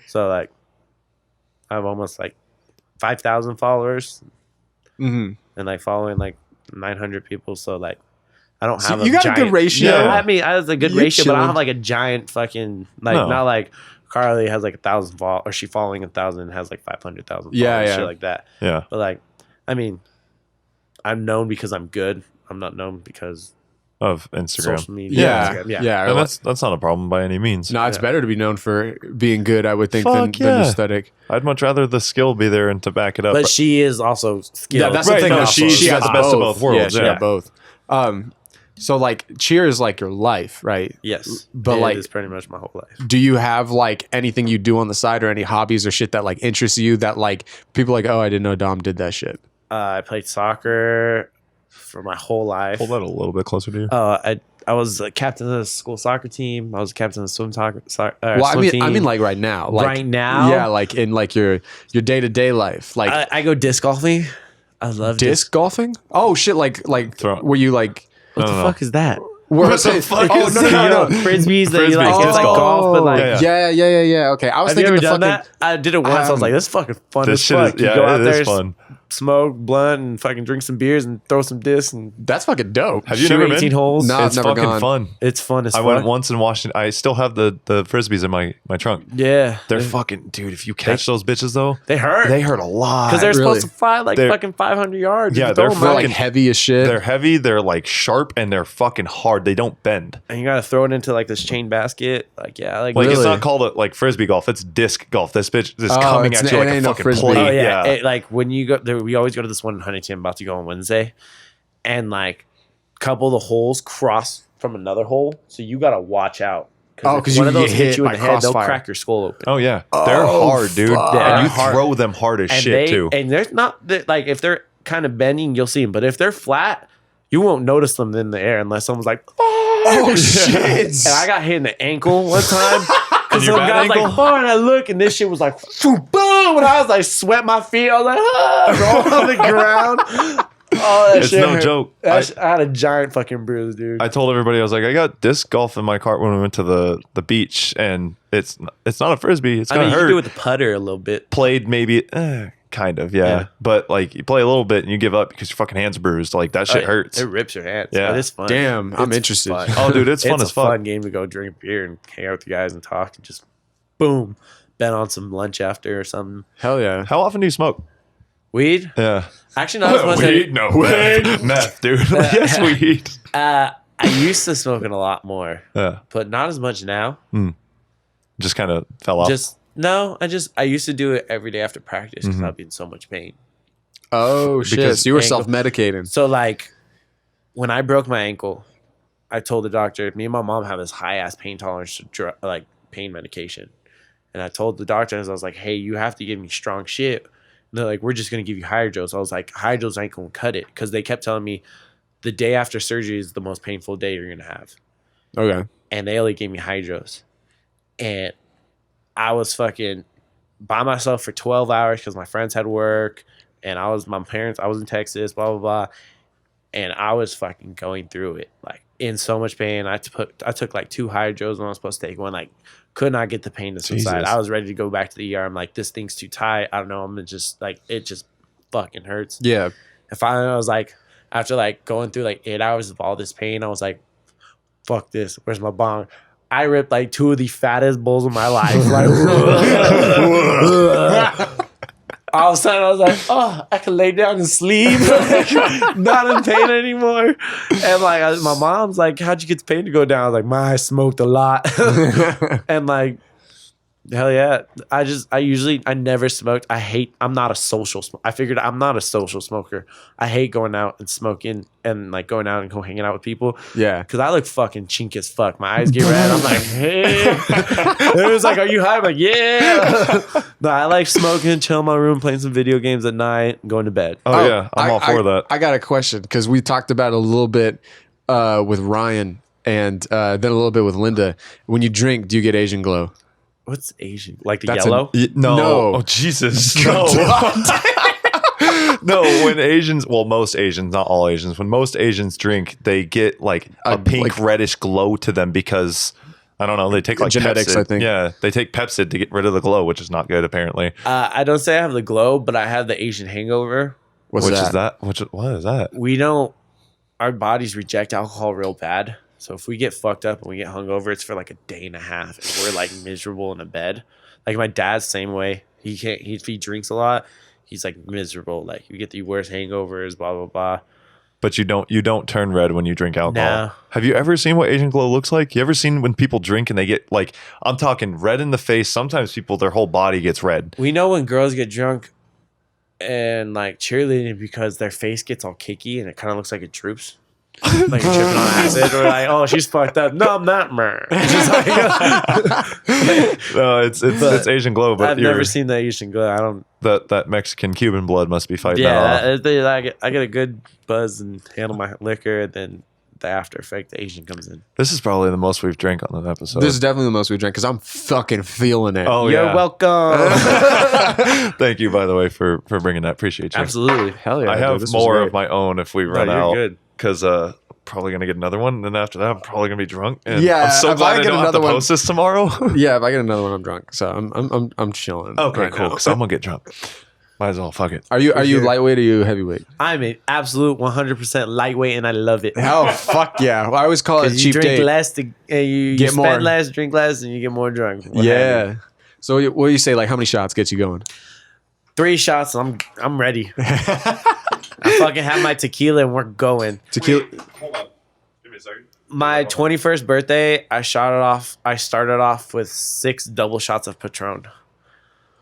So like, I have almost like 5,000 followers, Mm-hmm. and like following like 900 people. So like, I don't So have. you got a good ratio. Yeah, I mean, I have a good You're ratio, but I don't chilling. have like a giant fucking like No. not like Carly has like 1,000 followers, or she following 1,000 and has like 500,000. Yeah, yeah. shit like that. Yeah. But like, I mean, I'm known because I'm good. I'm not known because Of Instagram. social media. Yeah. Instagram, Yeah. And that's not a problem by any means. No, it's Yeah. better to be known for being good, I would think, than Fuck yeah. aesthetic. I'd much rather the skill be there and to back it up. But she is also skilled. Yeah, that's Right, the thing. no, though. she has the best of both worlds, Yeah, she yeah. got both. So like cheer is like your life, right? yes, But it like- is pretty much my whole life. Do you have like anything you do on the side or any hobbies or shit that like interests you that like people are like, oh, I didn't know Dom did that shit? I played soccer for my whole life. Pull that a little bit closer to you. I was a captain of the school soccer team. I was a captain of the swim Well, swim team. I mean like right now. Like, right now, Yeah, like in like your day-to-day life. Like I go disc golfing. I love disc golfing? Oh shit, like Throw- were you like What the fuck is that? What the fuck is no, that? Frisbees that you like. Frisbees, It's disc like golf. golf, but like. Yeah, yeah. Yeah. Okay, I was Have you thinking ever the done fucking. that? I did it once. I was like, "This is fucking fun This as shit fuck." is, You yeah, go out it there, is fun. smoke blunt, and fucking drink some beers and throw some discs, and That's fucking dope. Have you shoot never 18 been? holes. No. I've It's never fucking gone. fun. It's fun as I fuck. went once in Washington. I still have the frisbees in my trunk. Yeah, They're fucking, dude. If you catch those bitches though, they hurt they hurt a lot. because they're really. supposed to fly like They're- fucking 500 yards. Yeah, You they're throw 'em They're out, like heavy as shit. They're heavy. They're like sharp and they're fucking hard. They don't bend. and you gotta throw it into like this chain basket. Like Like Really? it's not called like frisbee golf. It's disc golf. This bitch is Oh, coming it's- at you it like a ain't no fucking frisbee. plate. Oh yeah, yeah. Like when you go there, we always go to this one in Huntington. I'm about to go on Wednesday, and like a couple of the holes cross from another hole, so you gotta watch out. Oh, if 'cause one you of those get hit hit you in by the head, they'll crossfire. crack your skull open. Oh yeah, they're hard, dude. fuck. And you Hard. throw them hard as and shit too. And there's not that like if they're kind of bending, you'll see them, but if they're flat, you won't notice them in the air unless someone's like, Oh shit! And I got hit in the ankle one time. Because your some bad guy was ankle? like, "Oh," and I look, and this shit was like, boom, and I was like, sweat my feet. I was like, roll on the ground. Oh, that It's shit no hurt. joke. I had a giant fucking bruise, dude. I told everybody I was like, I got disc golf in my cart when we went to the beach, and it's not a frisbee. It's I gonna mean, you hurt. can do it with the putter a little bit. Played maybe, kind of, yeah. But like you play a little bit and you give up because your fucking hands bruised. Like that shit hurts. It rips your hands. Yeah. But it's fun. Damn, I'm It's interested. fun. Oh, dude, it's fun as a fuck. fun game to go drink beer and hang out with the guys and talk and just boom, bet on some lunch after or something. Hell yeah! How often do you smoke? Weed? Yeah. Actually, not as much. Weed? No, meth. Meth, dude. Yes, weed. I used to smoke it a lot more, Yeah. but not as much now. Just kind of fell off. I used to do it every day after practice because Mm-hmm. I'd be in so much pain. Oh shit! Because So you were ankle- self-medicating. So like when I broke my ankle, I told the doctor, me and my mom have this high ass pain tolerance to like pain medication. And I told the doctor, I was like, hey, you have to give me strong shit. And they're like, we're just going to give you hydros. I was like, hydros ain't going to cut it. Because they kept telling me the day after surgery is the most painful day you're going to have. Okay. And they only gave me hydros. And I was fucking by myself for 12 hours because my friends had work. And I was in Texas, blah, blah, blah. And I was fucking going through it, like in so much pain. I took like 2 hydros when I was supposed to take one. Like, could not get the pain to subside. Jesus. I was ready to go back to the ER. I'm like, this thing's too tight. I don't know. I'm just like, it just fucking hurts. Yeah. And finally, I was like, after like going through like 8 hours of all this pain, I was like, fuck this. Where's my bong? I ripped like 2 of the fattest bowls of my life. Like, all of a sudden, I was like, oh, I can lay down and sleep. Not in pain anymore. And like, my mom's like, how'd you get the pain to go down? I was like, I smoked a lot. And like, hell yeah. I never smoked. I'm not a social smoker. I figured I'm not a social smoker. I hate going out and smoking and like going out and go hanging out with people. Yeah. Cause I look fucking chink as fuck. My eyes get red. I'm like, hey. It was like, are you high? I'm like, yeah. No, I like smoking, chill in my room, playing some video games at night, going to bed. oh, yeah. I'm all for that. I got a question because we talked about it a little bit with Ryan, and then a little bit with Linda. When you drink, do you get Asian glow? What's Asian? Like the That's yellow? No. No. Oh, Jesus. No. No, when Asians, well, most Asians, not all Asians, when most Asians drink, they get like a pink reddish glow to them because, I don't know, they take like genetics, Pepsid. I think. Yeah, they take Pepsid to get rid of the glow, which is not good apparently. I don't say I have the glow, but I have the Asian hangover. What is that? What is that? We don't, our bodies reject alcohol real bad. So if we get fucked up and we get hungover, it's for like a day and a half. And we're like miserable in a bed. Like my dad's same way. If he drinks a lot, he's like miserable. Like you get the worst hangovers, blah, blah, blah. But you don't turn red when you drink alcohol. No. Have you ever seen what Asian glow looks like? You ever seen when people drink and they get like, I'm talking red in the face. Sometimes their whole body gets red. We know when girls get drunk and like cheerleading because their face gets all kicky and it kind of looks like it droops. Like tripping on acid. We're like, oh, she's fucked up. No, I'm not, man. It's just like, No, it's Asian glow, but I've never seen the Asian glow. I don't. That Mexican Cuban blood must be fighting that off. Yeah, I get a good buzz and handle my liquor, and then the after effect, the Asian comes in. This is probably the most we've drank on an episode. This is definitely the most we drank because I'm fucking feeling it. Oh, You're yeah. welcome. Thank you, by the way, for bringing that. Appreciate you. Absolutely. Hell yeah. I dude, have this was more great. of my own if we run you're out. good. Because probably gonna get another one. And then after that, I'm probably gonna be drunk. And Yeah, I'm so if glad I I get don't have to another one- post this tomorrow. Yeah, if I get another one, I'm drunk. So I'm chilling. Okay, right cool. now. Because I'm gonna get drunk. Might as well. Fuck it. Are you lightweight or are you heavyweight? I'm an absolute 100% lightweight, and I love it. Oh fuck yeah! Well, I always call it a Because cheap you drink date. less, you Get spend more. less, drink less, and you get more drunk. What have Yeah. you. So what do you say? Like how many shots gets you going? 3 shots, and I'm ready. I fucking have my tequila, and we're going. Tequila. Hold on. Give me a second. My 21st birthday, I started off with 6 double shots of Patron.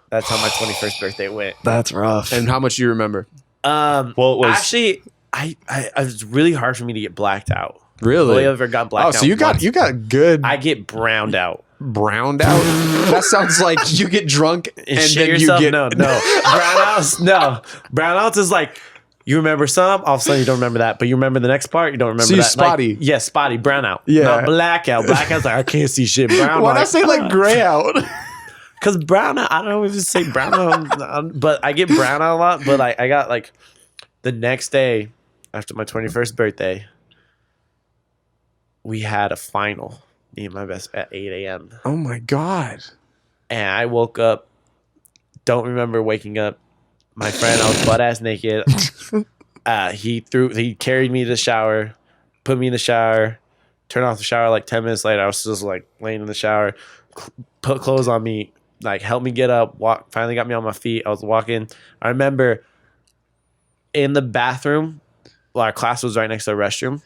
That's how my 21st birthday went. That's rough. And how much do you remember? Well, it was Actually, I it was really hard for me to get blacked out. Really? I ever got blacked Oh, out. so you got good I get browned out. browned out. That sounds like you get drunk and shit then yourself? you get No. Brownouts, no. Brownouts is like you remember some, all of a sudden you don't remember that, but you remember the next part, you don't remember So you that. spotty. Like, yeah, spotty, brownout. Yeah. Not blackout. Blackout's like I can't see shit. Brown. Why'd I say like gray out? Because brownout, I don't know if you say brownout, but I get brownout a lot. But I got like the next day after my 21st birthday, we had a final, me and my best at 8 a.m. Oh my god. And I woke up, don't remember waking up. My friend, I was butt ass naked. He carried me to the shower, put me in the shower, turned off the shower. Like 10 minutes later, I was just like laying in the shower, put clothes on me, like helped me get up, finally got me on my feet. I was walking. I remember in the bathroom, our class was right next to the restroom,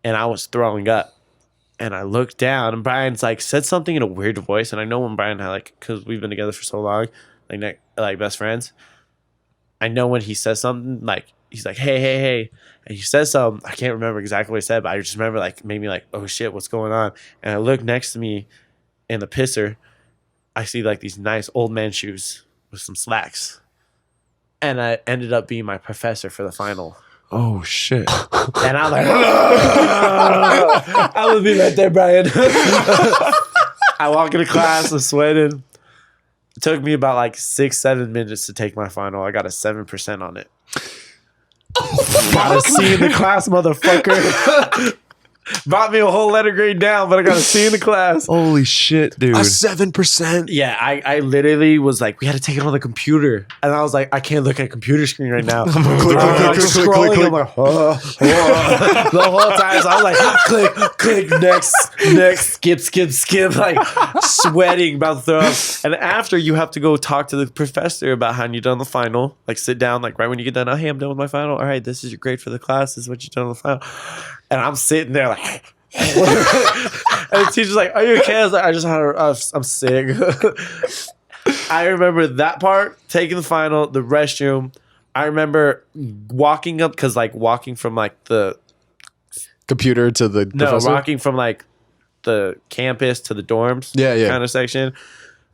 and I was throwing up. And I looked down, and Brian's like said something in a weird voice. And I know when Brian had because we've been together for so long, like best friends. I know when he says something, like he's like, hey, and he says something. I can't remember exactly what he said, but I just remember like made me like, oh shit, what's going on? And I look next to me in the pisser. I see like these nice old man shoes with some slacks, and I ended up being my professor for the final. oh shit. And I'm like, I would be right there, Brian. I walk into class, I'm sweating. It took me about like 6-7 minutes to take my final. I got a 7% on it. Got a C in the class, motherfucker. Brought me a whole letter grade down, but I got a C in the class. Holy shit, dude. A 7%. Yeah, I literally was like, we had to take it on the computer. And I was like, I can't look at a computer screen right now. I'm scrolling. I'm like, the whole time. So I was like, click, next, skip, like sweating, about to throw up. And after, you have to go talk to the professor about how you done the final. Like sit down, like right when you get done, oh, hey, I'm done with my final. All right, this is your grade for the class. This is what you done on the final. And I'm sitting there like, and the teacher's like, are you okay? I was like, I just had I'm sick. I remember that part, taking the final, the restroom. I remember walking up, because like walking from like the Computer to the professor? walking from like the campus to the dorms, Yeah. kind of section.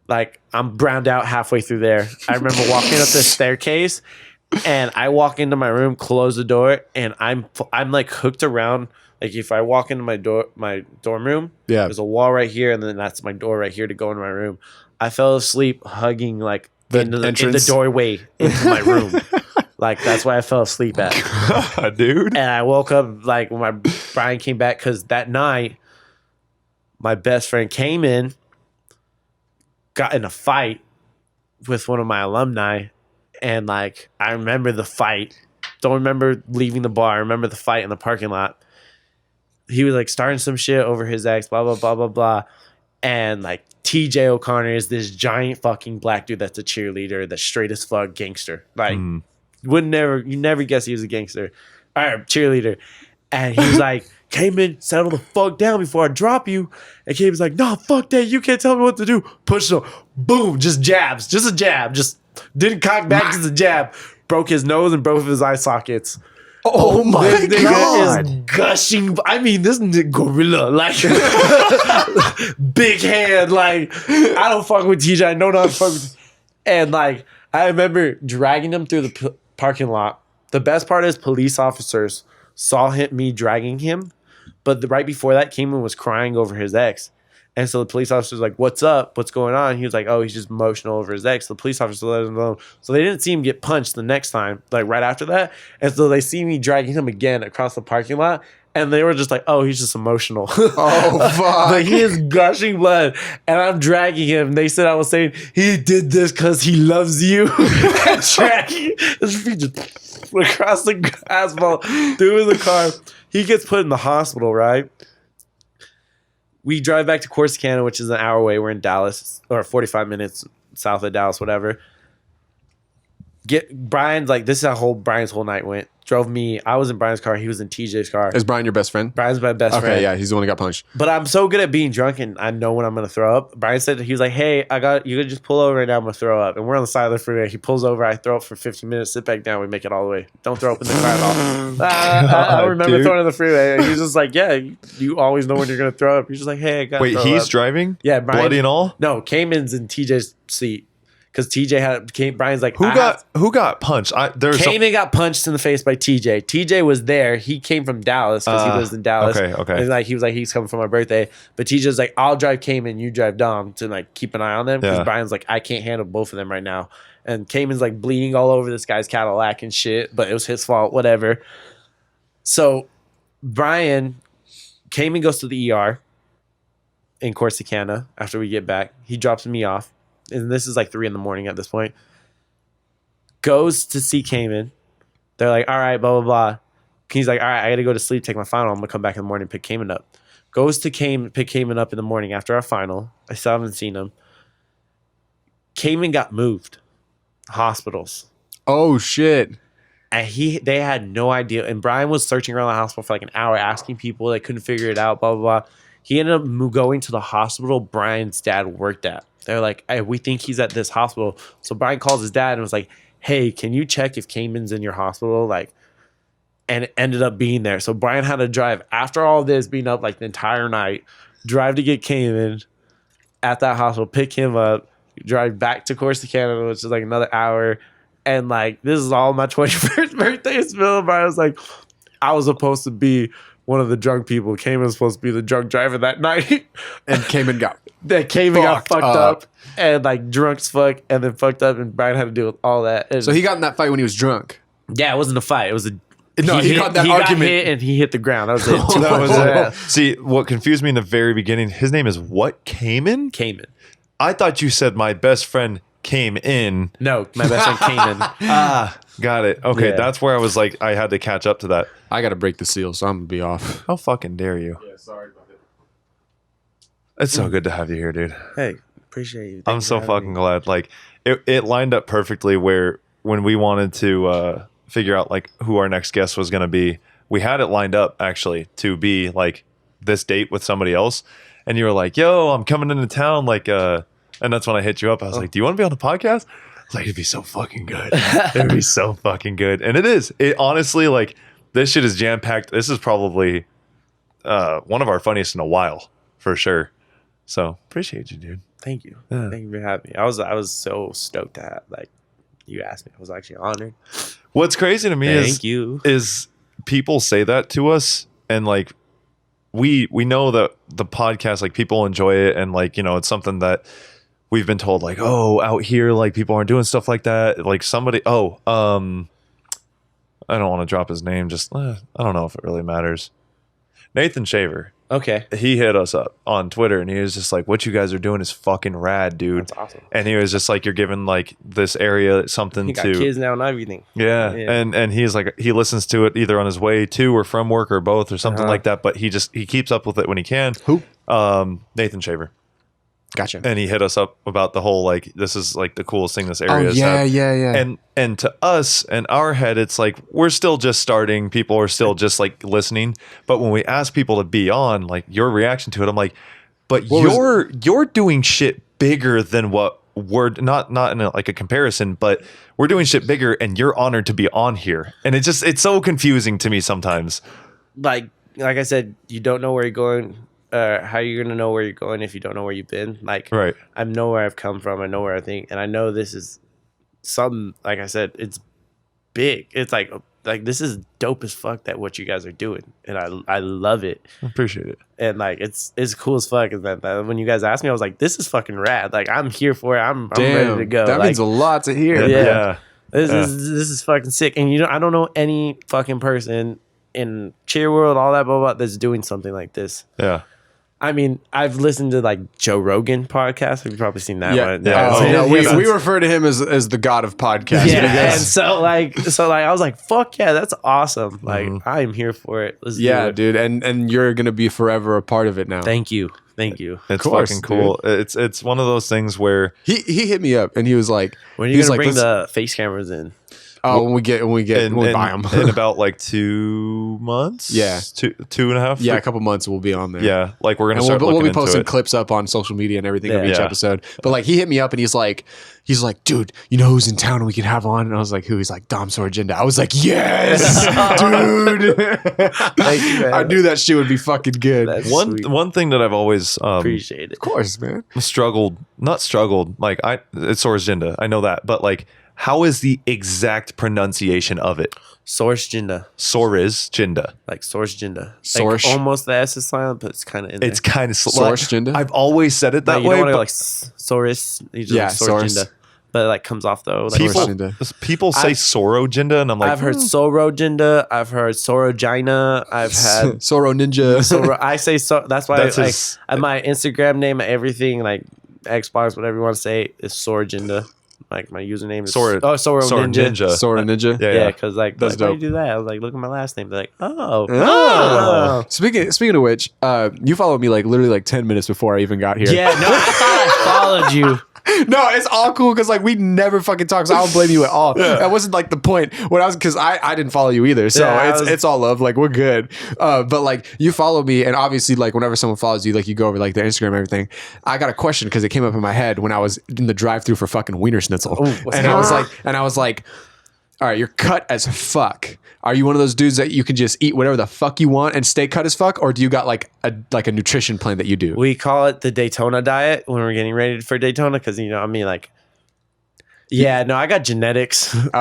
Like I'm browned out halfway through there. I remember walking up the staircase, And I walk into my room, close the door, and I'm like hooked around. Like if I walk into my dorm room, there's a wall right here, and then that's my door right here to go into my room. I fell asleep hugging like in the doorway into my room. Like that's why I fell asleep at, dude. And I woke up like when Brian came back because that night my best friend came in, got in a fight with one of my alumni, and like I remember the fight. Don't remember leaving the bar. I remember the fight in the parking lot. He was like starting some shit over his ex, blah blah blah blah blah, and like TJ O'Connor is this giant fucking black dude that's a cheerleader, that's straight as fuck gangster. Like you never guess he was a gangster. All right, cheerleader. And he was like, Cayman, settle the fuck down before I drop you. And Cayman's like, no, fuck that. You can't tell me what to do. Push him. Boom. Just jabs. Just a jab. Just didn't cock back. Just a jab. Broke his nose and both of his eye sockets. Oh my this God. nigga is gushing. I mean, this nigga gorilla. Like, big hand. Like, I don't fuck with TJ. I know not to fuck with. And like, I remember dragging him through the parking lot. The best part is police officers saw me dragging him, but right before that, Cayman was crying over his ex. And so the police officer was like, what's up? What's going on? He was like, oh, he's just emotional over his ex. The police officer let him know. So they didn't see him get punched the next time, like right after that. And so they see me dragging him again across the parking lot. And they were just like, oh, he's just emotional. Oh, fuck. Like he is gushing blood. And I'm dragging him. They said I was saying, he did this because he loves you. And dragging his feet just across the asphalt through the car. He gets put in the hospital, right? We drive back to Corsicana, which is an hour away. We're in Dallas, or 45 minutes south of Dallas, whatever. Brian's like, this is how Brian's whole night went. Drove me. I was in Brian's car. He was in TJ's car. Is Brian your best friend? Brian's my best friend. Okay, yeah, he's the one who got punched. But I'm so good at being drunk, and I know when I'm gonna throw up. Brian said he was like, "Hey, you could just pull over right now. I'm gonna throw up." And we're on the side of the freeway. He pulls over. I throw up for 15 minutes. Sit back down. We make it all the way. Don't throw up in the car at all. I remember throwing in the freeway. And he's just like, "Yeah, you always know when you're gonna throw up." He's just like, "Hey, I got." Wait, he's driving? Yeah, Brian, bloody and all. No, Cayman's in TJ's seat. Because TJ Brian's like, who got punched? Cayman got punched in the face by TJ. TJ was there. He came from Dallas because he lives in Dallas. Okay. And like he was like, he's coming for my birthday. But TJ's like, I'll drive Cayman, you drive Dom to like keep an eye on them. Because Brian's like, I can't handle both of them right now. And Cayman's like bleeding all over this guy's Cadillac and shit. But it was his fault, whatever. So Cayman goes to the ER in Corsicana after we get back. He drops me off. And this is like 3 a.m. at this point. Goes to see Cayman. They're like, all right, blah, blah, blah. He's like, all right, I got to go to sleep, take my final. I'm going to come back in the morning and pick Cayman up. Goes to pick Cayman up in the morning after our final. I still haven't seen him. Cayman got moved. Hospitals. Oh, shit. And they had no idea. And Brian was searching around the hospital for like an hour, asking people. They couldn't figure it out, blah, blah, blah. He ended up going to the hospital Brian's dad worked at. They're like, hey, we think he's at this hospital. So Brian calls his dad and was like, hey, can you check if Cayman's in your hospital? Like, and it ended up being there. So Brian had to drive after all this, being up like the entire night, drive to get Cayman at that hospital, pick him up, drive back to Corsicana, which is like another hour. And like, this is all my 21st birthday. Brian was like, I was supposed to be one of the drunk people. Cayman was supposed to be the drunk driver that night. And Cayman got fucked up and like drunk as fuck and then fucked up, and Brian had to deal with all that. And so he got in that fight when he was drunk. Yeah, it wasn't a fight. It was he got hit and he hit the ground. That was it. That was it. See, what confused me in the very beginning, his name is what? Cayman? Cayman. I thought you said my best friend came in. No, my best friend Cayman. Got it. Okay, Yeah. That's where I was like, I had to catch up to that. I got to break the seal, so I'm going to be off. How fucking dare you? Yeah, sorry about it. It's so good to have you here, dude. Hey, appreciate you. I'm so fucking glad. Like, it lined up perfectly where when we wanted to figure out like who our next guest was going to be, we had it lined up actually to be like this date with somebody else. And you were like, yo, I'm coming into town. Like, and that's when I hit you up. I was like, do you want to be on the podcast? I was like, it'd be so fucking good. It'd be so fucking good. And it is. It honestly, like, this shit is jam packed. This is probably one of our funniest in a while, for sure. So appreciate you, dude. Thank you. Yeah. Thank you for having me. I was so stoked to have you asked me. I was actually honored. What's crazy to me Thank you. is people say that to us, and like we know that the podcast, like people enjoy it, and like, you know, it's something that we've been told, like, oh, out here, like people aren't doing stuff like that. Like somebody, I don't want to drop his name. Just I don't know if it really matters. Nathan Shaver. Okay. He hit us up on Twitter, and he was just like, what you guys are doing is fucking rad, dude. That's awesome. And he was just like, you're giving like this area something He got to kids now and everything. yeah. And he's like, he listens to it either on his way to or from work or both or something like that, but he keeps up with it when he can. Who? Nathan Shaver. Gotcha. And he hit us up about the whole, like, this is like the coolest thing this area has had. yeah. And to us, in our head, it's like we're still just starting. People are still just like listening. But when we ask people to be on, like your reaction to it, I'm like, but you're doing shit bigger than what we're not in like a comparison, but we're doing shit bigger, and you're honored to be on here. And it's so confusing to me sometimes. Like I said, you don't know where you're going. How are you gonna know where you're going if you don't know where you've been? Like, Right. I know where I've come from. I know where I think, and I know this is something. Like I said, it's big. It's like this is dope as fuck that what you guys are doing, and I love it. I appreciate it. And like it's cool as fuck. And that when you guys asked me, I was like, this is fucking rad. Like I'm here for it. I'm ready to go. That like, means a lot to hear. Yeah. This is fucking sick. And I don't know any fucking person in cheer world, all that blah blah, that's doing something like this. Yeah. I mean, I've listened to like Joe Rogan podcast. Have you probably seen that one? Yeah. We refer to him as the god of podcasts. Yeah, and so I was like, fuck yeah, that's awesome. Like I am here for it. Let's do it. Dude, and you're gonna be forever a part of it now. Thank you. It's course, fucking cool. It's one of those things where he hit me up and he was like, when are you gonna bring the face cameras in? Oh, when we buy them in about like 2 months. Yeah, 2.5. Yeah, a couple months we'll be on there. Yeah, like we're gonna and start. we'll be into posting it. clips up on social media and everything of each Yeah. episode. But like he hit me up and he's like, dude, you know who's in town and we can have on? And I was like, who? He's like, Dom Sorosjinda. I was like, yes, dude. Thank you, man. I knew that shit would be fucking good. That's sweet. One thing that I've always Appreciate it. Of course, man. not struggled. Like it's Sorosjinda. I know that, but like, how is the exact pronunciation of it? Sorosjinda. Sorosjinda. Like Sorosjinda. Sorsh. Like almost the S is silent, but it's kind of in there. It's kind of Sorosjinda? I've always said it that Like, you way. don't want to but go like Soros. You just Yeah, like Sorosjinda. Soros. But it like comes off though. Like people say Sorojinda, and I'm like, I've heard Sorojinda. I've heard Sorojina. I've had Soro Ninja. I say so. That's why That's like his- my Instagram name, everything like Xbox, whatever you want to say, is Sorojinda. Like my username is Sora Ninja. Ninja. Soro Ninja. Yeah, Yeah, because like, That's why do you dope. do that? I was like, look at my last name. They're like, oh. Speaking of which, you followed me like literally like 10 minutes before I even got here. Yeah, no, I thought I followed you. No, it's all cool because like we never fucking talk, so I don't blame you at all. That wasn't like the point when I was because I didn't follow you either, so Yeah, it's all love. Like we're good, but like you follow me, and obviously like whenever someone follows you, like you go over like their Instagram and everything. I got a question because it came up in my head when I was in the drive-through for fucking Wiener Schnitzel, and I was like, all right, you're cut as fuck. Are you one of those dudes that you can just eat whatever the fuck you want and stay cut as fuck, or do you got like a nutrition plan that you do? We call it the Daytona diet when we're getting ready for Daytona because, you know, I mean, like, yeah, no, I got genetics. So you eat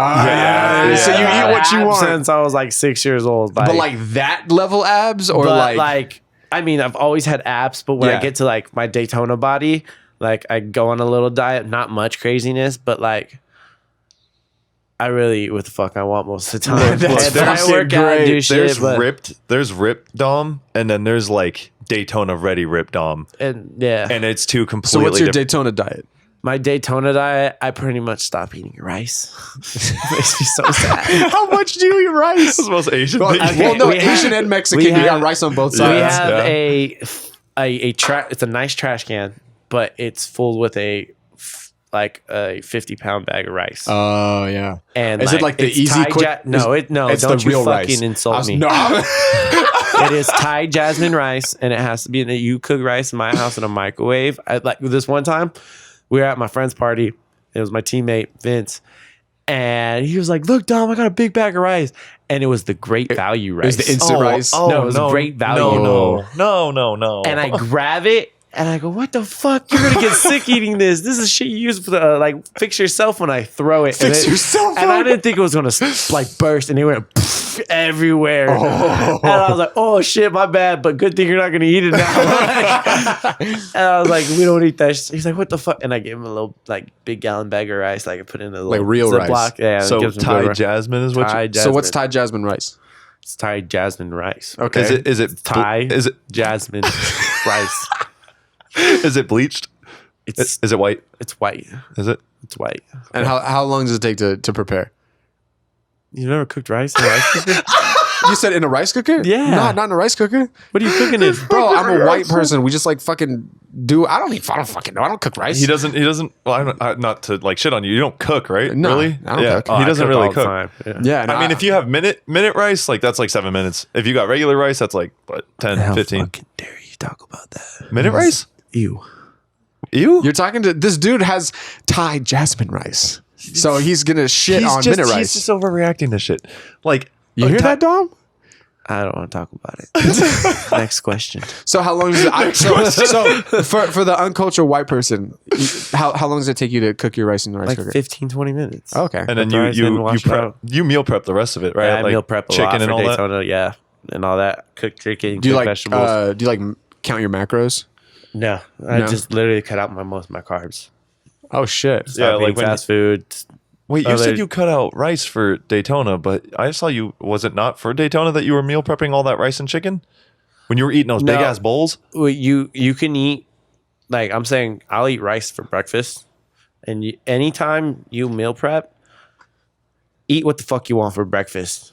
what you want Since I was like 6 years old. but like that level abs, or like, I mean, I've always had abs, but when Yeah. I get to like my Daytona body, like I go on a little diet, not much craziness, but like, I really eat what the fuck I want most of the time. That's And I fucking work out and do great. shit, but, there's ripped Dom, and then there's like Daytona ready ripped Dom, and yeah. and it's two so completely what's your different. Daytona diet? My Daytona diet, I pretty much stop eating rice. It makes me so sad. How much do you eat rice? That's the most Asian Well, thing. Okay, no, we Asian have- and Mexican, we you got have- rice on both We sides. have Yeah. it's a nice trash can, but it's full with a 50-pound bag of rice. Oh yeah. And Is it like the it's easy Thai quick? no, it's don't the you real fucking rice. insult me. No. It is Thai jasmine rice, and it has to be in you cook rice in my house in a microwave. Like this one time, we were at my friend's party. It was my teammate Vince, and he was like, "Look, Dom, I got a big bag of rice," and it was the Great Value rice. It was the instant rice. No, it was great value. No. And I grab it, And I go, what the fuck? You're gonna get sick eating this. This is shit you use for the, like fix yourself when I throw it. Fix yourself. And I didn't think it was gonna like burst, and it went everywhere. And I was like, oh shit, my bad. But good thing you're not gonna eat it now. And I was like, we don't eat that. He's like, what the fuck? And I gave him a little like big gallon bag of rice, like I put in a little Like real rice. Ziploc. Yeah. So give some Thai good rice. jasmine is what Thai you... jasmine. So what's Thai jasmine rice? It's Thai jasmine rice. Okay. Is it Thai is it jasmine rice. is it bleached? It's Is it white? it's white. Is it? It's white. And how long does it take to prepare? You never cooked rice in a rice cooker? You said in a rice cooker? Yeah. Not in a rice cooker. What are you cooking it? Bro, I'm a white person. We just like fucking do. I don't fucking know. I don't cook rice. He doesn't. Well, not to like shit on you. You don't cook, right? No, really? I don't yeah. cook. He doesn't really all the cook. time. Yeah. Yeah. No, I mean, if you have minute rice, like that's like 7 minutes. If you got regular rice, that's like what 10, How 15. fucking dare you talk about that? Minute rice? Ew. Ew. you're talking to this dude has Thai jasmine rice, so he's gonna shit on minute He's rice. just overreacting to shit. Like You hear that, Dom? I don't want to talk about it. Next question. So how long does it? So for the uncultured white person, how long does it take you to cook your rice in the rice Like cooker? 15, 20 minutes. Okay. And then Put the rice in, wash it out. you meal prep the rest of it, right? Yeah, I Like meal prep a chicken lot and for all that. Daytona. Yeah. And all that. Cook chicken, do you cook like vegetables. do you like count your macros? No. I No? just literally cut out most of my carbs. Oh shit. Yeah, Stop like eating when- fast food. Wait, you Other- said you cut out rice for Daytona, but I saw you. Was it not for Daytona that you were meal prepping all that rice and chicken when you were eating those big No. ass bowls? Well, you can eat, like I'm saying, I'll eat rice for breakfast. And anytime you meal prep, eat what the fuck you want for breakfast.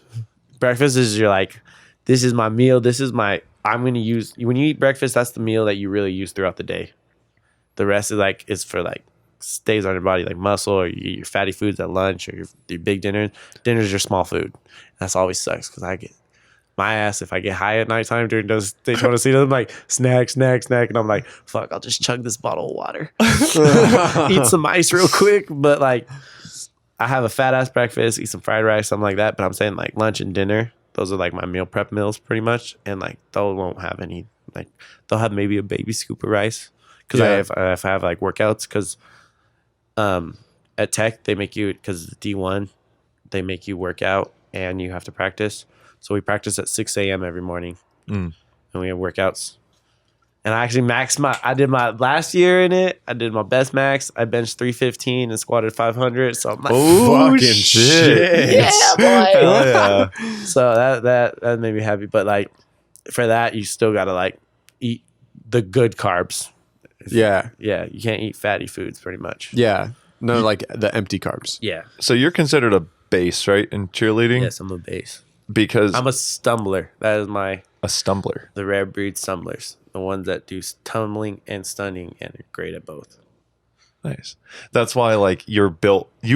Breakfast is your like, this is my meal. This is my, I'm going to use, when you eat breakfast, that's the meal that you really use throughout the day. The rest is like, is for like, stays on your body like muscle, or you eat your fatty foods at lunch, or your big dinner. Dinner's your small food. That's always sucks because I get my ass if I get high at nighttime during those Daytona seasons. I'm like snack, and I'm like, fuck, I'll just chug this bottle of water, eat some ice real quick. But like, I have a fat ass breakfast, eat some fried rice, something like that. But I'm saying like lunch and dinner, those are like my meal prep meals pretty much. And like those won't have any, like they'll have maybe a baby scoop of rice because Yeah. if I have like workouts because. At Tech, they make you, because D1, they make you work out and you have to practice. So we practice at 6 a.m. every morning. And we have workouts. And I actually I did my last year in it. I did my best max. I benched 315 and squatted 500. So I'm like, Fucking shit. yeah, boy. Hell yeah. So that made me happy. But like, for that, you still got to like eat the good carbs. Yeah. Yeah, you can't eat fatty foods pretty much. Yeah. No, like the empty carbs. Yeah. So you're considered a base, right, in cheerleading? Yes, I'm a base. Because I'm a stumbler. That is a stumbler. the rare breed stumblers. The ones that do tumbling and stunning and are great at both. Nice. That's why, like, you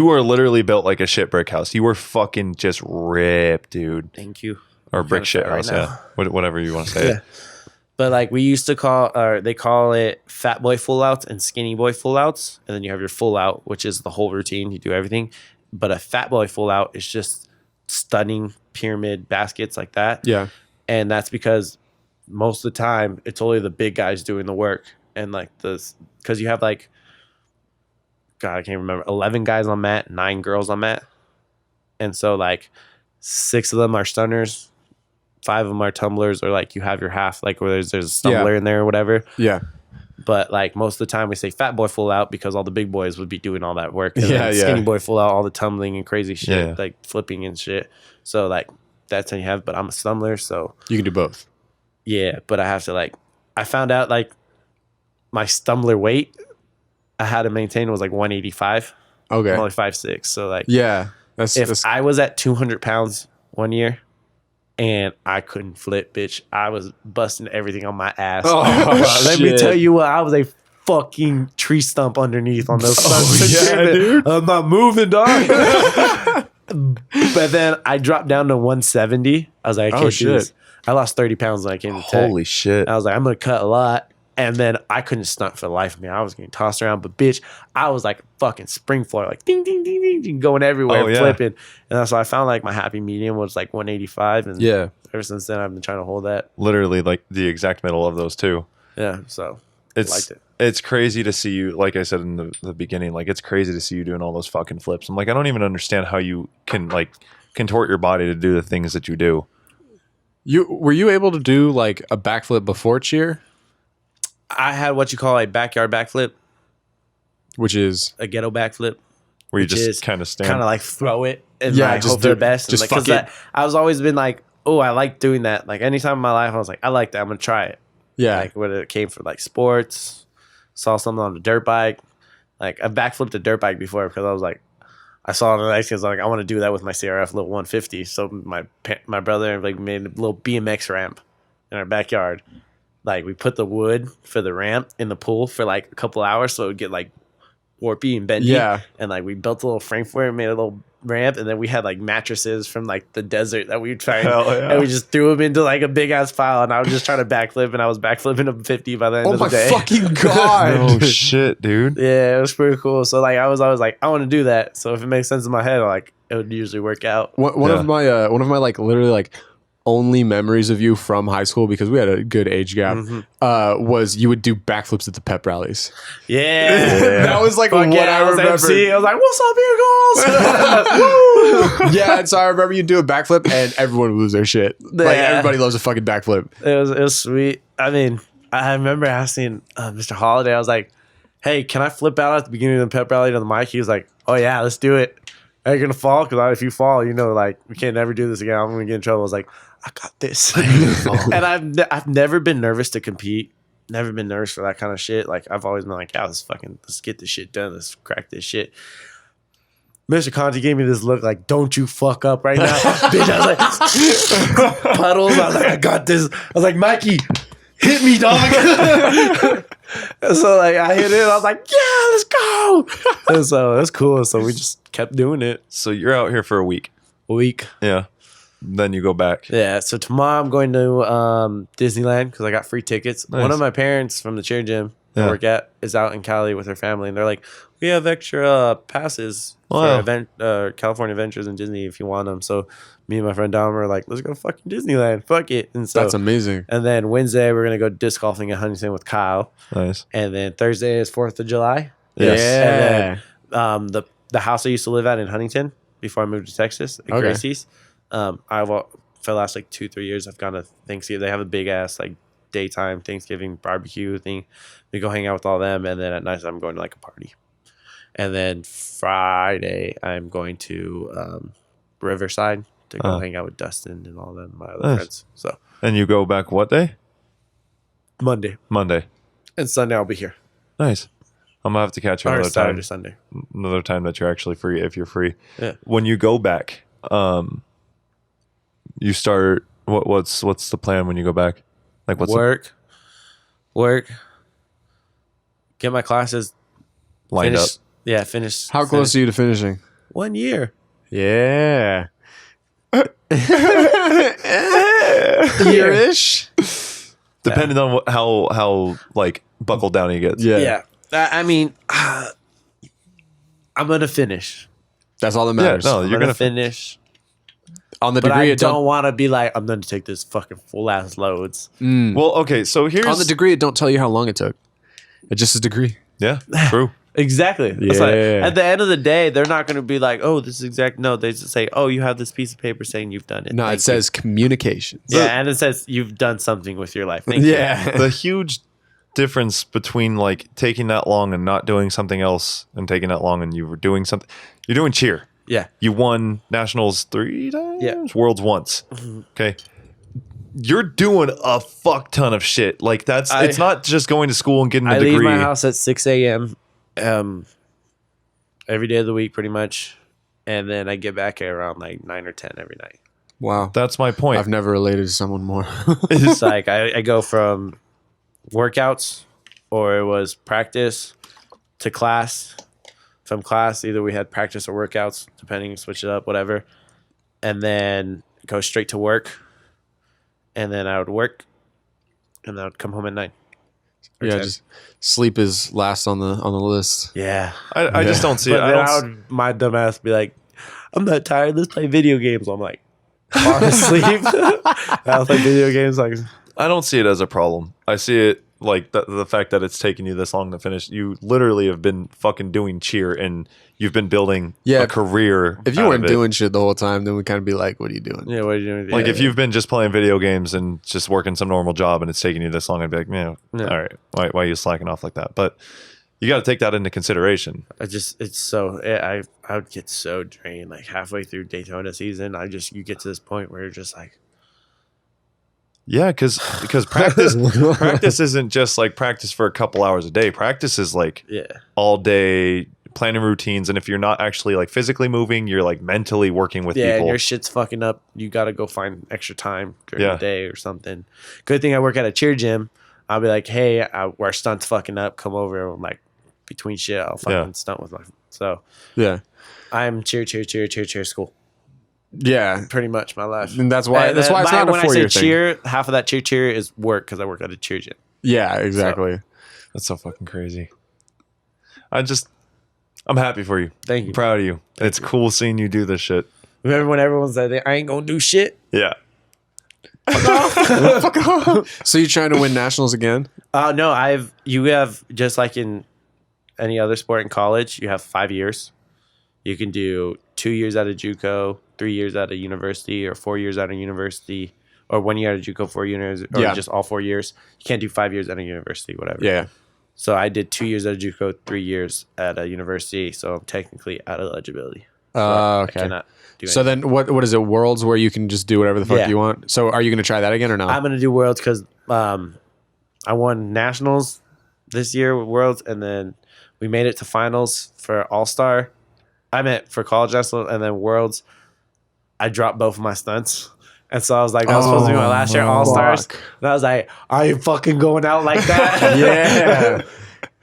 are literally built like a shit brick house. You were fucking just ripped, dude. Thank you. Or I'm brick kinda shit fat right house, now. yeah. Whatever you want to say. Yeah. But like we used to they call it fat boy full outs and skinny boy full outs. And then you have your full out, which is the whole routine. You do everything. But a fat boy full out is just stunning pyramid baskets like that. Yeah. And that's because most of the time it's only the big guys doing the work. And like because you have like, God, I can't remember, 11 guys on mat, 9 girls on mat. And so like 6 of them are stunners, 5 of them are tumblers, or like you have your half, like where there's a stumbler in there or whatever. Yeah. But like most of the time we say fat boy full out because all the big boys would be doing all that work. And Yeah, then yeah. skinny boy full out, all the tumbling and crazy shit, Yeah. like flipping and shit. So like that's how you have, but I'm a stumbler. So You can do both. yeah, but I have to like, I found out like my stumbler weight I had to maintain was like 185. Okay. I'm only 5'6". So like Yeah. if I was at 200 pounds one year and I couldn't flip, bitch, I was busting everything on my ass. Oh, Let me shit. tell you what, I was a fucking tree stump underneath on those stunts. yeah, dude. I'm not moving, dog. But then I dropped down to 170. I was like, I can't do shit. this. I lost 30 pounds when I came to Tech. Holy shit. I was like, I'm going to cut a lot. And then I couldn't stunt for the life of me. I was getting tossed around. But bitch, I was like a fucking spring floor, like ding, ding, ding, ding, ding, going everywhere, Oh, yeah. flipping. And that's why I found like my happy medium was like 185. And Yeah. ever since then, I've been trying to hold that. Literally like the exact middle of those two. Yeah. So it's it. it's crazy to see you. Like I said in the beginning, like it's crazy to see you doing all those fucking flips. I'm like, I don't even understand how you can like contort your body to do the things that you do. Were you able to do like a backflip before cheer, I had what you call a backyard backflip, which is a ghetto backflip. Where you Which is just kind of stand. kind of like throw it and Yeah, like just hope for do- the best. just And, like, fuck it. that, I was always been like, oh, I like doing that. Like anytime in my life, I was like, I like that. I'm gonna try it. yeah. Like whether it came from like sports, saw something on the dirt bike. Like I backflipped a dirt bike before because I was like, I saw it on the ice. I was like, I want to do that with my CRF little 150. So my brother like made a little BMX ramp in our backyard. Like we put the wood for the ramp in the pool for like a couple hours so it would get like warpy and bendy. Yeah. And like we built a little frame for it and made a little ramp, and then we had like mattresses from like the desert that we would find, Hell yeah. and we just threw them into like a big ass pile, and I was just trying to backflip, and I was backflipping a 50 by the end Oh of the my day. fucking god! Oh shit, dude. Yeah, it was pretty cool. So like I was always like, I want to do that. So if it makes sense in my head, like it would usually work out. One Yeah. of my like literally like only memories of you from high school, because we had a good age gap, was you would do backflips at the pep rallies. Yeah. That was like Fuck what yeah, I was remember. MC. I was like, what's up, here, girls? Yeah, and so I remember you do a backflip and everyone would lose their shit. Like Yeah. everybody loves a fucking backflip. It was sweet. I mean, I remember asking Mr. Holiday, I was like, hey, can I flip out at the beginning of the pep rally to the mic? He was like, oh yeah, let's do it. Are you gonna fall? Because if you fall, you know, like we can't never do this again. I'm gonna get in trouble. I was like, I got this. And I've never been nervous to compete. Never been nervous for that kind of shit. Like I've always been like, yeah, let's get this shit done. Let's crack this shit. Mr. Conti gave me this look like, don't you fuck up right now. Bitch, I was like, puddles. I was like, I got this. I was like, Mikey, hit me, dog. So like I hit it. I was like, yeah, let's go. And so it was cool. So we just kept doing it. So you're out here for a week. Yeah. Then you go back. Yeah. So tomorrow I'm going to Disneyland because I got free tickets. Nice. One of my parents from the cheer gym I Yeah. work at is out in Cali with her family, and they're like, we have extra passes Wow. for California Adventures in Disney if you want them. So me and my friend Dom were like, let's go to fucking Disneyland. Fuck it. And so That's amazing. and then Wednesday we're gonna go disc golfing at Huntington with Kyle. Nice. And then Thursday is 4th of July. Yes. Yeah. And then the house I used to live at in Huntington before I moved to Texas at Okay. Gracie's. For the last like 2-3 years I've gone to Thanksgiving. They have a big ass like daytime Thanksgiving barbecue thing. We go hang out with all them, and then at night I'm going to like a party. And then Friday I'm going to Riverside to go hang out with Dustin and all them, my other Nice. friends. So And you go back what day? Monday Monday. and Sunday I'll be here. Nice. I'm gonna have to catch you Or another Saturday, time. Sunday. Another time that you're actually free, if you're free. Yeah. When you go back, you start. What's the plan when you go back? Like what's work, get my classes lined finish. up? Yeah, finish. How close are you to finishing? 1 year. Yeah. Year-ish? Depending on how like buckled down he gets. Yeah. Yeah. I mean, I'm gonna finish. That's all that matters. no, I'm you're gonna finish. On the But degree, I it don't want to be like, I'm gonna take this fucking full ass loads. Well, okay. So here's on the degree, it don't tell you how long it took. It just is degree. yeah, true. Exactly. It's like, Yeah. at the end of the day, they're not gonna be like, oh, this is exact. No, they just say, oh, you have this piece of paper saying you've done it. No, Thank it says communications. you. Yeah, and it says you've done something with your life. Thank you. Yeah. The huge difference between like taking that long and not doing something else, and taking that long and you were doing something. You're doing cheer. Yeah. You won nationals 3 times. Yeah. Worlds once. Okay. You're doing a fuck ton of shit. Like it's not just going to school and getting a I degree. leave my house at 6 a.m. Every day of the week, pretty much, and then I get back at around like 9 or 10 every night. Wow. That's my point. I've never related to someone more. It's like I go from workouts, or it was practice, to class. From class, either we had practice or workouts, depending, switch it up, whatever, and then go straight to work, and then I would work, and then I would come home at 9. Or Yeah, 10. just sleep is last on the list. yeah. I just don't see But it. then I I don't. would, my dumb ass be like, I'm not tired. Let's play video games. I'm like, fall asleep. I was like, video games. Like, I don't see it as a problem. I see it like the fact that it's taken you this long to finish. You literally have been fucking doing cheer, and you've been building a career. If you weren't doing shit the whole time, then we'd kind of be like, what are you doing? Yeah, what are you doing? Like if you've been just playing video games and just working some normal job and it's taking you this long, I'd be like, man, all right, why are you slacking off like that? But you got to take that into consideration. I would get so drained like halfway through Daytona season. You get to this point where you're just like, yeah, because practice isn't just like practice for a couple hours a day. Practice is like all day planning routines, and if you're not actually like physically moving, you're like mentally working with people. Yeah, and your shit's fucking up. You got to go find extra time during the day or something. Good thing I work at a cheer gym. I'll be like, hey, our stunt's fucking up. Come over. I'm like, between shit, I'll fucking stunt with my. So I'm cheer school. Yeah, pretty much my life. And that's why it's not a 4-year thing. When I say cheer, half of that cheer is work because I work at a cheer gym. Yeah, exactly. So, that's so fucking crazy. I'm happy for you. Thank you. I'm proud of you. It's cool seeing you do this shit. Remember when everyone said I ain't gonna do shit? Yeah. Fuck off. So you're trying to win nationals again? No, you have, just like in any other sport in college, you have 5 years. You can do 2 years at a JUCO, 3 years at a university, or 4 years at a university, or 1 year at a JUCO, 4 years, or just all 4 years. You can't do 5 years at a university, whatever. Yeah. So I did 2 years at a JUCO, 3 years at a university, so I'm technically out of eligibility. So okay. I cannot do so then what is it, Worlds, where you can just do whatever the fuck you want? So are you going to try that again or not? I'm going to do Worlds because I won nationals this year with Worlds, and then we made it to finals for All-Star. I meant for college nationals, and then Worlds, I dropped both of my stunts. And so I was like, that was supposed to be my last year All-Stars. And I was like, I ain't fucking going out like that. Yeah.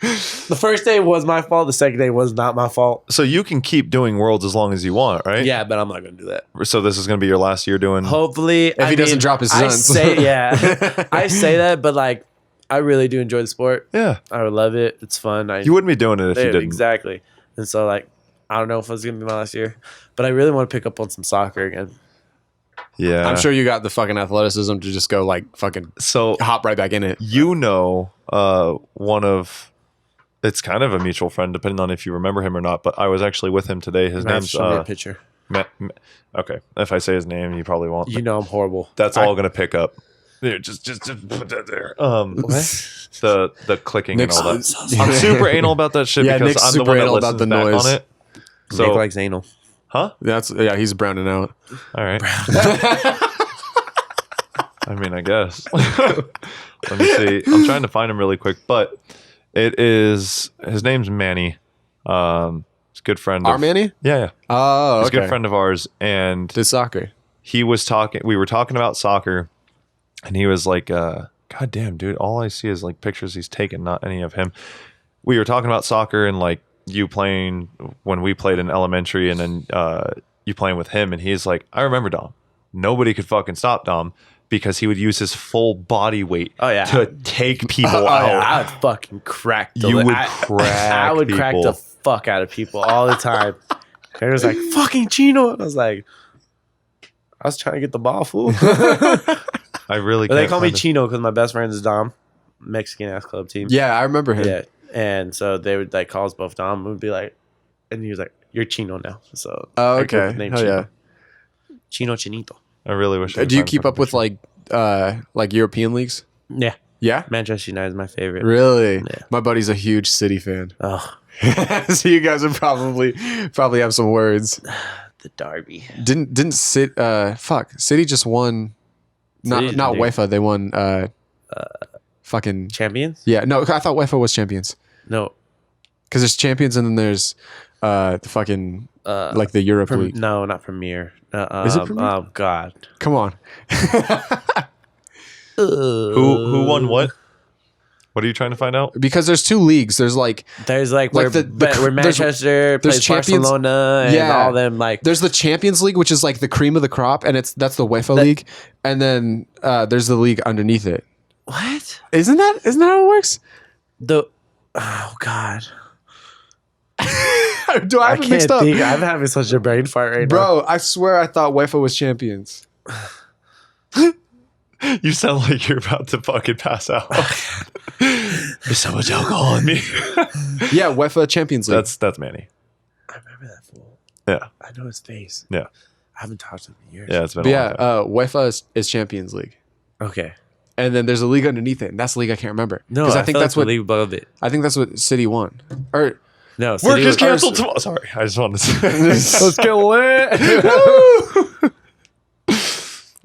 The first day was my fault. The second day was not my fault. So you can keep doing Worlds as long as you want, right? Yeah, but I'm not going to do that. So this is going to be your last year doing... Hopefully. If he doesn't drop his stunts. I say that, but like, I really do enjoy the sport. Yeah. I would love it. It's fun. You wouldn't be doing it if you didn't. Exactly. And so like, I don't know if it's going to be my last year, but I really want to pick up on some soccer again. Yeah. I'm sure you got the fucking athleticism to just go like fucking hop right back in it. One of... It's kind of a mutual friend, depending on if you remember him or not, but I was actually with him today. His name's... a picture. Okay. If I say his name, you probably won't. You know I'm horrible. That's all going to pick up. Here, just put that there. What? The clicking Nick's, and all that. I'm super anal about that shit because Nick's I'm the super one that anal listens about the back noise. on it. So, Nick likes anal. Huh? He's browning out. All right. I mean, I guess. Let me see. I'm trying to find him really quick, but his name's Manny. He's a good friend. Our Manny? Yeah. Oh, okay. He's a good friend of ours, and did soccer. We were talking about soccer, and he was like, God damn, dude, all I see is like pictures he's taken, not any of him. We were talking about soccer and like you playing when we played in elementary, and then you playing with him, and he's like, I remember Dom. Nobody could fucking stop Dom because he would use his full body weight to take people out. Yeah. I would fucking crack the I would crack the fuck out of people all the time. And it was like, fucking Chino. And I was like, I was trying to get the ball, fool. I really But they call me Chino because my best friend is Dom, Mexican ass club team. Yeah, I remember him. Yeah. And so they would like call us both Dom. Would be like, and he was like, "You're Chino now." So okay, name hell Chino. yeah, Chino Chinito. I really wish. Do you keep up with like European leagues? Yeah, yeah. Manchester United is my favorite. Really? Yeah. My buddy's a huge City fan. Oh, so you guys would probably have some words. The derby. Didn't City just won. Not UEFA. They won. Fucking champions? Yeah, no, I thought UEFA was champions. No, because there's champions and then there's the fucking like the Europe League. No, not Premier. Is it Premier? Oh God, come on. Who won what? What are you trying to find out? Because there's two leagues. There's like where Manchester plays Barcelona and all them like. There's the Champions League, which is like the cream of the crop, and that's the UEFA League, and then there's the league underneath it. What? Isn't that how it works? Oh God. Do I have it mixed up? I'm having such a brain fart right now. Bro, I swear I thought UEFA was champions. You sound like you're about to fucking pass out. There's so much alcohol in me. Yeah, UEFA Champions League. That's Manny. I remember that fool. Yeah. I know his face. Yeah. I haven't talked to him in years. Yeah, it's been But a long yeah, time. UEFA is Champions League. Okay. And then there's a league underneath it, and that's the league I can't remember. No, because I think feel that's like what the league above it. I think that's what City won. Or No, Work City is was- canceled tomorrow. Sorry, I just wanted to say. let's get lit.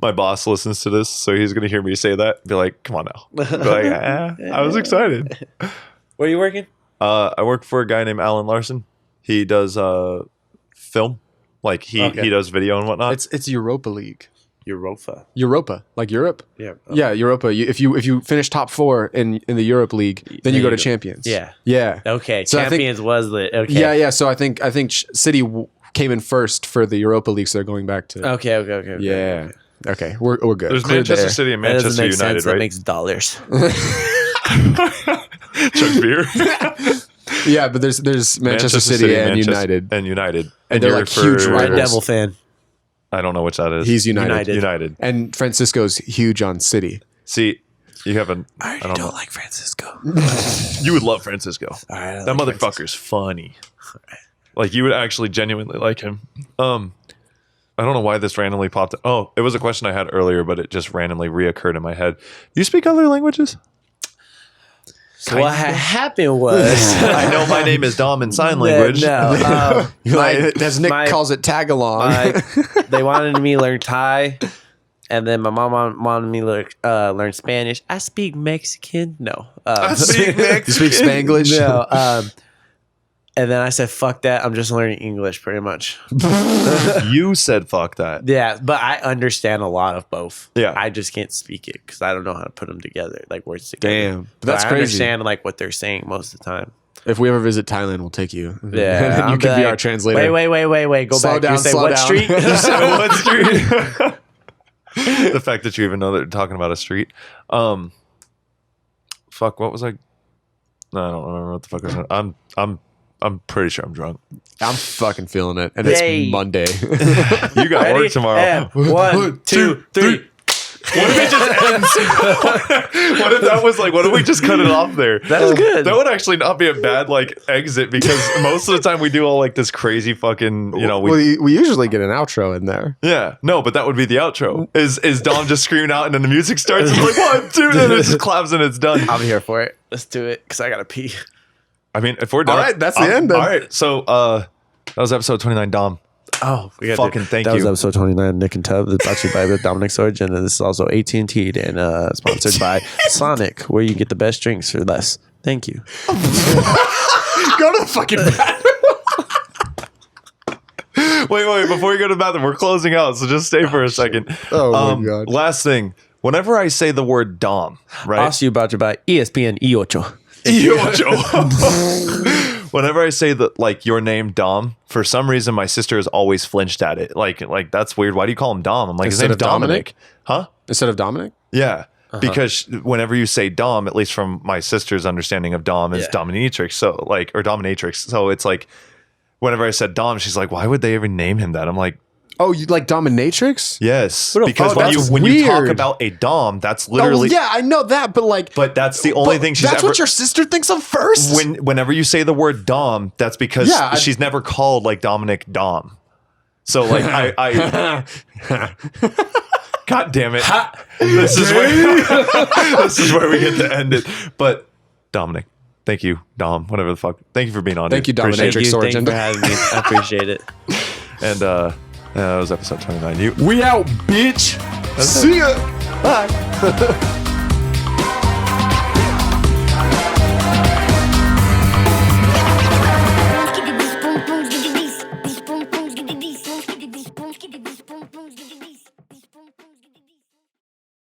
My boss listens to this, so he's going to hear me say that. Be like, come on now. Be like, I was excited. Where are you working? I work for a guy named Alan Larson. He does film. Like, he does video and whatnot. It's Europa League. Europa. Like Europe. Yeah. Yeah, Europa. If you finish top 4 in the Europe League, then you go to Champions. Yeah. Yeah. Okay. So I think- Champions was lit. Okay. Yeah. So I think City came in first for the Europa League, so they're going back to. Okay. Yeah. Okay. We're good. There's Cleared Manchester there. City and That doesn't Manchester make United, sense. right? That makes dollars. Chuck's beer. Yeah, but there's Manchester City and United. And United. And they're you're like huge for- Red rivals. Devil fan. I don't know which that is. He's United. United. And Francisco's huge on City. See, you haven't. I don't know. like Francisco. You would love Francisco. All right, That motherfucker's funny. Like, you would actually genuinely like him. I don't know why this randomly popped up. Oh, it was a question I had earlier, but it just randomly reoccurred in my head. You speak other languages? So what happened was I know my name is Dom in sign language. No, As Nick calls it, tag along. they wanted me to learn Thai, and then my mom wanted me to learn Spanish. I speak Mexican. No, I speak Mexican. You speak Spanglish? no. And then I said, "Fuck that! I'm just learning English, pretty much." You said fuck that. Yeah, but I understand a lot of both. Yeah. I just can't speak it because I don't know how to put them together, like words together. Damn. But That's I crazy. understand like what they're saying most of the time. If we ever visit Thailand, we'll take you. Yeah, you I'll could be like, our translator. Wait. Go Slow back. down, You say slow what down. street? What street? The fact that you even know that they're talking about a street. Fuck, what was I? No, I don't remember what the fuck I was. I'm pretty sure I'm drunk. I'm fucking feeling it. And Yay. it's Monday. You got Ready? work tomorrow. And 1, 2, 3. What if it just ends? What if that was like, what if we just cut it off there? That was good. That would actually not be a bad like exit because most of the time we do all like this crazy fucking, we usually get an outro in there. yeah. No, but that would be the outro. Is Dom just screaming out and then the music starts and like 1, 2, then it just claps and it's done. I'm here for it. Let's do it because I got to pee. I mean, if we're done. All right, that's the end then. All right. So that was episode 29, Dom. Oh, we got Fucking thank That was you. episode 29, Nick and Tub. It's brought to you by Domanic Sorosjinda, and this is also AT&T and sponsored by Sonic, where you get the best drinks for less. Thank you. Go to the fucking bathroom. Wait. Before you go to the bathroom, we're closing out. So just stay for a second. Oh, my God. Last thing. Whenever I say the word Dom, right? Also brought to you by ESPN E8. Whenever I say that, like your name Dom, for some reason my sister has always flinched at it. Like that's weird. Why do you call him Dom? I'm like, his Instead name's of Dominic? Dominic, huh? Instead of Dominic? Yeah, because whenever you say Dom, at least from my sister's understanding of Dom, is Yeah. dominatrix. So like, or dominatrix. So it's like, whenever I said Dom, she's like, why would they even name him that? I'm like, Oh, you like Dominatrix? yes, What the because fuck? when you talk weird. about a Dom, that's Oh, literally. yeah, I know that, but like. But that's the only thing she's That's ever. what your sister thinks of first? Whenever you say the word Dom, that's because Yeah, she's never called like Dominic Dom. So like I God damn it. This is where we get to end it. But Dominic, thank you, Dom, whatever the fuck. Thank you for being on. Thank you, Appreciate Dominatrix. it. Thank you for having me. I appreciate it. And that was episode 29. We out, bitch. See ya. Bye.